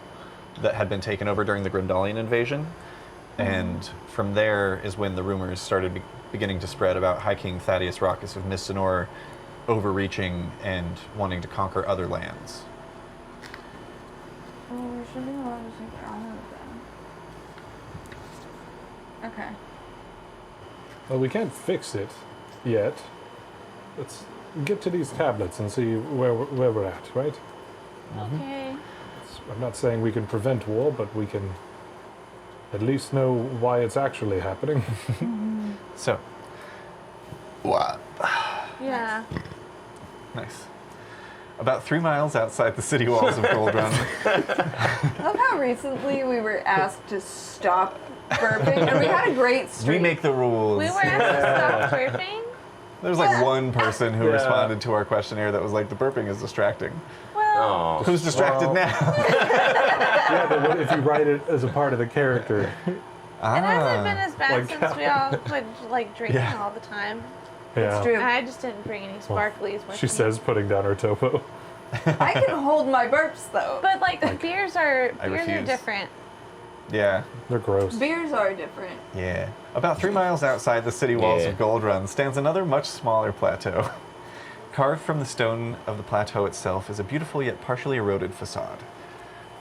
that had been taken over during the Grimdallian invasion. And from there is when the rumors started beginning to spread about High King Thaddeus Rockus of Mistinor overreaching and wanting to conquer other lands. Oh, we should be allowed to take all of them. Okay. Well, we can't fix it yet. get to these tablets and see where we're at, right? Okay. I'm not saying we can prevent war, but we can at least know why it's actually happening. So, what? Yeah. Nice. About 3 miles outside the city walls of Gold Run. I love how recently we were asked to stop burping, and we had a great streak. We make the rules. We were asked to stop burping. There's like one person who responded to our questionnaire that was like, the burping is distracting. Well, Who's distracted now? Yeah, but what if you write it as a part of the character? it hasn't been as bad Like since we all quit like drinking all the time. Yeah. It's true. I just didn't bring any sparklies with She me. says, putting down her topo. I can hold my burps though. But like beers are refuse. different. Yeah. They're gross. Beers are different. Yeah. About 3 miles outside the city walls of Gold Run stands another much smaller plateau. Carved from the stone of the plateau itself is a beautiful yet partially eroded facade.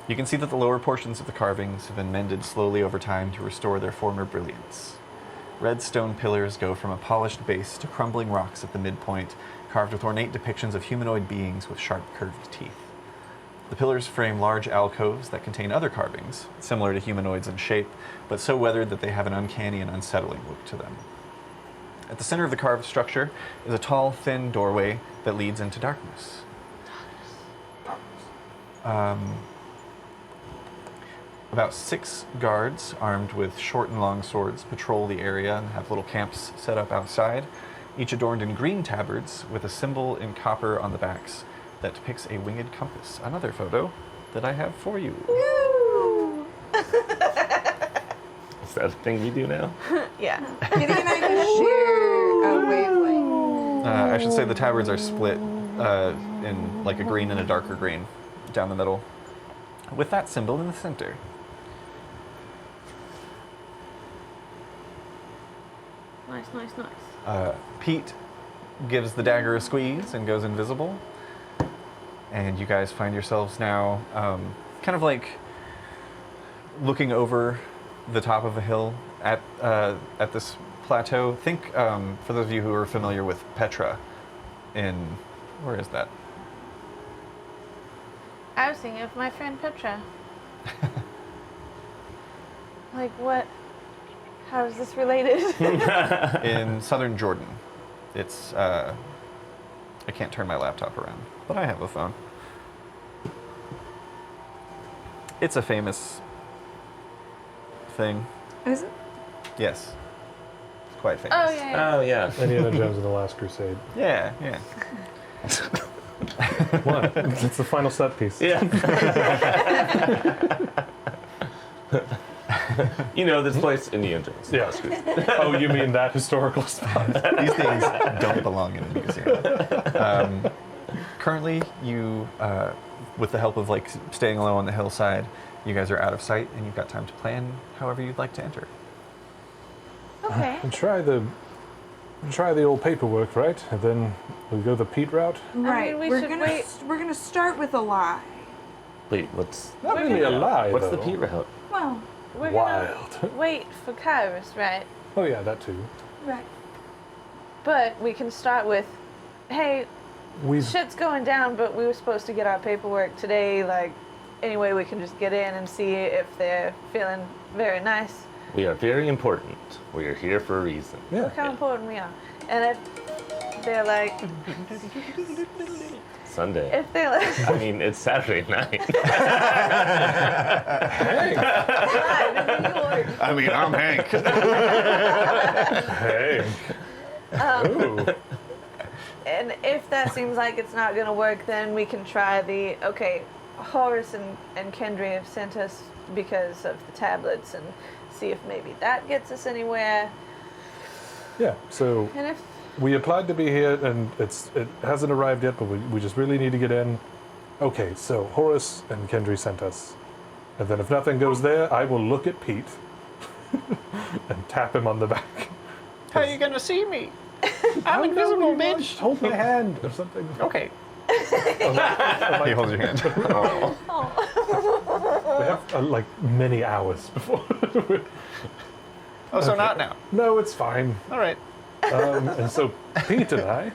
You can see that the lower portions of the carvings have been mended slowly over time to restore their former brilliance. Red stone pillars go from a polished base to crumbling rocks at the midpoint, carved with ornate depictions of humanoid beings with sharp curved teeth. The pillars frame large alcoves that contain other carvings, similar to humanoids in shape, but so weathered that they have an uncanny and unsettling look to them. At the center of the carved structure is a tall, thin doorway that leads into darkness. About 6 guards, armed with short and long swords, patrol the area and have little camps set up outside, each adorned in green tabards with a symbol in copper on the backs that depicts a winged compass. Another photo that I have for you. Is that a thing we do now? Yeah. Kitty and I can share a wavelength. I should say the tabards are split in like a green and a darker green down the middle, with that symbol in the center. Nice. Pete gives the dagger a squeeze and goes invisible. And you guys find yourselves now kind of like looking over the top of a hill at this plateau. Think, for those of you who are familiar with Petra where is that? I was thinking of my friend Petra. Like what? How is this related? In southern Jordan. It's, I can't turn my laptop around, but I have a phone. It's a famous thing. Is it? Yes. It's quite famous. Oh yeah. Oh, yeah. Indiana Jones and the Last Crusade. Yeah. What? It's the final set piece. Yeah. You know this place, Indiana Jones. Yeah. Oh, you mean that historical spot? These things don't belong in a museum. Currently, you, with the help of like staying low on the hillside, you guys are out of sight, and you've got time to plan however you'd like to enter. Okay. And try the old paperwork, right? And then we go the Pete route. Right. we we're should gonna wait. we're gonna start with a lie. Wait, what's Not really a lie, what's though. the Pete route? Well, We're Wild. gonna wait for Kaerus, right? Oh yeah, that too. right. But we can start with, hey, shit's going down, but we were supposed to get our paperwork today. Like, anyway, we can just get in and see if they're feeling very nice. We are very important. We are here for a reason. Yeah. Look how important we are. And if they're like, Sunday. if they're like, I mean, it's Saturday night. I mean, I'm Hank. Hey. Ooh. and if that seems like it's not gonna work, then we can try the, okay, Horace and Kendry have sent us because of the tablets and see if maybe that gets us anywhere. Yeah. So And if we applied to be here, and it hasn't arrived yet, but we just really need to get in. Okay, so Horace and Kendry sent us. And then if nothing goes there, I will look at Pete and tap him on the back. How are you gonna see me? I'm invisible, bitch. Just hold my hand or something. Okay. He holds your hand. We have like many hours before. Oh, so not now. No, it's fine. All right. And so Pete and I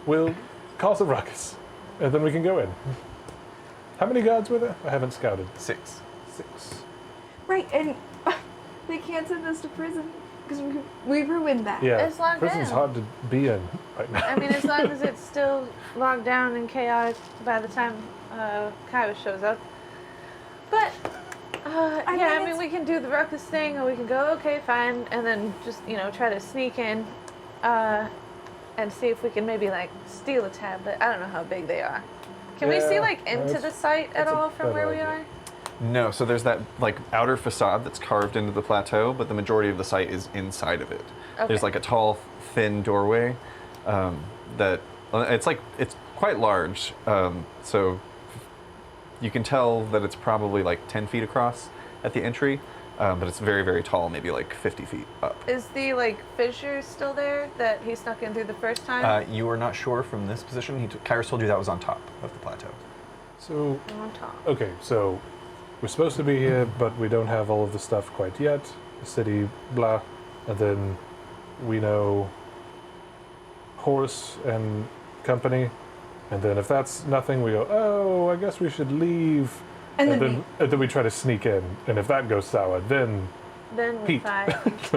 we'll cause a ruckus, and then we can go in. How many guards were there? I haven't scouted. 6. 6. Right, and they can't send us to prison because we ruined that. Yeah, It's locked prison's in. hard to be in right now. I mean, as long as it's still locked down and chaotic by the time Kaerus shows up. But, I mean, we can do the ruckus thing, or we can go, okay, fine, and then just, try to sneak in and see if we can maybe, steal a tablet. I don't know how big they are. Can we see, into the site at all from where we are? No, so there's that outer facade that's carved into the plateau, but the majority of the site is inside of it. Okay. There's a tall, thin doorway that it's quite large. So you can tell that it's probably 10 feet across at the entry, but it's very, very tall, maybe 50 feet up. Is the fissure still there that he snuck in through the first time? You are not sure from this position. Kaerus told you that was on top of the plateau. So, On top. okay, so we're supposed to be here, but we don't have all of the stuff quite yet. The city, blah. And then we know Horse and company. And then if that's nothing, we go, oh, I guess we should leave. And then we try to sneak in. And if that goes sour, then Then we Pete. fight.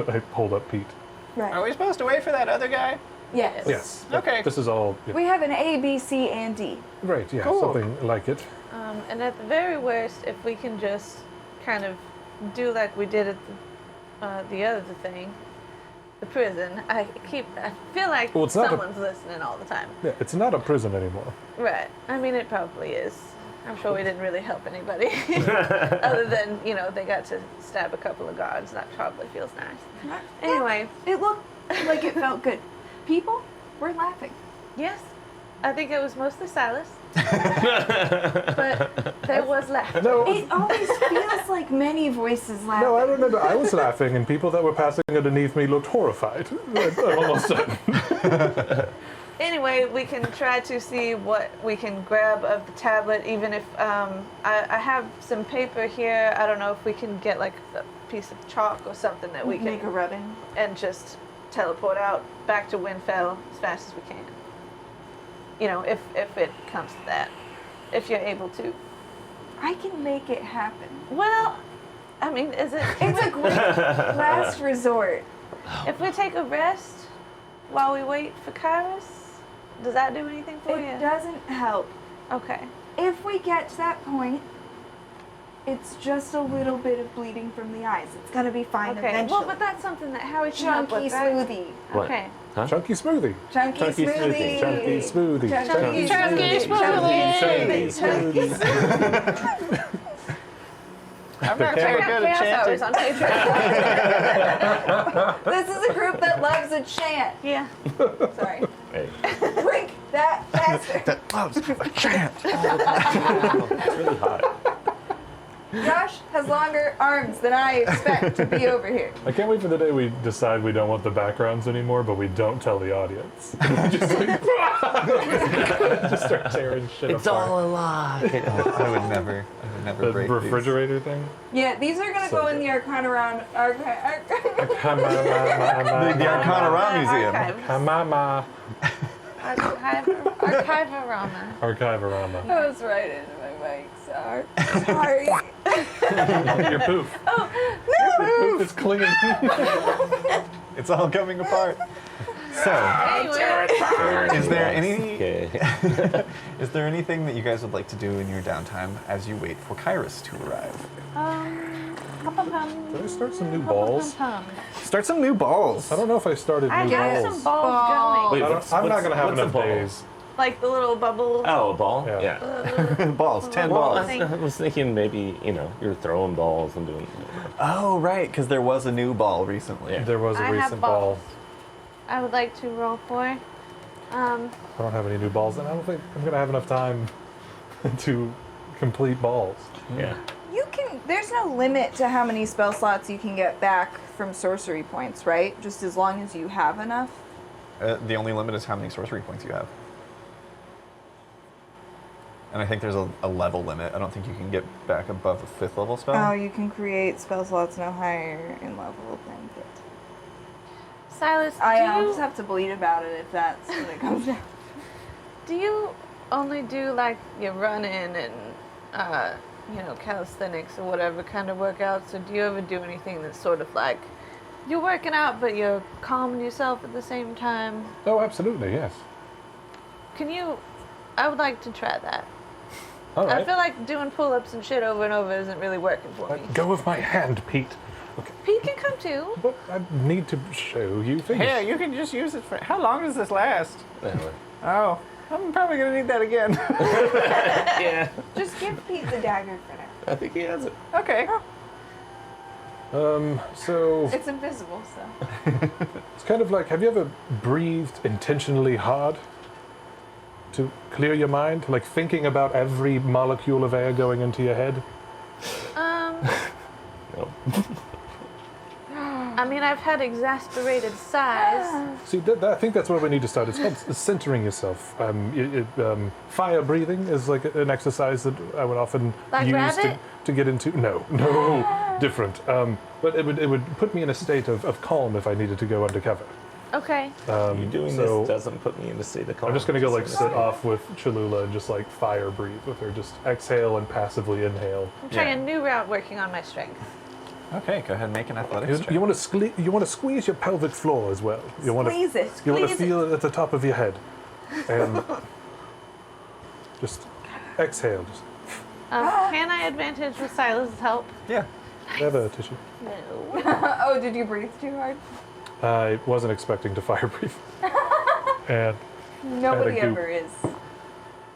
I hold up Pete. Right. Are we supposed to wait for that other guy? Yes. Yes. Okay. This is all... yeah. We have an A, B, C, and D. Right, yeah, Cool. something like it. And at the very worst, if we can just kind of do like we did at the other thing, the prison. I feel like Well, it's not a- someone's listening all the time. Yeah, it's not a prison anymore. Right. I mean, it probably is. I'm sure we didn't really help anybody, other than they got to stab a couple of guards. That probably feels nice. Anyway, It looked like it felt good. People were laughing. yes, I think it was mostly Silas, but there was laughter. No, It always feels like many voices laughing. no, I remember I was laughing and people that were passing underneath me looked horrified. All of a sudden. Anyway, we can try to see what we can grab of the tablet, even if I have some paper here. I don't know if we can get like a piece of chalk or something that we can make a rubbing. and just teleport out back to Winfell as fast as we can. If it comes to that, if you're able to. I can make it happen. Well, I mean, is it? It's a great last resort. If we take a rest while we wait for Kaerus, does that do anything for It you? doesn't help. Okay. If we get to that point, it's just a little bit of bleeding from the eyes. It's gonna be fine Okay. eventually. Well, but that's something that Howie can help Chunky with, right? smoothie. What? Okay. Huh? Chunky smoothie. Chunky Chunky smoothie. Chunky smoothie. Chunky Chunky smoothie. Chunky smoothie. I'm not Check very out good at Chaos Hours chanting. on Patreon. This is a group that loves a chant. Yeah. Sorry. Hey. Drink that faster. That loves a chant. It's really hot. Josh has longer arms than I expect to be over here. I can't wait for the day we decide we don't want the backgrounds anymore, but we don't tell the audience. Just like, just start tearing shit It's apart. all a lie. I would never The break refrigerator thing? Yeah, these are gonna So go in the Arcanarama. The Arcanarama Museum. Kamama. Archivarama. Archivarama. I was right into my mic. Sorry. Your poof. Oh, Your poof is clinging. It's all coming apart. So, Anyway. is there any Okay. is there anything that you guys would like to do in your downtime as you wait for Kaerus to arrive? Did I start some new balls? Start some new balls. I don't know if I started I new have balls. some balls going. Wait, I'm not gonna have what's a enough ball? days. Like the little bubble. Oh, a ball? Yeah. Balls, 10 Well, balls. I was thinking maybe, you're throwing balls and doing... Oh, right, because there was a new ball recently. Yeah. There was a I have recent ball. balls. I would like to roll for. I don't have any new balls, and I don't think I'm gonna have enough time to complete balls. Yeah. you can. There's no limit to how many spell slots you can get back from sorcery points, right? Just as long as you have enough. The only limit is how many sorcery points you have. And I think there's a level limit. I don't think you can get back above a 5th level spell. Oh, you can create spell slots no higher in level than that. Silas, I'll do just have to bleed about it if that's what it comes down. Do you only do like your running and calisthenics or whatever kind of workouts, or do you ever do anything that's sort of like you're working out but you're calming yourself at the same time? Oh, absolutely, yes. I would like to try that. All right. I feel like doing pull-ups and shit over and over isn't really working for me. Let go of my hand, Pete. Okay. Pete can come too. But I need to show you things. Here, you can just use it for. How long does this last? Anyway. Oh, I'm probably gonna need that again. Yeah. Just give Pete the dagger for now. I think he has it. Okay. So It's invisible, so. it's kind of like, have you ever breathed intentionally hard to clear your mind? Like thinking about every molecule of air going into your head? No. I mean, I've had exasperated sighs. See, I think that's where we need to start. It's called centering yourself. Fire breathing is like an exercise that I would often Like use rabbit? to get into. No, different. But it would put me in a state of calm if I needed to go undercover. Okay. You doing so this doesn't put me in a state of calm. I'm just gonna go like sit off with Cholula and just like fire breathe with her. Just exhale and passively inhale. I'm trying a new route working on my strength. Okay, go ahead and make an athletics check. You want to squeeze your pelvic floor as well. You want to Squeeze it. You want to Squeeze feel it at the top of your head, and just exhale. Just Can I advantage with Silas's help? Yeah. have a tissue. No. Oh, did you breathe too hard? I wasn't expecting to fire breathe, and Nobody goop. ever is.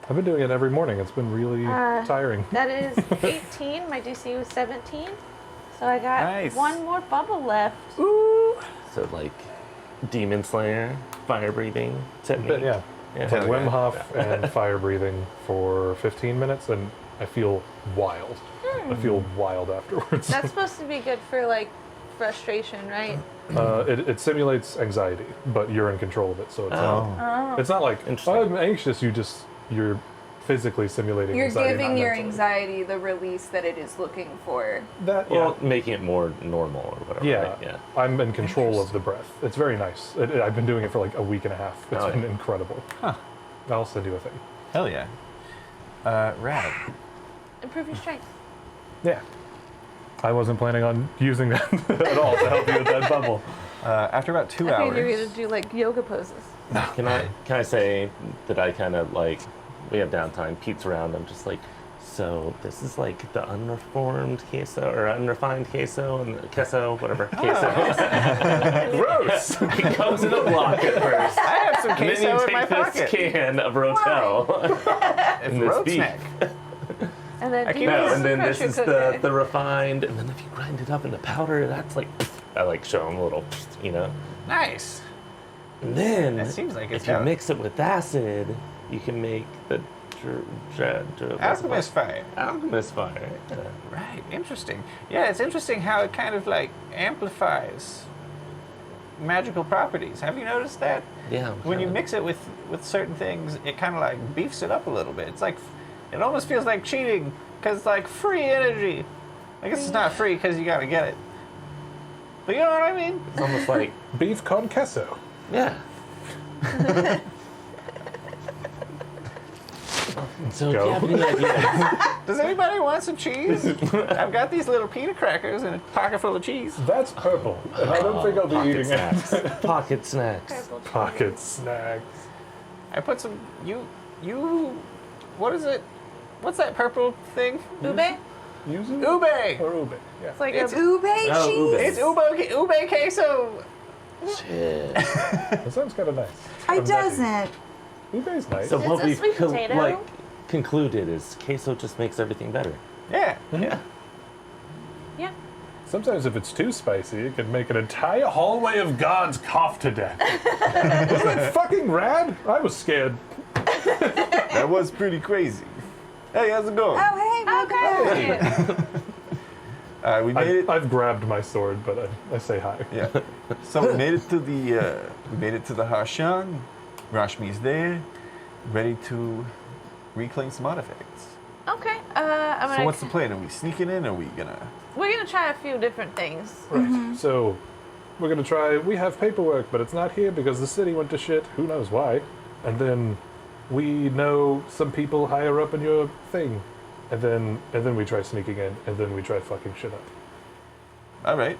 I've been doing it every morning. It's been really tiring. That is 18. My DC was 17. So I got Nice. one more bubble left. So like Demon Slayer, fire breathing technique. But yeah, Yeah. so Wim Hof and fire breathing for 15 minutes, and I feel wild. I feel wild afterwards. That's supposed to be good for like frustration, right? It simulates anxiety, but you're in control of it, so it's it's not like Interesting. I'm anxious. You're physically simulating. You're anxiety, giving not your mentally. anxiety the release that it is looking for. That Well, making it more normal or whatever. yeah, Right? Yeah. I'm in control of the breath. It's very nice. I've been doing it for like a week and a half. It's Oh, been yeah. incredible. I'll send you a thing. Hell yeah. Rad. Improve your strength. Yeah. I wasn't planning on using that at all to help you with that bubble. After about 2 I hours. figured you're gonna do like yoga poses. Can I say that I kind of like, we have downtime, Pete's around, I'm just like, so this is like the unreformed queso or unrefined queso and queso, whatever, queso. Gross! It comes in a block at first. I have some And then queso you in my take this pocket. can of Rotel and this Road beef. snack. And then do No, this and then this pressure is cooker. the refined, and then if you grind it up into powder, that's like, I like show them a little, you know. Nice. And then That seems like it's if you got- mix it with acid, you can make the Alchemist fire. Alchemist fire. Yeah. Right. Interesting. Yeah, it's interesting how it kind of like amplifies magical properties. Have you noticed that? Yeah. When you kinda- mix it with certain things, it kind of like beefs it up a little bit. It's like, it almost feels like cheating because it's like free energy. I guess it's not free because you got to get it. But you know what I mean? It's almost like Beef con queso. yeah. So Go. if you have any ideas, Does anybody want some cheese? I've got these little pita crackers and a pocket full of cheese. That's purple, and I don't think I'll be pocket eating snacks. it. Pocket snacks. Pocket snacks. I put some, what is it? What's that purple thing? Ube? Use it? Ube! Or ube, yeah. It's like It's a Ube Oh, cheese. ube. It's ube queso. Shit. That sounds kind of nice. It doesn't. Ube's nice. So It's what a we've sweet potato. like concluded is queso just makes everything better. Yeah. Yeah. yeah. Sometimes if it's too spicy, it can make an entire hallway of gods cough to death. Wasn't that fucking rad? I was scared. That was pretty crazy. Hey, how's it going? Oh, hey, welcome. Okay. We made it. I've grabbed my sword, but I say hi. Yeah. So we made it to the Harshan. Rashmi's there, ready to reclaim some artifacts. Okay. I'm So gonna. what's the plan? Are we sneaking in? Or are we gonna? We're gonna try a few different things. Right. So we're gonna try. We have paperwork, but it's not here because the city went to shit. Who knows why? And then we know some people higher up in your thing. And then we try sneaking in, and then we try fucking shit up. All right.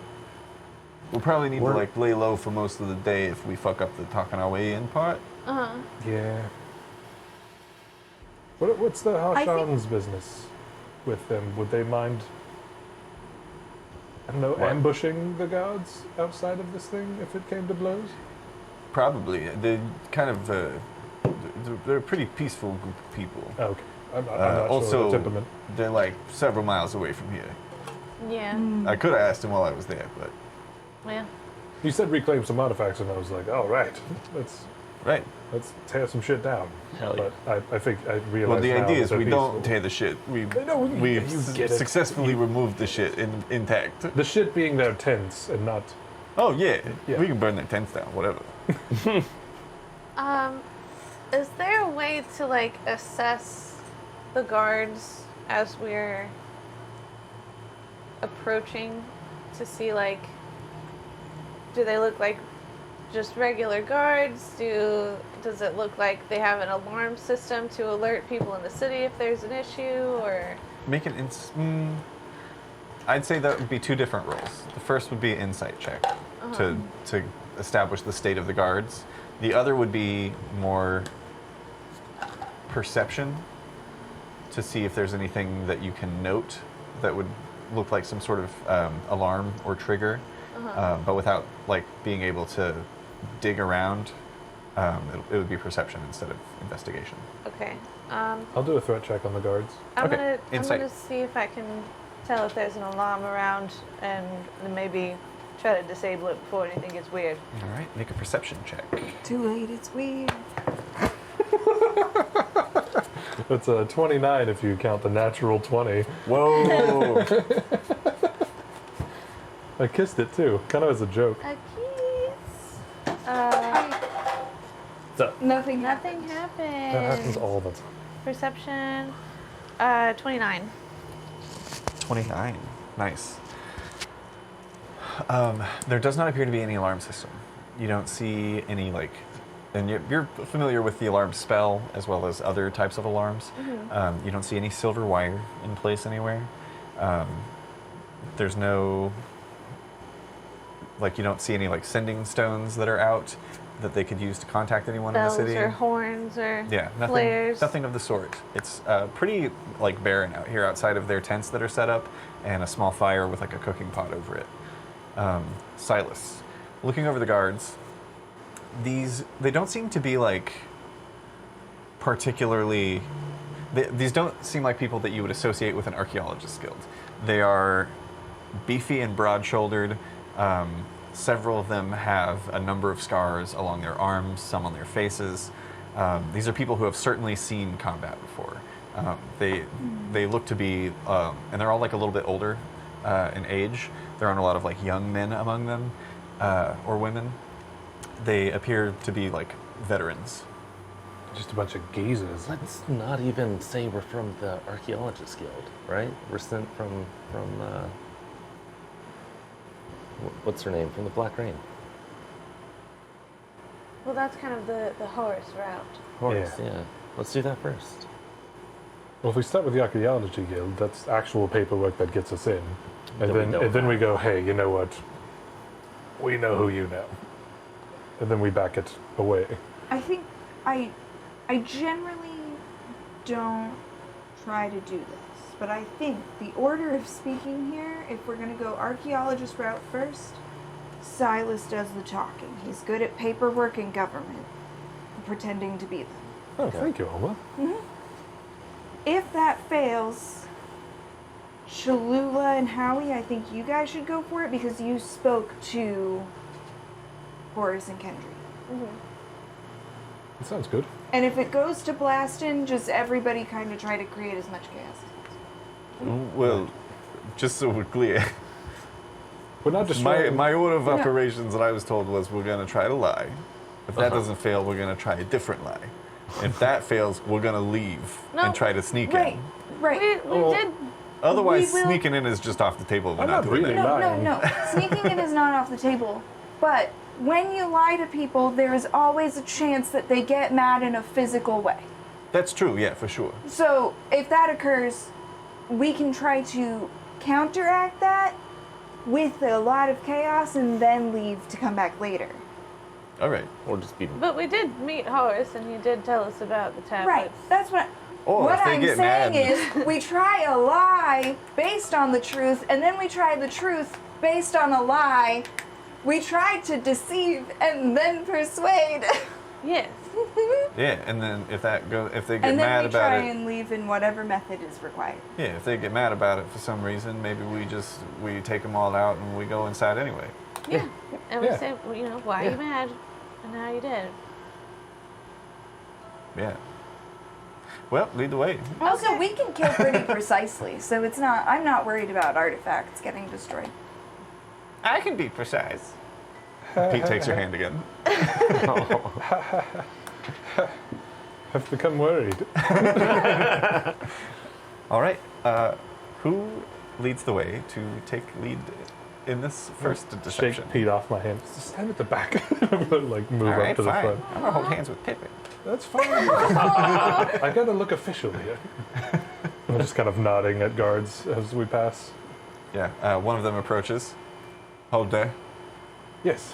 We'll probably need to like lay low for most of the day if we fuck up the talking our way in part. Yeah. What's the Hashan's business with them? Would they mind, I don't know, ambushing the guards outside of this thing if it came to blows? Probably. They're kind of, they're a pretty peaceful group of people. Okay. I'm not also, sure the temperament. they're like several miles away from here. Yeah. I could have asked him while I was there, but... Yeah. You said reclaim some artifacts, and I was like, oh, right. Let's tear some shit down. Hell yeah. But I think I realized Well, the now idea that is they're we peaceful. don't tear the shit. We get it. successfully removed the shit intact. The shit being their tents and not... Oh, yeah. We can burn their tents down, whatever. Is there a way to, like, assess the guards as we're approaching to see, like, do they look like just regular guards? Does it look like they have an alarm system to alert people in the city if there's an issue, or? Make an I'd say that would be two different roles. The first would be an insight check to establish the state of the guards. The other would be more perception to see if there's anything that you can note that would look like some sort of alarm or trigger, but without like being able to dig around. It would be perception instead of investigation. Okay. I'll do a threat check on the guards. I'm Okay. gonna see if I can tell if there's an alarm around, and maybe try to disable it before anything gets weird. All right, make a perception check. Too late, it's weird. It's a 29 if you count the natural 20. Whoa! I kissed it too, kind of as a joke. A kiss. Nothing Nothing happened. happened. That happens all the time. Perception. 29. 29. Nice. There does not appear to be any alarm system. You don't see any, like, and you're familiar with the alarm spell as well as other types of alarms. You don't see any silver wire in place anywhere. There's no, like, you don't see any, like, sending stones that are out that they could use to contact anyone Bells in the city. or horns or Yeah, flares. nothing of the sort. It's pretty like barren out here outside of their tents that are set up, and a small fire with like a cooking pot over it. Silas, looking over the guards, they don't seem to be like particularly. These don't seem like people that you would associate with an archaeologist guild. They are beefy and broad-shouldered. Several of them have a number of scars along their arms, some on their faces. These are people who have certainly seen combat before. They look to be, and they're all like a little bit older in age. There aren't a lot of like young men among them or women. They appear to be like veterans. Just a bunch of geezers. Let's not even say we're from the Archaeologist Guild, right? We're sent from what's her name? From the Black Rain. Well, that's kind of the Horus route. Horus, yeah. Let's do that first. Well, if we start with the Archaeology Guild, that's actual paperwork that gets us in. And then we go, hey, you know what? We know who you know. And then we back it away. I think I generally don't try to do this, but I think the order of speaking here, if we're going to go archaeologist route first, Silas does the talking. He's good at paperwork and government, pretending to be them. Oh, thank you, Alma. If that fails, Cholula and Howie, I think you guys should go for it because you spoke to Horus and Kendry. That sounds good. And if it goes to blasting, just everybody kind of try to create as much chaos. Well, just so we're clear, we're not destroying. my order of operations that I was told was we're going to try to lie. If that doesn't fail, we're going to try a different lie. If that fails, we're going to leave and try to sneak in. Right. We did. Otherwise, We will- sneaking in is just off the table. We're I'm not not doing really that. No. Sneaking in is not off the table. But when you lie to people, there is always a chance that they get mad in a physical way. That's true, yeah, for sure. So if that occurs, we can try to counteract that with a lot of chaos and then leave to come back later. All right. Or just be. But we did meet Horace, and he did tell us about the tablets. Right, that's what... Or what if they I'm get saying mad. is, we try a lie based on the truth, and then we try the truth based on a lie. We try to deceive and then persuade. Yes. Yeah, and then if they get And then mad we about try it, and leave in whatever method is required. yeah, if they get mad about it for some reason, maybe we take them all out and we go inside anyway. Yeah. And we Yeah. say, well, you know, why are you mad? And now you did. Yeah. Well, lead the way. Also, we can kill pretty precisely, so it's not. I'm not worried about artifacts getting destroyed. I can be precise. Pete takes your hand again. I've become worried. All right. Who leads the way to take lead in this first deception? Shake Pete off my hand. Just stand at the back. Like move All up right, to the fine. front. I'm gonna hold hands with Pippin. That's fine. I gotta look official here. I'm just kind of nodding at guards as we pass. Yeah. One of them approaches. Hold there. Yes,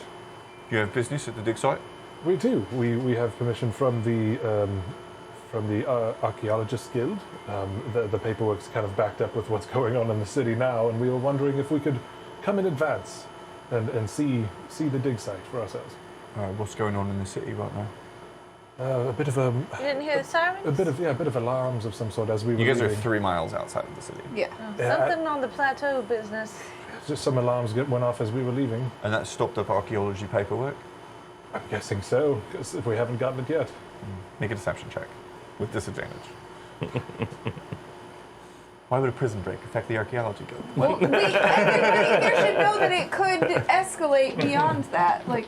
You have business at the dig site? we do. We have permission from the Archaeologists Guild. The paperwork's kind of backed up with what's going on in the city now, and we were wondering if we could come in advance and see the dig site for ourselves. What's going on in the city right now? A bit of a You didn't hear the sirens? a bit of alarms of some sort as we were You guys are leaving. 3 miles outside of the city. Yeah. Something on the plateau business. Just some alarms went off as we were leaving. And that stopped up archaeology paperwork? I'm guessing so, because we haven't gotten it yet. Make a deception check with disadvantage. Why would a prison break affect the archaeology guild? Well, everybody here should know that it could escalate beyond that. Like,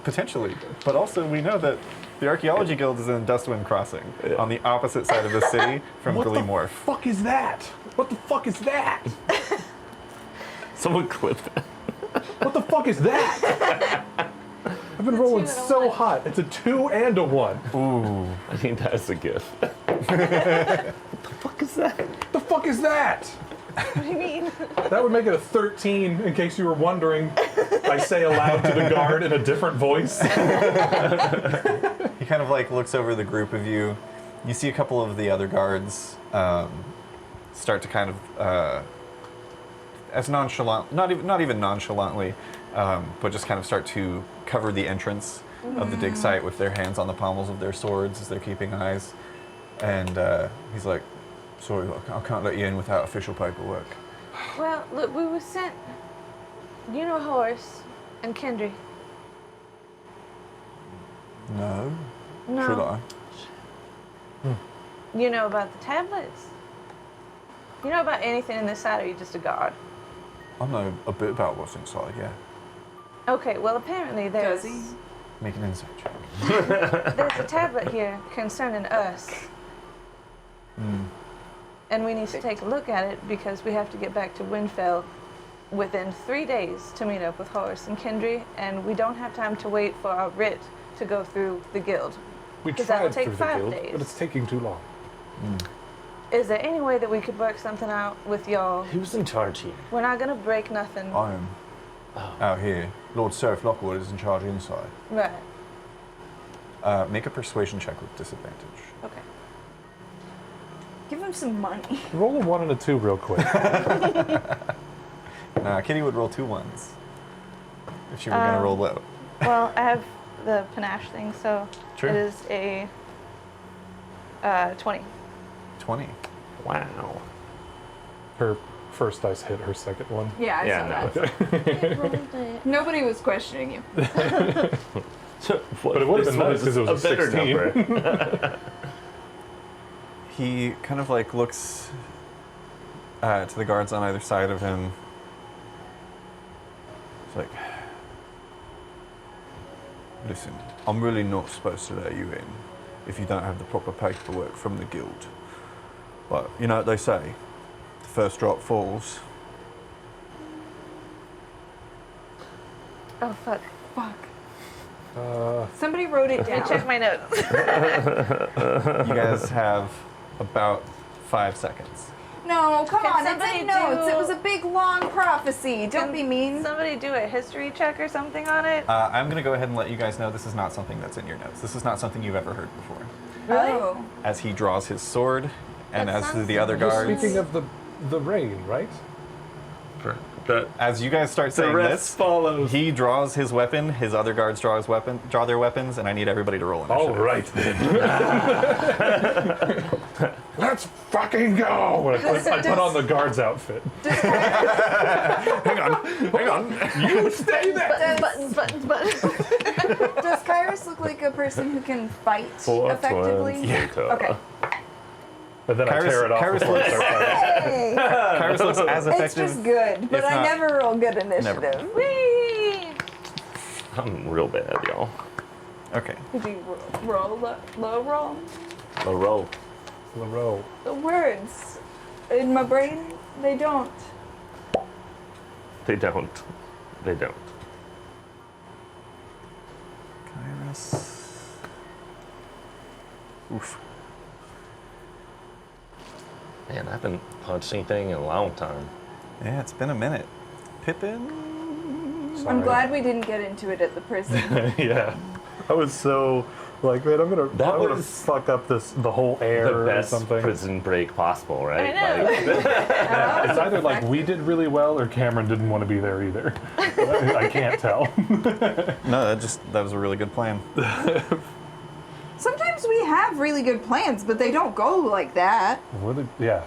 Potentially. But also, we know that the archaeology guild is in Dustwind Crossing, on the opposite side of the city from Gleamorph. Fuck is that? What the fuck is that? Someone clip that. What the fuck is that? I've been rolling so hot. It's a 2 and a 1. Ooh. I think that's a gift. What the fuck is that? The fuck is that? What do you mean? That would make it a 13, in case you were wondering. I say aloud to the guard in a different voice. He kind of like looks over the group of you. You see a couple of the other guards start to kind of, as nonchalant, not even nonchalantly, but just kind of start to cover the entrance of the dig site with their hands on the pommels of their swords as they're keeping eyes. And he's like, sorry, I can't let you in without official paperwork. Well, look, we were sent. You know Horace and Kendry? No. No. Should I? You know about the tablets? You know about anything in this side, or are you just a guard? I know a bit about what's inside, yeah. Okay, well, apparently there's... Does he? Make an insight check. There's a tablet here concerning us. And we need to take a look at it because we have to get back to Windfell within 3 days to meet up with Horace and Kendry, and we don't have time to wait for our writ to go through the guild. We Because that tried would take through the 5 guild, days. but it's taking too long. Is there any way that we could work something out with y'all? Who's in charge here? We're not gonna break nothing. I am out here. Lord Seraph Lockwood is in charge inside. Right. Make a persuasion check with disadvantage. Okay. Give him some money. Roll a 1 and a 2 real quick. Kitty would roll 2 ones if she were going to roll low. Well, I have the panache thing, so Sure. it is a 20. 20. Wow. Her first dice hit her second one. Yeah, I Yeah, saw that. Nobody was questioning you. But it would have been nice because it was a better 16. number. He kind of like looks to the guards on either side of him. It's like, listen, I'm really not supposed to let you in if you don't have the proper paperwork from the guild. But you know what they say, the first drop falls. Oh, fuck. Fuck. Somebody wrote it down. Check my notes. You guys have about 5 seconds. No, come Can on, it's somebody in notes. do- It was a big, long prophecy. Don't be mean. Somebody do a history check or something on it. I'm going to go ahead and let you guys know this is not something that's in your notes. This is not something you've ever heard before. Oh. As he draws his sword, and That as do sounds the other You're guards, speaking of the rain, right? as you guys start saying rest this, follows. he draws his weapon, his other guards draw their weapons, and I need everybody to roll initiative. All right then. Let's fucking go! I put on the guard's outfit. Hang on. You stay there! Buttons. Does Kaerus look like a person who can fight effectively? Okay. And then I tear it off Kaerus before I looks- start fighting. Hey! Kairos looks as It's effective. just good, but if I not- never roll good initiative. Whee! I'm real bad, y'all. Okay. Did you roll low roll? A roll. LaRoe. The words in my brain, they don't. They don't. Kaerus. Oof. Man, I haven't punched anything in a long time. Yeah, it's been a minute. Pippin. I'm glad we didn't get into it at the prison. Yeah. I was so like, man, I'm gonna was fuck up the whole air The or best something. prison break possible, right? I know. Like, It's either like we did really well or Cameron didn't want to be there either. I can't tell. No, that was a really good plan. Sometimes we have really good plans, but they don't go like that. Yeah.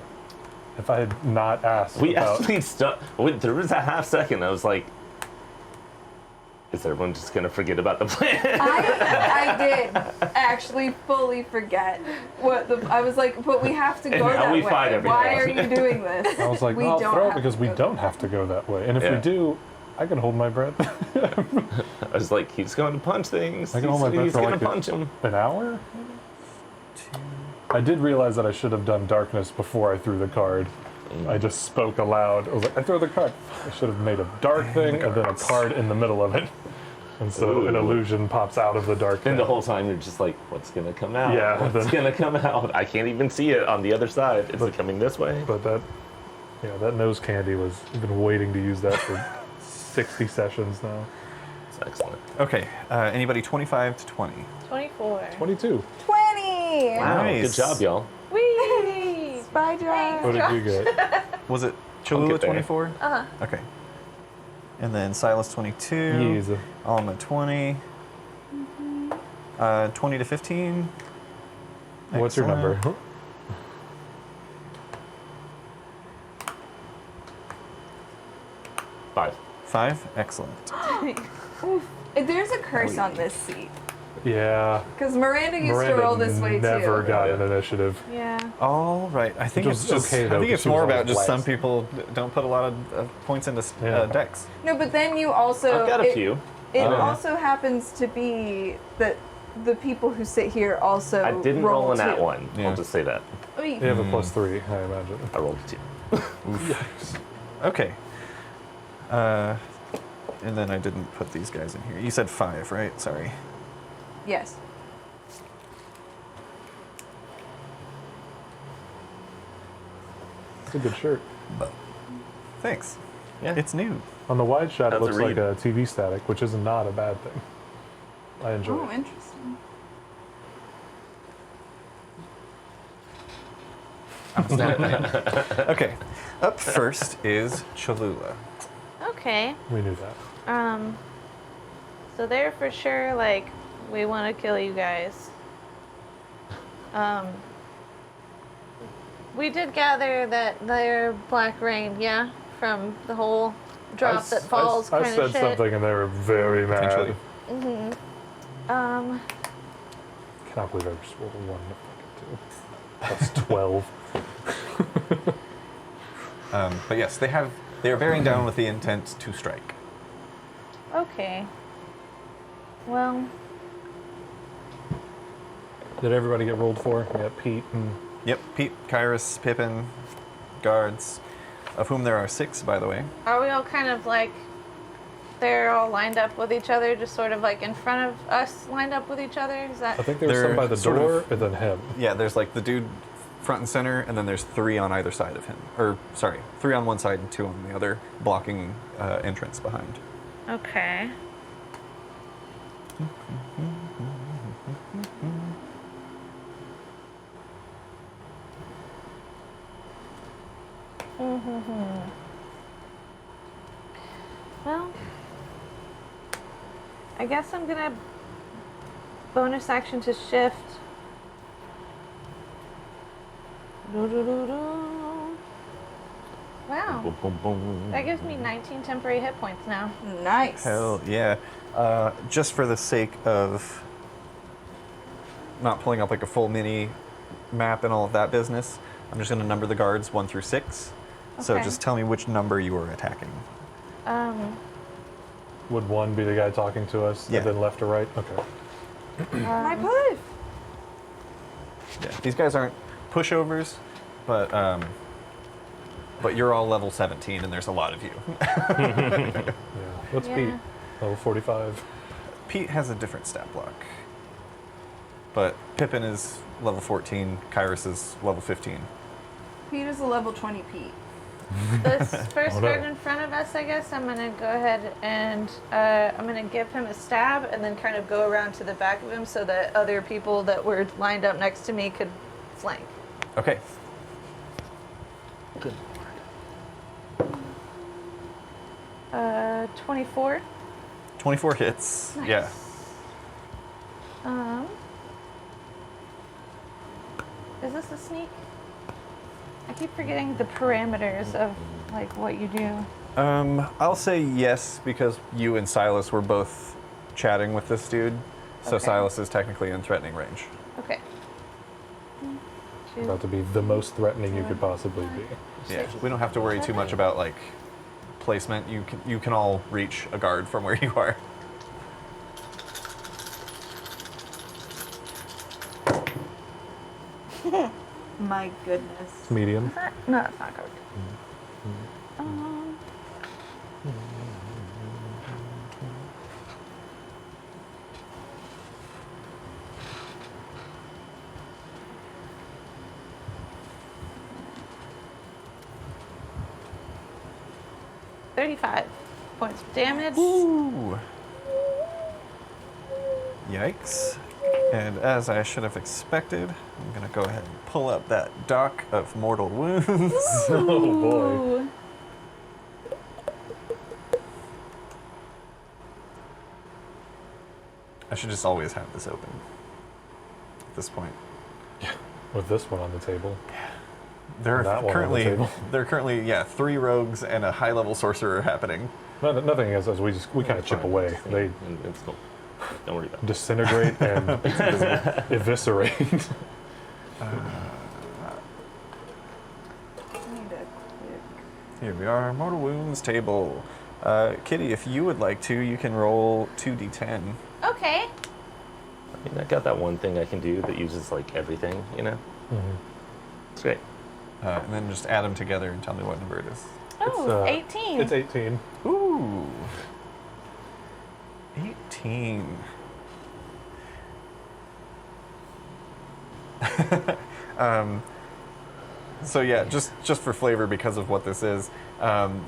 If I had not asked we about... actually there was a half second. I was like, is everyone just gonna forget about the plan? I did actually fully forget I was like, but we have to go And now that we way. fight everything. Why are you doing this? I was like, We no, I'll don't throw it have because to we go don't have to go that way. And if Yeah. we do, I can hold my breath. I was like, he's going to punch things. I can hold my breath He's for gonna like punch him. an hour? I did realize that I should have done darkness before I threw the card. I just spoke aloud. I was like, I throw the card. I should have made a dark thing and then a card in the middle of it. And so an illusion pops out of the dark And the thing. whole time you're just like, what's gonna come out? Yeah, What's the- gonna come out? I can't even see it on the other side. Is it coming this way? But that nose candy I've been waiting to use that for 60 sessions now. It's excellent. Okay, anybody 25 to 20? 24. 22. 20! Wow, Nice. good job, y'all. Whee! Spy job. What did you get? Was it I'll Cholula get there. 24? Uh-huh. Okay. And then Silas 22. Yes. Alma 20. 20 to 15. What's your number? Excellent. 5. 5? Excellent. Oof. There's a curse on this seat. Yeah. Because Miranda used to roll this way never too. got an initiative. Yeah. All right. I think Which it's was just. okay, though, I think 'cause it's she was more always about just some last. people don't put a lot of points into Yeah. decks. No, but then you also. I've got a few. It Oh. also happens to be that the people who sit here also. I didn't roll roll in that too. one. Yeah. I'll just say that. Oh, You have a +3, I imagine. I rolled a 2. Okay. And then I didn't put these guys in here. You said 5, right? Sorry. Yes. It's a good shirt. Thanks. Yeah. It's new. On the wide shot, it How's it looks like read? a TV static, which is not a bad thing. I enjoy Oh, it. interesting. Okay. Up first is Cholula. Okay. We knew that. So they're for sure like, we want to kill you guys. We did gather that they're black rain, yeah? From the whole drop that falls I kind said of shit. something and they were very mad. Potentially. Can't believe I just rolled a 1 and a fucking 2. That's 12. But yes, they are bearing down with the intent to strike. Okay. Well, Did everybody get rolled for? Yeah, Pete and Yep, Pete, Kaerus, Pippin, guards, of whom there are 6, by the way. are we all kind of like they're all lined up with each other, just sort of like in front of us, lined up with each other? Is that? I think there's some by the sort door, of- and then him. Yeah, there's like the dude front and center, and then there's 3 on either side of him. Or, sorry, 3 on one side and 2 on the other, blocking entrance behind. Okay. Well, I guess I'm gonna bonus action to shift. Wow. Boom, boom, boom. That gives me 19 temporary hit points now. Nice. Hell yeah. Just for the sake of not pulling up like a full mini map and all of that business, I'm just going to number the guards 1 through 6. So Okay. just tell me which number you were attacking. Would 1 be the guy talking to us, Yeah. and then left or right? Okay. My push. Yeah. These guys aren't pushovers, but you're all level 17 and there's a lot of you. Yeah. What's Yeah. Pete? Level 45. Pete has a different stat block. But Pippin is level 14, Kaerus is level 15. Pete is a level 20 Pete. This first Oh, no. guard in front of us, I guess, I'm gonna go ahead and I'm gonna give him a stab and then kind of go around to the back of him so that other people that were lined up next to me could flank. Okay. Good. 24. 24 hits. Nice. Yeah. Is this a sneak? I keep forgetting the parameters of like what you do. I'll say yes because you and Silas were both chatting with this dude. So Okay. Silas is technically in threatening range. Okay. Two. About to be the most threatening you could possibly be. Yeah. We don't have to worry too much about like placement. You can all reach a guard from where you are. My goodness. Medium. No, that's not correct. $35 points of damage. Ooh. Yikes. And as I should have expected, I'm going to go ahead and pull up that doc of mortal wounds. Oh boy. Ooh. I should just always have this open at this point. With this one on the table. There That are one on the table. currently 3 rogues and a high-level sorcerer happening. Nothing against us. We kind of chip away. They It's cool. Don't worry about it. disintegrate and eviscerate. I need a quick. Here we are, mortal wounds table. Kitty, if you would like to, you can roll 2d10. Okay. I mean, I got that one thing I can do that uses like everything, you know? It's great. And then just add them together and tell me what number it is. Oh, 18. It's 18. Ooh. 18. So yeah, just for flavor, because of what this is,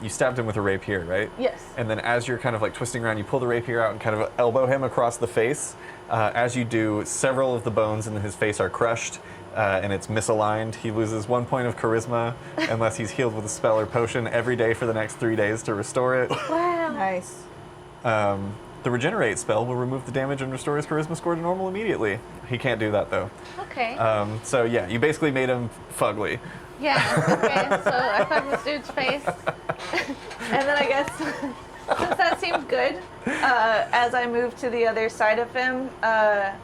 you stabbed him with a rapier, right? Yes. And then as you're kind of like twisting around, you pull the rapier out and kind of elbow him across the face. As you do, several of the bones in his face are crushed, and it's misaligned. He loses 1 point of charisma unless he's healed with a spell or potion every day for the next 3 days to restore it. Wow. Nice. The regenerate spell will remove the damage and restore his charisma score to normal immediately. He can't do that though. Okay. So yeah, you basically made him fugly. Yeah, okay, so I fucked this dude's face. And then I guess, since that seemed good, as I move to the other side of him, I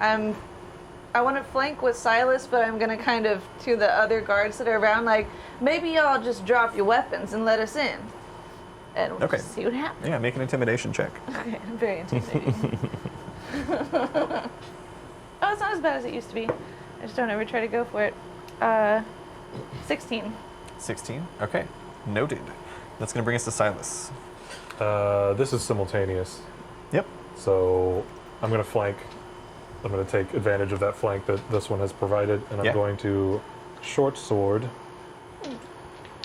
want to flank with Silas, but I'm going to kind of, to the other guards that are around, like, maybe y'all just drop your weapons and let us in. And we'll Okay. just see what happens. Yeah, make an intimidation check. Okay, I'm very intimidating. Oh, it's not as bad as it used to be. I just don't ever try to go for it. 16. 16. Okay, noted. That's gonna bring us to Silas. This is simultaneous. Yep. So I'm going to flank. I'm going to take advantage of that flank that this one has provided, and I'm going to short sword,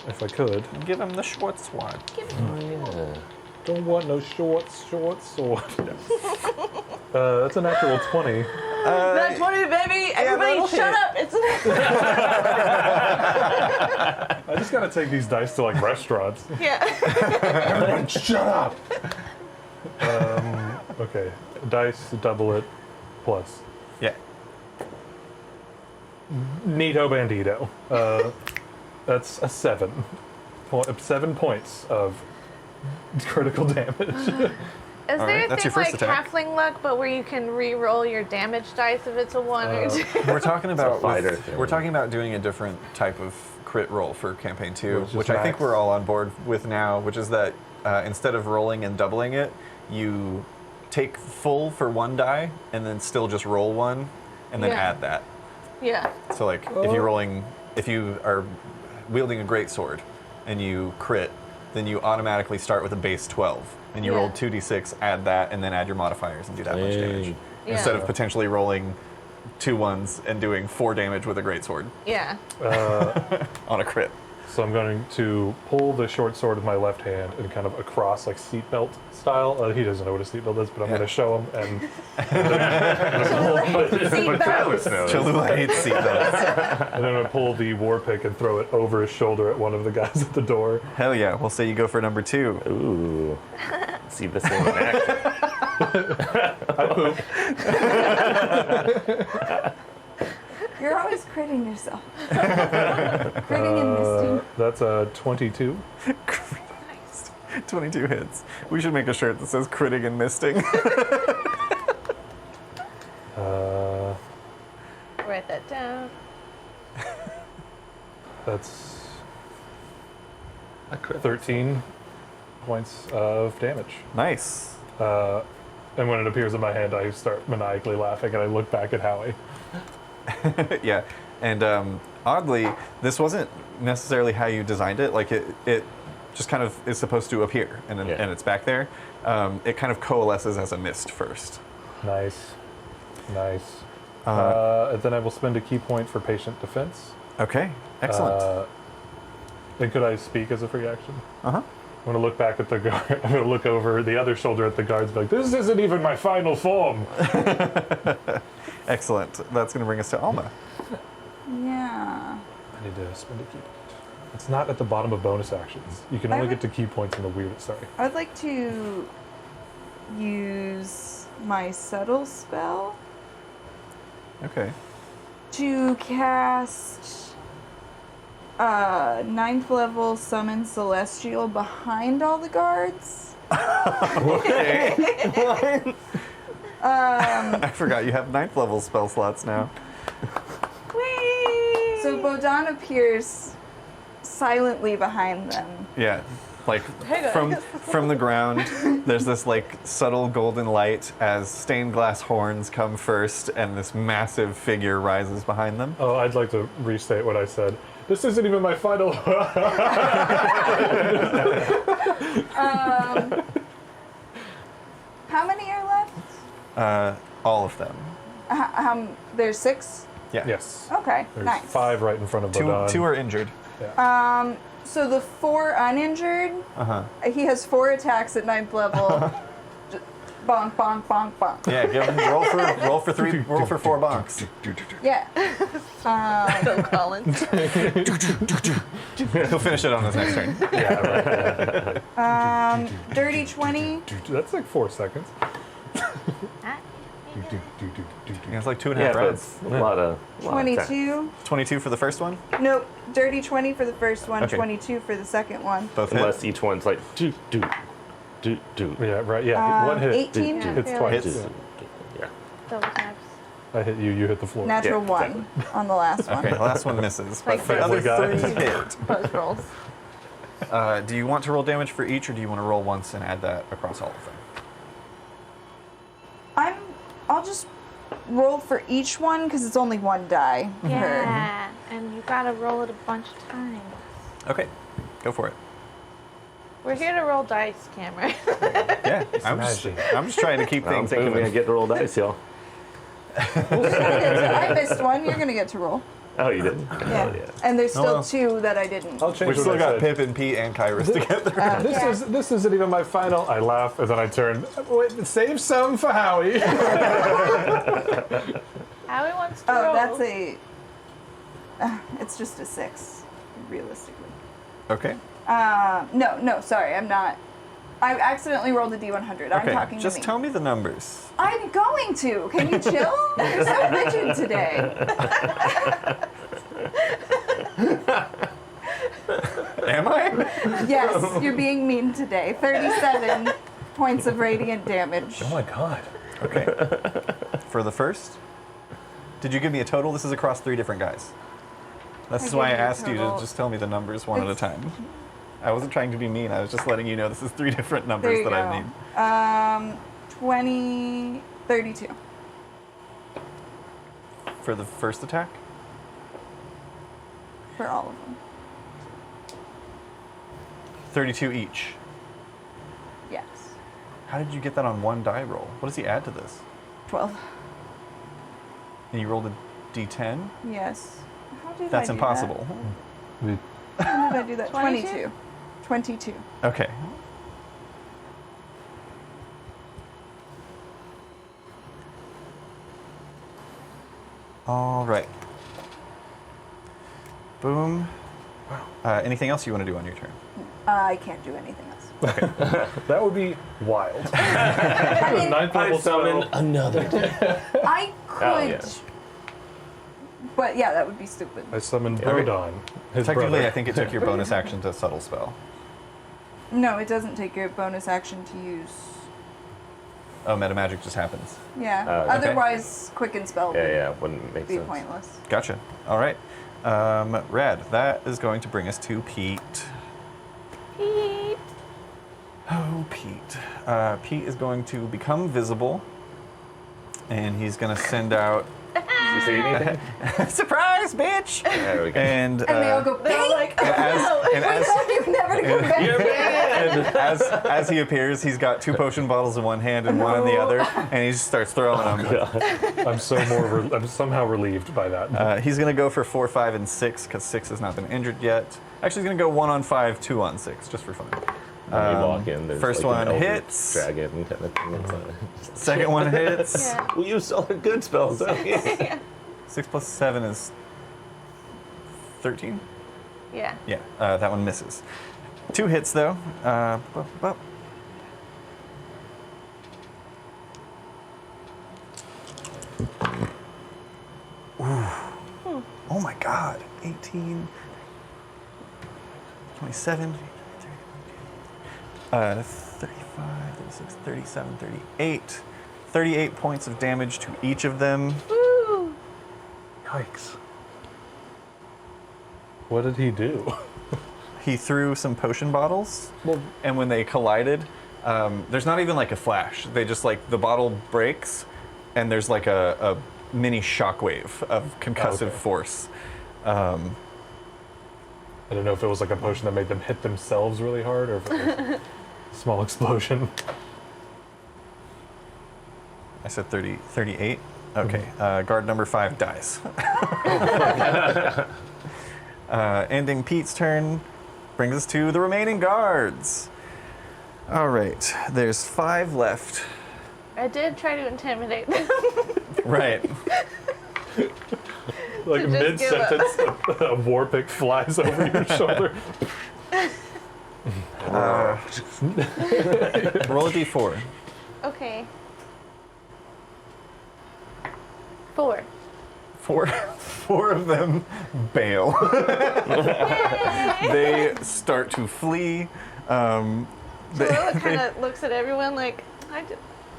if I could. Give him the short sword. Don't want no short sword. That's a natural 20. That's 20, baby. Everybody, shut up. It's I just got to take these dice to like restaurants. yeah. Everyone, shut up. Okay, dice, double it, plus. Yeah. Neato bandito. That's a 7. 7 points of critical damage. Is there a thing like halfling luck, but where you can re-roll your damage dice if it's a 1 or 2? We're talking about we're talking about doing a different type of crit roll for campaign 2, which I think max. we're all on board with now, which is that instead of rolling and doubling it, you take full for 1 die and then still just roll 1 and then add that. Yeah. So like if you are wielding a great sword and you crit, then you automatically start with a base 12 and you roll 2d6, add that, and then add your modifiers and do that much damage. Instead of potentially rolling 2 1s and doing 4 damage with a great sword. Yeah. On a crit. So I'm going to pull the short sword with my left hand and kind of across, like seatbelt style. He doesn't know what a seatbelt is, but I'm going to show him. And Cholula hates seatbelts. And then I'm going to pull the war pick and throw it over his shoulder at one of the guys at the door. Hell yeah! We'll say you go for number 2. Ooh. See this in action. I poop. You're always critting yourself. Critting and misting. That's a 22. Nice. 22 hits. We should make a shirt that says critting and misting. Write that down. That's 13 points of damage. Nice. And when it appears in my hand, I start maniacally laughing and I look back at Howie. Yeah, and oddly, this wasn't necessarily how you designed it. Like it just kind of is supposed to appear, and and it's back there. It kind of coalesces as a mist first. Nice. And then I will spend a key point for patient defense. Okay, excellent. Then could I speak as a free action? Uh-huh. I'm going to look back at the guard. I'm going to look over the other shoulder at the guards and be like, this isn't even my final form. Excellent. That's going to bring us to Alma. Yeah. I need to spend a key point. It's not at the bottom of bonus actions. You can only get to key points in the weird. Sorry. I would like to use my subtle spell Okay. to cast 9th level summon celestial behind all the guards. Okay. I forgot you have 9th level spell slots now. Whee! So Bodan appears silently behind them. Yeah. Like from the ground, there's this like subtle golden light as stained glass horns come first, and this massive figure rises behind them. Oh, I'd like to restate what I said. This isn't even my final. How many are left? All of them. There's 6? Yeah. Yes. Okay, There's nice. 5 right in front of Bodan. Two are injured. So the 4 uninjured, he has 4 attacks at 9th level. Just bonk, bonk, bonk, bonk. Yeah, give him roll for 4 bonks. Yeah. Phil Collins. He'll finish it on his next turn. Yeah, right. Dirty 20. That's like 4 seconds. It's like 2.5 Yeah, but rounds. it's a lot of 22. 22 for the first one? Nope. Dirty 20 for the first one, Okay. 22 for the second one. Both hit? Unless each one's like do. Yeah, right. Yeah, one hit. 18. It's twice. Hits. Yeah. Double taps. I hit you. You hit the floor. Natural Yeah, 1 on the last one. Okay, the last one misses. But Like the other Family 3 Guy. hit. Post rolls. Do you want to roll damage for each, or do you want to roll once and add that across all of them? I'll just roll for each one because it's only 1 die. per. Yeah, and you gotta roll it a bunch of times. Okay, go for it. We're here to roll dice, Cameron. Yeah, I'm just trying to keep I'm things thinking we moving. get to roll dice, y'all. I missed one. You're gonna get to roll. Oh, you did? Yeah. And there's still 2 that I didn't. I'll change We've what still I got said. Pip and Pete and Kaerus together. This isn't even my final. I laugh and then I turn. Wait, save some for Howie. Howie wants to Oh, roll. that's a. It's just a 6, realistically. Okay. No, sorry, I'm not. I accidentally rolled a D100. I'm Okay. talking Just to me. tell me the numbers. I'm going to. Can you chill? You're so rigid today. Am I? Yes, you're being mean today. 37 points of radiant damage. Oh my god. Okay. For the first, did you give me a total? This is across 3 different guys. This is why I gave you a asked you to total. just tell me the numbers one at a It's- time. I wasn't trying to be mean. I was just letting you know this is 3 different There numbers you that go. I need. 32. For the first attack? For all of them. 32 each. Yes. How did you get that on 1 die roll? What does he add to this? 12. And you rolled a d10? Yes. How did That's I do impossible. That? How did I do that? 22? 22. Okay. All right. Boom. Anything else you want to do on your turn? I can't do anything else. That would be wild. I mean, Ninth I level summon spell. another. I could. Oh, yeah. But yeah, that would be stupid. I summoned Okay. Bodon. His Technically, brother. I think it took your bonus action to subtle spell. No, it doesn't take your bonus action to use. Oh, meta magic just happens. Yeah. Oh, okay. Otherwise, quicken spell Yeah, would wouldn't make be sense. pointless. Gotcha. All right. Rad, that is going to bring us to Pete. Pete. Oh, Pete. Pete is going to become visible, and he's going to send out Did you see anything? surprise, bitch. There we go. And And they all go, They're like, you're never to come back. You're banned! as he appears, he's got 2 potion bottles in one hand and one in the other, and he just starts throwing them. I'm I'm somehow relieved by that. He's going to go for 4, 5, and 6 because 6 has not been injured yet. Actually, he's going to go 1 on 5, 2 on 6, just for fun. When you walk in, there's First like an one eldritch hits. dragon kind of thing inside. Second one hits. Yeah. We used all the good spells, don't we? 6 plus 7 is 13. Yeah. Yeah, that one misses. 2 hits though. Ooh. Oh my god. 18, 27, 35, 36, 37, 38. 38 points of damage to each of them. Woo. Yikes. What did he do? He threw some potion bottles, and when they collided, there's not even like a flash. They just like, the bottle breaks, and there's like a mini shockwave of concussive force. I don't know if it was like a potion that made them hit themselves really hard, or if it was a small explosion. I said 38. Okay, guard number 5 dies. Ending Pete's turn brings us to the remaining guards. All right, there's 5 left. I did try to intimidate them. Right. Like To just give up. mid-sentence, a war pick flies over your shoulder. Roll a d4. Okay. 4. 4 of them bail. They start to flee. Lola kind of looks at everyone like,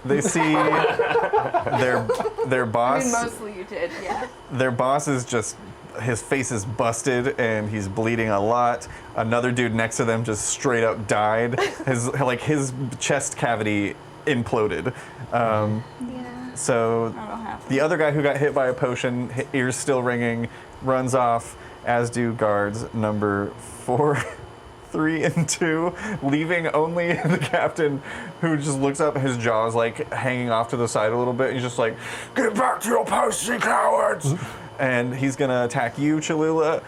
They see their I boss. mean, mostly you did, yeah. Their boss is just, his face is busted and he's bleeding a lot. Another dude next to them just straight up died. His chest cavity imploded. yeah. So the other guy who got hit by a potion, ears still ringing, runs off, as do guards number 4, 3 and 2, leaving only the captain, who just looks up, his jaw's like hanging off to the side a little bit. He's just like, "Get back to your posts, you cowards!" And he's gonna attack you, Cholula.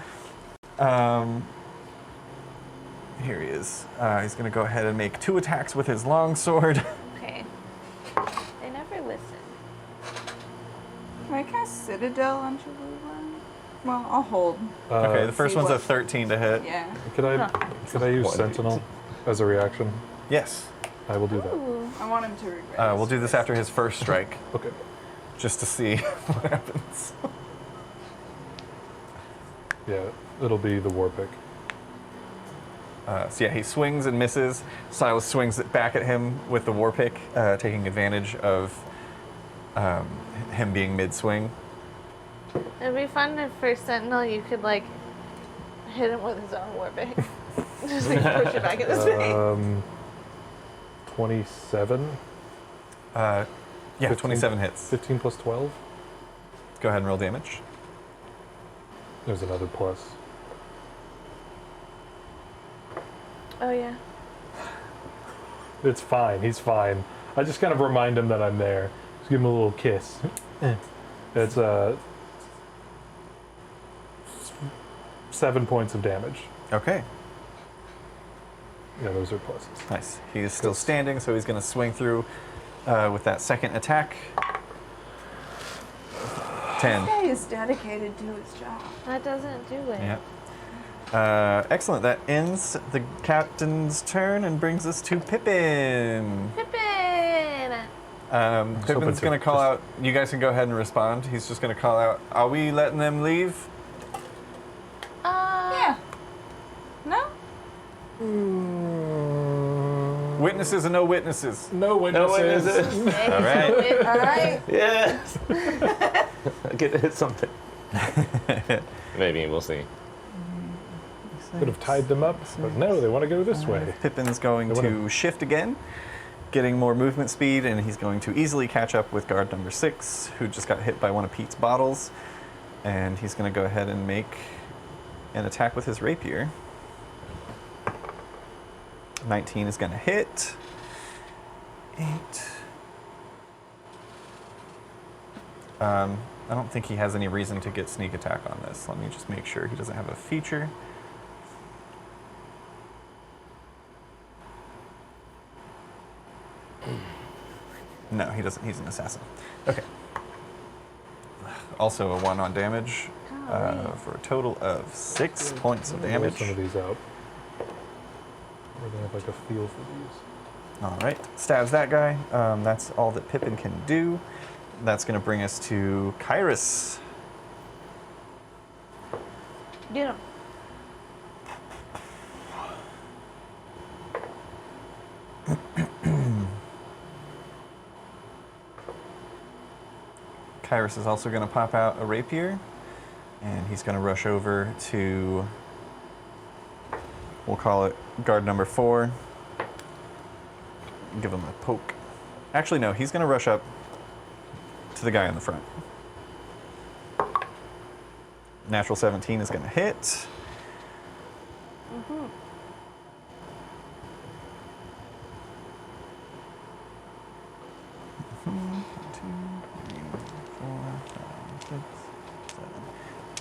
Here he is. He's gonna go ahead and make 2 attacks with his longsword. Okay. They never listen. Can I cast Citadel on Cholula? Well, I'll hold. Okay, the first See one's what- a 13 to hit. Yeah. Could I use Sentinel as a reaction? Yes. I will do that. Ooh, I want him to regret. We'll do this after his first strike. Okay. Just to see what happens. Yeah, it'll be the war pick. So yeah, he swings and misses. Silas swings it back at him with the war pick, taking advantage of him being mid-swing. It'd be fun if for Sentinel you could like hit him with his own war pick. Just like push it back in his face. 27? Yeah, 15 27 hits. 15 plus 12? Go ahead and roll damage. There's another plus. Oh yeah. It's fine. He's fine. I just kind of remind him that I'm there. Just give him a little kiss. It's 7 points of damage. Okay. Yeah, those are pluses. Nice. He is still standing, so he's going to swing through with that second attack. 10. This guy is dedicated to his job. That doesn't do it. Yeah. Excellent. That ends the captain's turn and brings us to Pippin. Pippin! Pippin's going to call out. You guys can go ahead and respond. He's just going to call out, "Are we letting them leave?" Yeah. No? Witnesses and no witnesses. No witnesses. All right. All right. Yes. I get to hit something. Maybe we'll see. Could have tied them up, but no, they want to go this way. Pippin's going to shift again, getting more movement speed, and he's going to easily catch up with guard number 6, who just got hit by one of Pete's bottles. And he's going to go ahead and make an attack with his rapier. 19 is going to hit. 8. I don't think he has any reason to get sneak attack on this. Let me just make sure he doesn't have a feature. No, he doesn't. He's an assassin. Okay. Also a 1 on damage for a total of 6 points of damage. Some of these out. We're gonna have like a feel for these. All right, stabs that guy. That's all that Pippin can do. That's going to bring us to Kaerus. Get him. Kaerus is also going to pop out a rapier, and he's going to rush over to, we'll call it guard number 4. Give him a poke. Actually, no, he's going to rush up to the guy in the front. Natural 17 is going to hit. Mm-hmm.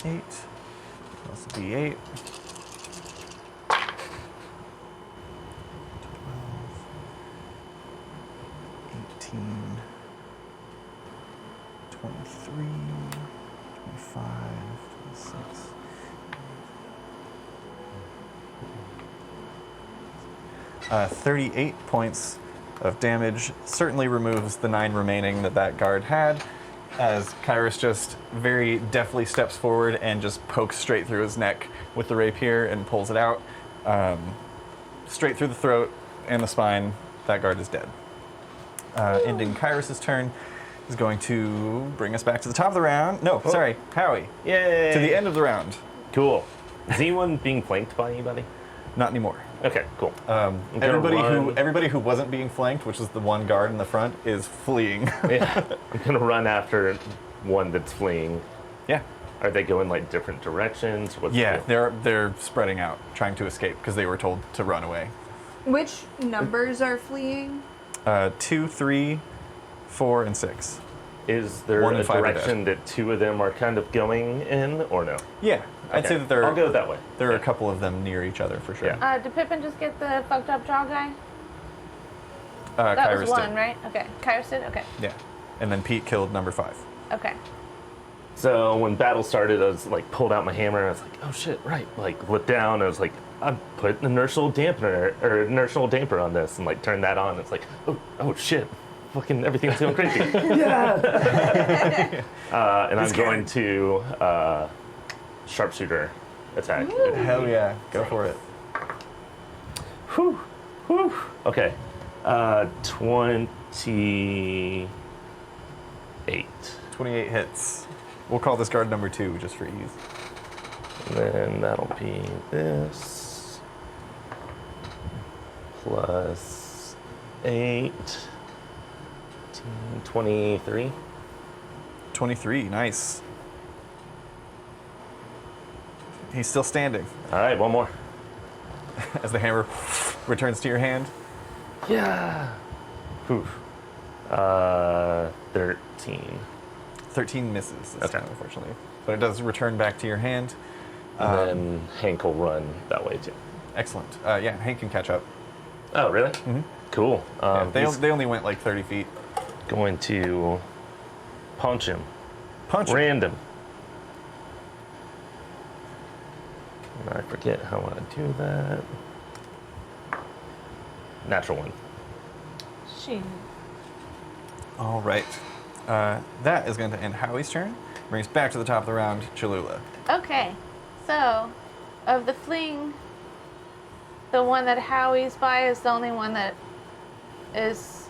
Eight plus D8. 18, 23, 25, 26. Uh, 38 points of damage certainly removes the 9 remaining that guard had, as Kaerus just very deftly steps forward and just pokes straight through his neck with the rapier and pulls it out. Straight through the throat and the spine. That guard is dead. Ending Kaerus' turn is going to bring us back to the top of the round. No, sorry, Howie. Yay! To the end of the round. Cool. Is anyone being flanked by anybody? Not anymore. Okay, cool. Everybody who wasn't being flanked, which is the one guard in the front, is fleeing. Yeah, I'm gonna run after one that's fleeing. Yeah. Are they going like different directions? What's Yeah, the- they're spreading out, trying to escape because they were told to run away. Which numbers are fleeing? 2, 3, 4, and 6. Is there 1 a and 5 are dead. direction that 2 of them are kind of going in, or no? Yeah, I'd say Okay. that I'll go that way. There are a couple of them near each other for sure. Yeah. Did Pippin just get the fucked up jaw guy? That Kaerus was 1, did. right? Okay. Kaerus did? Okay. Yeah, and then Pete killed number 5. Okay. So when battle started, I was like pulled out my hammer. And I was like, oh shit, right. Like looked down. I was like, I put an inertial damper on this, and like turned that on. It's like, oh shit, fucking everything's going crazy. Yeah. And I'm going to sharpshooter attack. Hell yeah, go for it. Whew. Okay. 28. 28 hits. We'll call this guard number 2 just for ease. And then that'll be this. Plus 8. 23. 23, nice. He's still standing All right, one more. as the hammer returns to your hand. Yeah. Whew. 13. 13 misses this Okay. time, unfortunately. But it does return back to your hand. And then Hank will run that way too. Excellent. Yeah, Hank can catch up. Oh, really? Mm-hmm. Cool. They He's only went like 30 feet. going to punch him. Punch him. Random. And I forget how I do that. Natural 1. Shoot. All right. That is going to end Howie's turn. Brings back to the top of the round, Cholula. Okay. So, of the fleeing, the one that Howie's by is the only one that is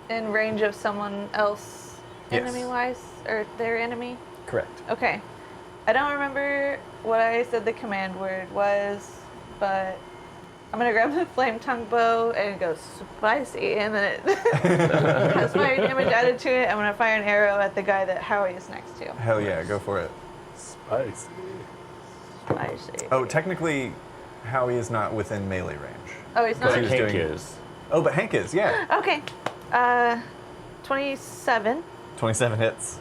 in range of someone else, Yes. enemy-wise, or their enemy? Correct. Okay. I don't remember what I said the command word was, but I'm gonna grab the flame tongue bow and go spicy, and then it has fire damage added to it. I'm gonna fire an arrow at the guy that Howie is next to. Hell yeah, go for it. Spicy. Spicy. Oh, technically, Howie is not within melee range. Oh, he's But not. he was Hank doing- is. Oh, but Hank is, yeah. Okay. 27. 27 hits.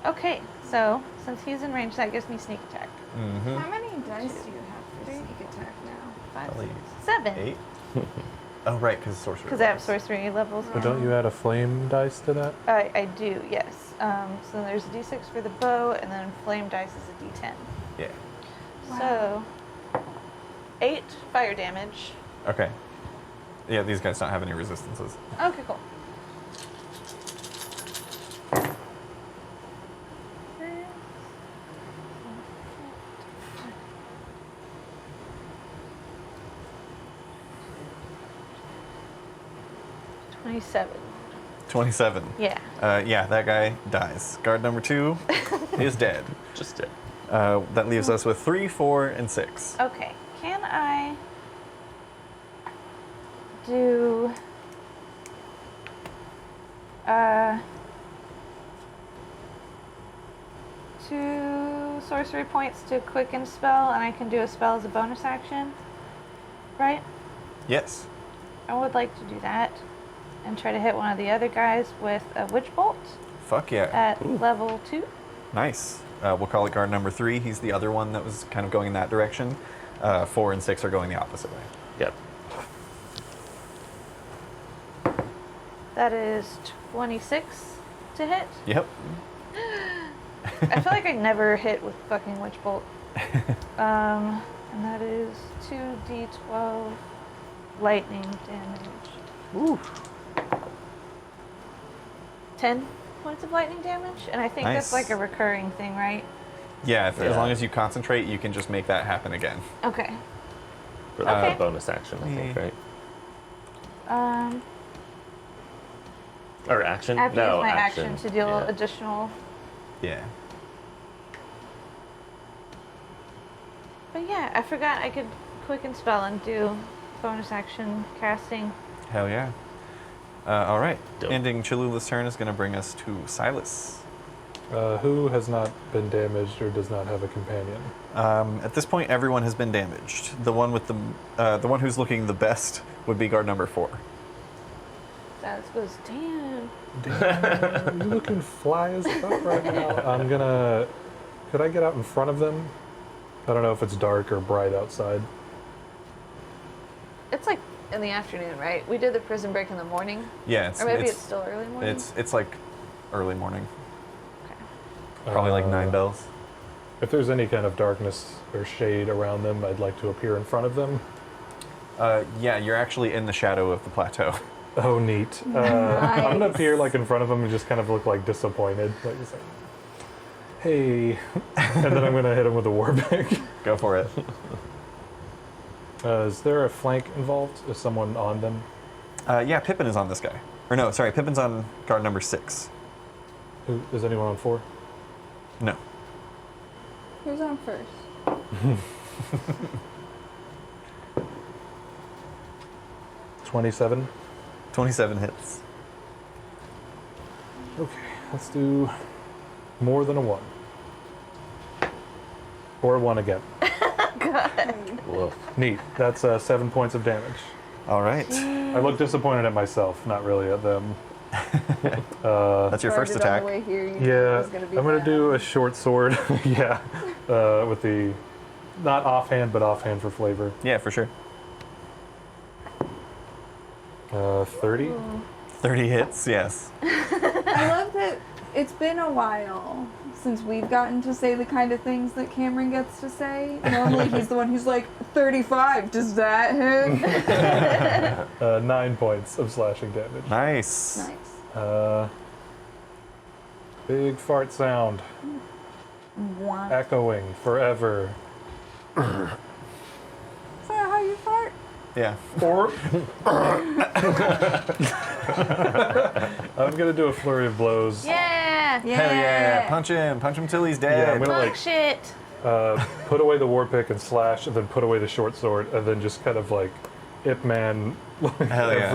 Okay, so since he's in range, that gives me sneak attack. Mm-hmm. How many dice do you have for sneak attack now? 5, Probably 7. 8. Oh, right, because sorcerer. Because I have sorcery levels. But don't you add a flame dice to that? I do, yes. So there's a d6 for the bow, and then flame dice is a d10. Yeah. So 8 fire damage. Okay. Yeah, these guys don't have any resistances. Okay, cool. $27. 27. Yeah. Yeah, that guy dies. Guard number 2 is dead. Just it. That leaves us with 3, 4, and 6. Okay. Can I do 2 sorcery points to quicken spell, and I can do a spell as a bonus action? Right? Yes. I would like to do that and try to hit one of the other guys with a witch bolt Fuck yeah. at level 2. Nice. We'll call it guard number 3. He's the other one that was kind of going in that direction. 4 and 6 are going the opposite way. Yep. That is 26 to hit. Yep. I feel like I never hit with fucking witch bolt. And that is 2d12 lightning damage. Ooh. 10 points of lightning damage, and I think that's Nice. like a recurring thing, right? Yeah, as Yeah. long as you concentrate, you can just make that happen again. Okay. For the Okay. bonus action, I think, right? Or action? I have to no, use my action to deal Yeah. additional. Yeah. But yeah, I forgot I could quicken spell and do bonus action casting. Hell yeah. All right. Dope. Ending Cholula's turn is going to bring us to Silas. Who has not been damaged or does not have a companion? At this point, everyone has been damaged. The one with the one who's looking the best would be guard number 4. That goes, damn. Damn, you looking fly as fuck right now. Could I get out in front of them? I don't know if it's dark or bright outside. It's like in the afternoon, right? We did the prison break in the morning. Yeah, Or maybe it's still early morning. It's like early morning. Okay. Probably like 9 bells. If there's any kind of darkness or shade around them, I'd like to appear in front of them. Yeah, you're actually in the shadow of the plateau. Oh, neat. I'm gonna appear like in front of them and just kind of look like disappointed. Like, just like, hey. And then I'm gonna hit him with a war pick. Go for it. Is there a flank involved? Is someone on them? Yeah, Pippin is on this guy. Or no, sorry, Pippin's on guard number 6. Is anyone on 4? No. Who's on first? 27. 27 hits. Okay, let's do more than a 1. Or a 1 again. Woof. Neat. That's 7 points of damage. All right. I look disappointed at myself, not really at them. That's your first attack. Yeah, I'm gonna do a short sword. Yeah, with the not offhand, but offhand for flavor. Yeah, for sure. 30. 30 hits. Yes. I love that it's been a while since we've gotten to say the kind of things that Cameron gets to say. Normally he's the one who's like, 35, does that hit? 9 points of slashing damage. Nice. Nice. Big fart sound. One. Echoing forever. Is that how you fart? Yeah. Or I'm gonna do a flurry of blows. Yeah. Yeah. Hell yeah. Punch him till he's dead. Yeah, I'm gonna Fuck shit. put away the war pick and slash, and then put away the short sword, and then just kind of like Ip Man, Hell yeah.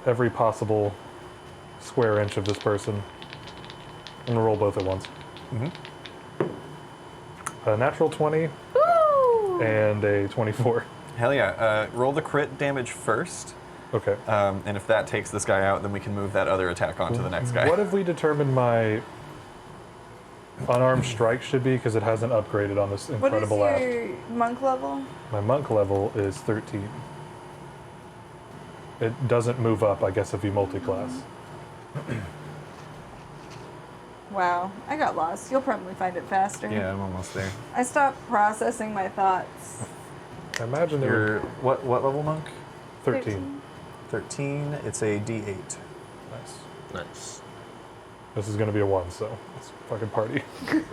every possible square inch of this person. I'm gonna roll both at once. A natural 20 Woo! and a 24. Hell yeah. Roll the crit damage first. Okay. And if that takes this guy out, then we can move that other attack on to the next guy. What have we determined my unarmed strike should be? Because it hasn't upgraded on this What is incredible app. your monk level? My monk level is 13. It doesn't move up, I guess, if you multi-class. Wow, I got lost. You'll probably find it faster. Yeah, I'm almost there. I stopped processing my thoughts. I imagine they You're were what level monk? 13. 13. It's a D8. Nice. Nice. This is going to be a 1, so let's fucking party. That's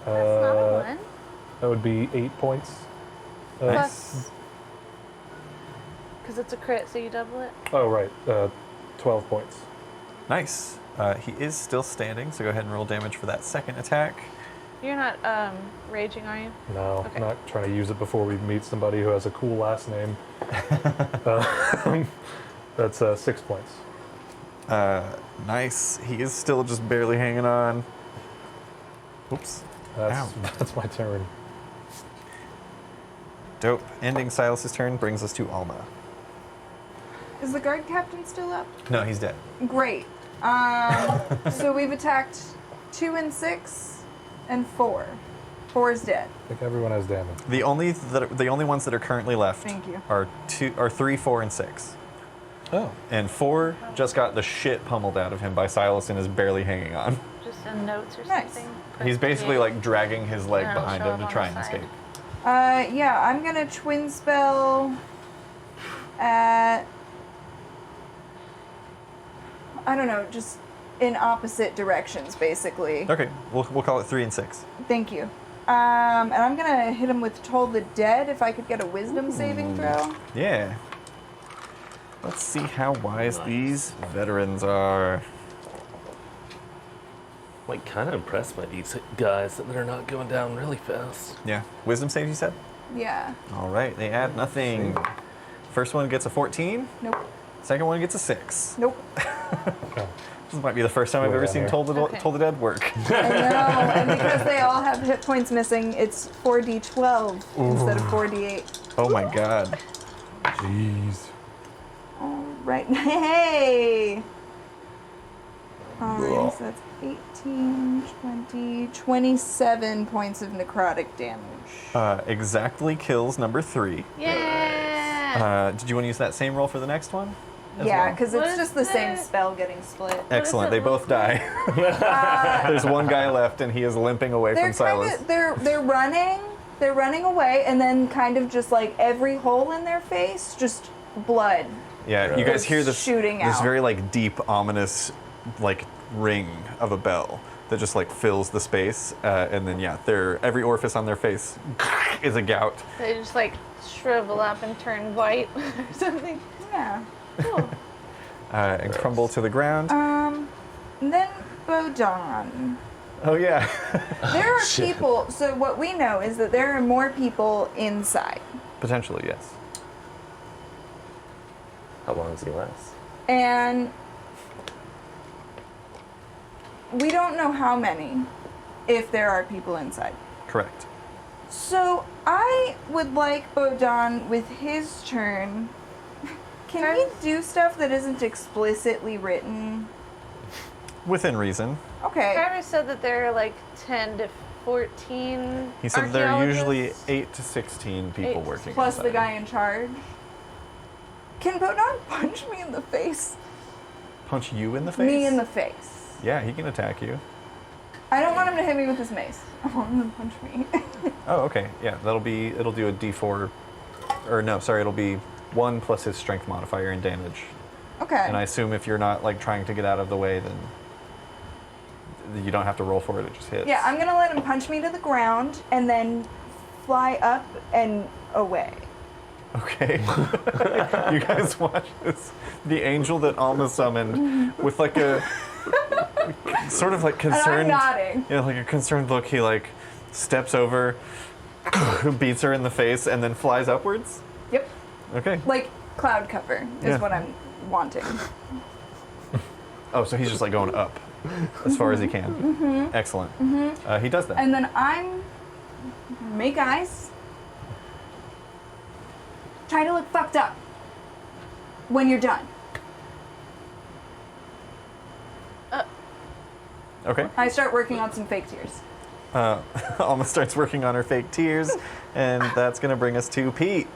not a 1. That would be 8 points. Plus. Because it's a crit, so you double it. Oh, right. 12 points. Nice. He is still standing, so go ahead and roll damage for that second attack. You're not raging, are you? No, Okay. not trying to use it before we meet somebody who has a cool last name. That's 6 points. Nice. He is still just barely hanging on. Oops. That's my turn. Dope. Ending Silas's turn brings us to Alma. Is the guard captain still up? No, he's dead. Great. So we've attacked 2 and 6 and 4. 4 is dead. I think everyone has damage. The only ones that are currently left Thank you. are 3, 4, and 6. Oh. And 4 just got the shit pummeled out of him by Silas and is barely hanging on. Just in notes or Nice. something. He's basically like dragging his leg And it'll behind show him up to on try the and side. escape. Yeah, I'm gonna twin spell at, I don't know, just in opposite directions, basically. Okay, we'll call it 3 and 6. Thank you. And I'm gonna hit him with Toll the Dead if I could get a wisdom saving throw. Yeah. Let's see how wise these veterans are. Like, kind of impressed by these guys that they're not going down really fast. Yeah. Wisdom save, you said? Yeah. All right, they add nothing. First one gets a 14. Nope. Second one gets a 6. Nope. This might be the first time I've ever seen Toll the Dead work. I know, and because they all have hit points missing, it's 4d12 instead of 4d8. Oh my god. Jeez. All right. Hey! Alright, so that's 18, 20, 27 points of necrotic damage. Exactly kills number 3. Yeah. Did you want to use that same roll for the next one? as Yeah, well? because it's just the same spell getting split. Excellent. They both die. There's one guy left, and he is limping away from Silas. They're running. They're running away, and then kind of just like every hole in their face, just blood. Yeah, you guys hear this shooting this out. very like deep, ominous, like ring of a bell that just like fills the space, and then yeah, every orifice on their face is a gout. They just like shrivel up and turn white or something. Yeah. Cool. And crumble to the ground. And then Bodon. Oh yeah. There are people. So what we know is that there are more people inside. Potentially, yes. How long does he last? And we don't know how many, if there are people inside. Correct. So I would like Bodon, with his turn, can he do stuff that isn't explicitly written? Within reason. Okay. Kaerus said that there are like 10 to 14 He said there are usually archaeologists. 8 to 16 people Eight. working Plus inside. the guy in charge. Can Bodon punch me in the face? Punch you in the face? Me in the face. Yeah, he can attack you. I don't want him to hit me with his mace. I want him to punch me. Oh, okay. Yeah, it'll do a d4, or no, sorry, it'll be 1 plus his strength modifier and damage. Okay. And I assume if you're not like trying to get out of the way, then you don't have to roll for it, it just hits. Yeah, I'm gonna let him punch me to the ground and then fly up and away. Okay. You guys watch this. The angel that Alma summoned with like a sort of like concerned. And I'm nodding. Yeah, like a concerned look. He like steps over, beats her in the face, and then flies upwards. Yep. Okay. Like cloud cover is Yeah. what I'm wanting. Oh, so he's just like going up as far as he can. Mhm. Excellent. Mhm. He does that. And then I'm make eyes. Try to look fucked up when you're done. Okay. I start working on some fake tears. Alma starts working on her fake tears, and that's gonna bring us to Pete.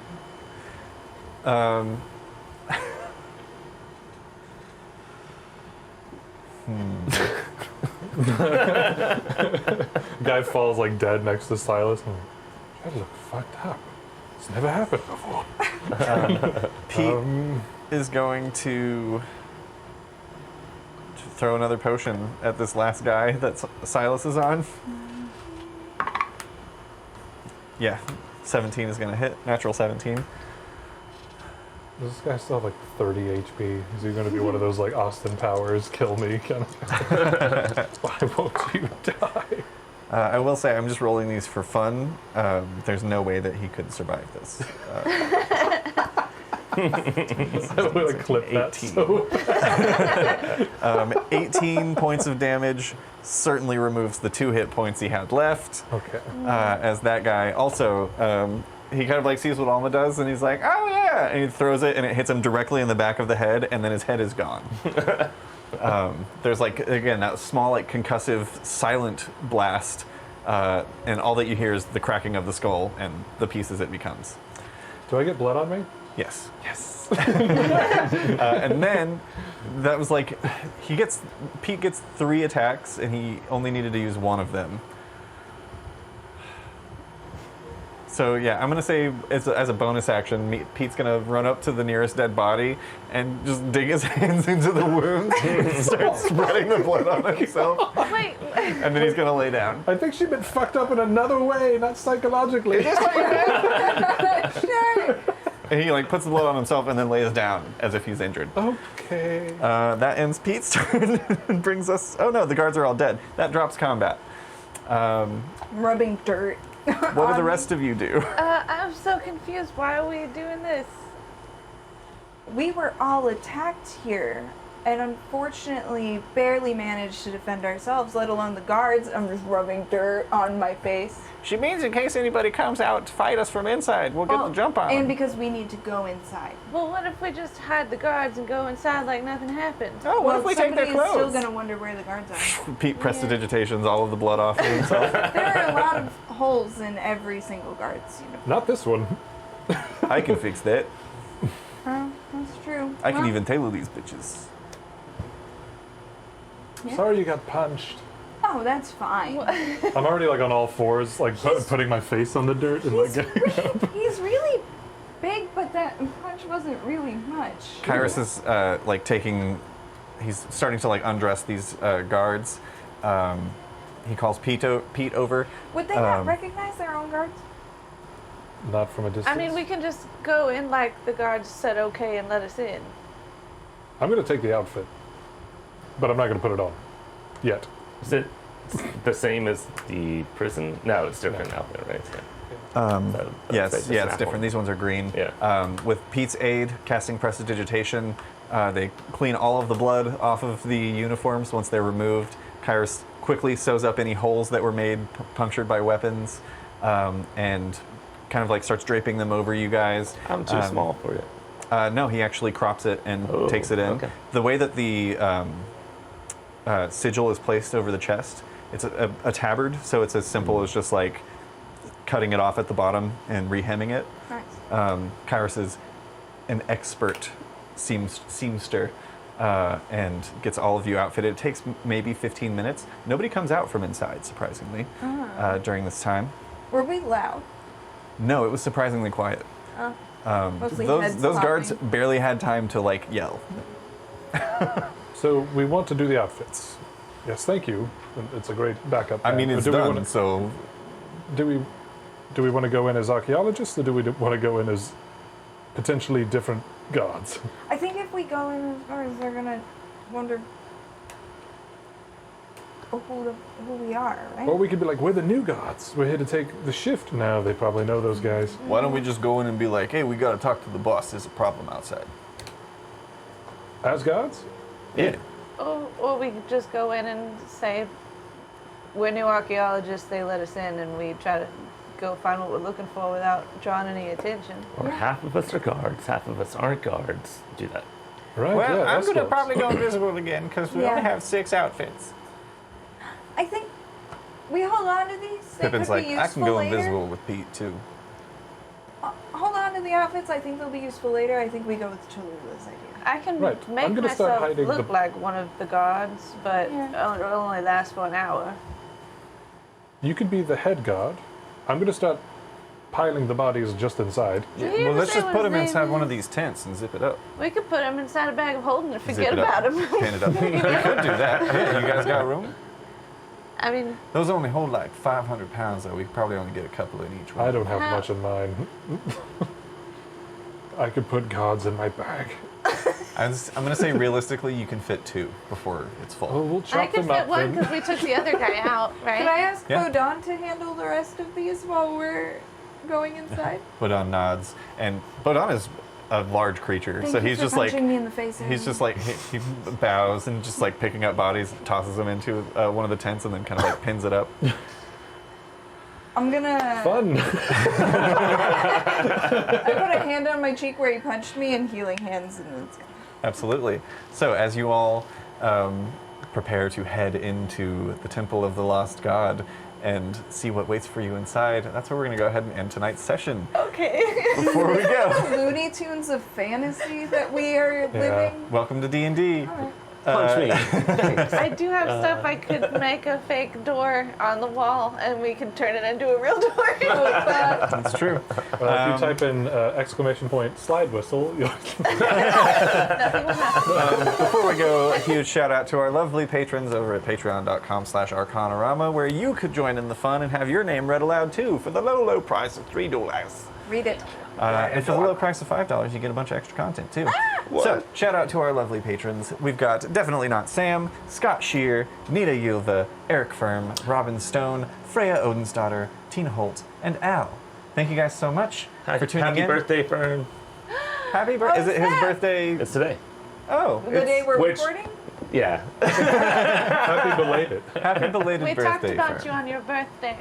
Guy falls like dead next to Silas. That look fucked up. It's never happened before. Pete is going to throw another potion at this last guy that Silas is on. Yeah, 17 is going to hit. Natural 17. Does this guy still have like 30 HP? Is he going to be one of those like Austin Powers, kill me kind of? Why won't you die? I will say I'm just rolling these for fun. There's no way that he could survive this. I would have clipped that 18. so bad. 18 points of damage certainly removes the 2 hit points he had left. Okay. As that guy also, he kind of like sees what Alma does, and he's like, "Oh yeah!" and he throws it, and it hits him directly in the back of the head, and then his head is gone. There's like again that small like concussive silent blast, and all that you hear is the cracking of the skull and the pieces it becomes. Do I get blood on me? Yes. Yes. And then that was like Pete gets 3 attacks, and he only needed to use 1 of them. So yeah, I'm gonna say as a bonus action, Pete's gonna run up to the nearest dead body and just dig his hands into the wounds and start spreading the blood on himself. Wait. And then he's gonna lay down. I think she's been fucked up in another way, not psychologically. And he like puts the blood on himself and then lays down as if he's injured. Okay. That ends Pete's turn and brings us. Oh no, the guards are all dead. That drops combat. Rubbing dirt. What do the rest of you do? I'm so confused. Why are we doing this? we were all attacked here, and unfortunately barely managed to defend ourselves, let alone the guards. I'm just rubbing dirt on my face. She means in case anybody comes out to fight us from inside, we'll get the jump on. And because we need to go inside. Well, what if we just hide the guards and go inside like nothing happened? Oh, what if we take their somebody is still clothes? gonna wonder where the guards are. Pete prestidigitations all of the blood off of himself. There are a lot of holes in every single guard's uniform. Not this one. I can fix that. Oh, that's true. I can Well, even tailor these bitches. Sorry you got punched. Oh, that's fine. I'm already like on all fours, like putting my face on the dirt and like getting up. He's really big, but that punch wasn't really much. Kaerus is like he's starting to like undress these guards. He calls Pete over. Would they not recognize their own guards? Not from a distance. I mean, we can just go in like the guards said okay and let us in. I'm gonna take the outfit, but I'm not gonna put it on yet. Is it the same as the prison? No, it's different outfit, right? Yes, it's yeah, an it's apple. different. These ones are green. Yeah. With Pete's aid, casting prestidigitation, they clean all of the blood off of the uniforms once they're removed. Kaerus quickly sews up any holes that were made, punctured by weapons, and kind of like starts draping them over you guys. I'm too small for you. No, he actually crops it and takes it in. Okay. The way that the sigil is placed over the chest, it's a tabard, so it's as simple as just like cutting it off at the bottom and rehemming it. Nice. Kaerus is an expert seamster and gets all of you outfitted. It takes maybe 15 minutes. Nobody comes out from inside, surprisingly, during this time. Were we loud? No, it was surprisingly quiet. Mostly heads Those guards popping. barely had time to like yell. So we want to do the outfits. Yes, thank you. It's a great backup. I mean, plan. it's Do we done, wanna- so Do we want to go in as archaeologists, or do we want to go in as potentially different gods? I think if we go in as guards, they're gonna wonder who we are, right? Or we could be like, we're the new gods. We're here to take the shift. Now they probably know those guys. why don't we just go in and be like, hey, we gotta talk to the boss. There's a problem outside. As gods? Yeah. Or we could just go in and say, we're new archaeologists, they let us in, and we try to go find what we're looking for without drawing any attention. Or half of us are guards, half of us aren't guards. Do that. Right, Well, yeah, I'm that's gonna what- probably go invisible again because we Yeah. only have 6 outfits. I think we hold on to these. They Pippin's could like, be useful I can go later. invisible with Pete too. Hold on to the outfits. I think they'll be useful later. I think we go with Cholula's idea. I can Right. make I'm gonna start myself hiding look the- like one of the gods, but Yeah. it'll only last for an hour. You could be the head god. I'm going to start piling the bodies just inside. Did he Well, ever let's say just what put his him inside name one of is? these tents and zip it up. We could put him inside a bag of holding and Zip forget it up, about him. Pin it up. We could do that. Yeah, you guys got room? I mean, Those only hold like 500 pounds, though. We could probably only get a couple in each one. I don't have How- much in mine. I could put gods in my bag. I'm going to say realistically, you can fit 2 before it's full. Oh, we'll I chop could them fit up one then. because we took the other guy out, right? Can I ask Yeah. Bodon to handle the rest of these while we're going inside? Bodon nods, and Bodon is a large creature, Thank so you he's for just like punching me in the face. he's just like he bows and just like picking up bodies, tosses them into one of the tents, and then kind of like pins it up. I'm gonna. Fun. I put a hand on my cheek where he punched me, and healing hands, and it's. Absolutely. So as you all prepare to head into the Temple of the Lost God and see what waits for you inside, that's where we're going to go ahead and end tonight's session. Okay. Before we go, Looney Tunes of fantasy that we are living. welcome to D&D. Punch me. I do have stuff I could make a fake door on the wall and we could turn it into a real door. That's true. Well, if you type in exclamation point slide whistle, you'll Before we go, a huge shout out to our lovely patrons over at patreon.com/Arcanarama, where you could join in the fun and have your name read aloud too for the low, low price of $3. Read it. And for the low price of $5, you get a bunch of extra content too. So, shout out to our lovely patrons. We've got Definitely Not Sam, Scott Shear, Nita Yulva, Eric Firm, Robin Stone, Freya Odensdottir, Tina Holt, and Al. Thank you guys so much for tuning Happy in. birthday, Fern. Happy birthday. Is it his snap. birthday? It's today. Oh. The day we're which- recording? Yeah. Happy belated. Happy belated We birthday. talked about Fern. you on your birthday.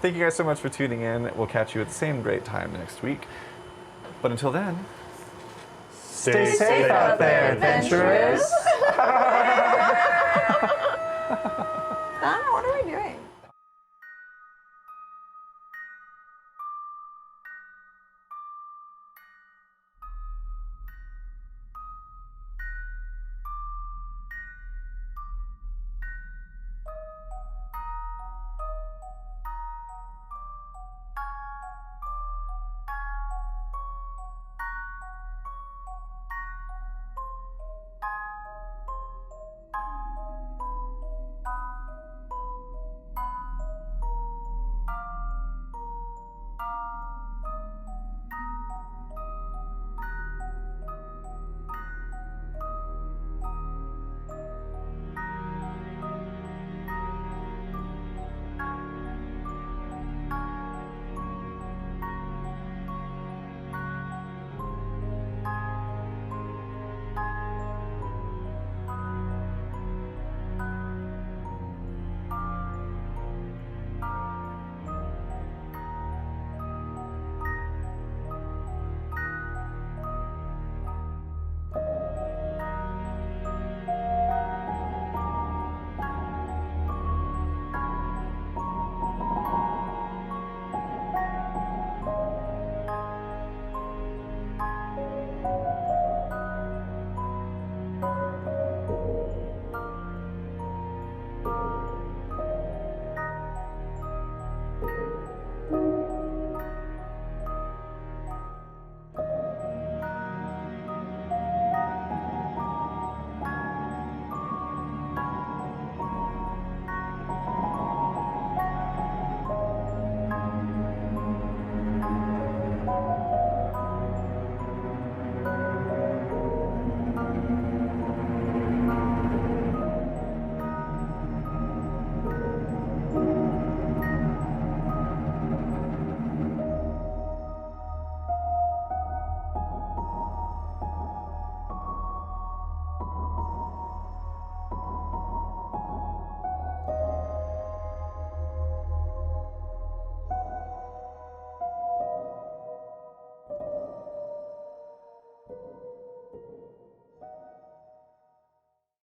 Thank you guys so much for tuning in. We'll catch you at the same great time next week. But until then, Stay safe out there, adventurers.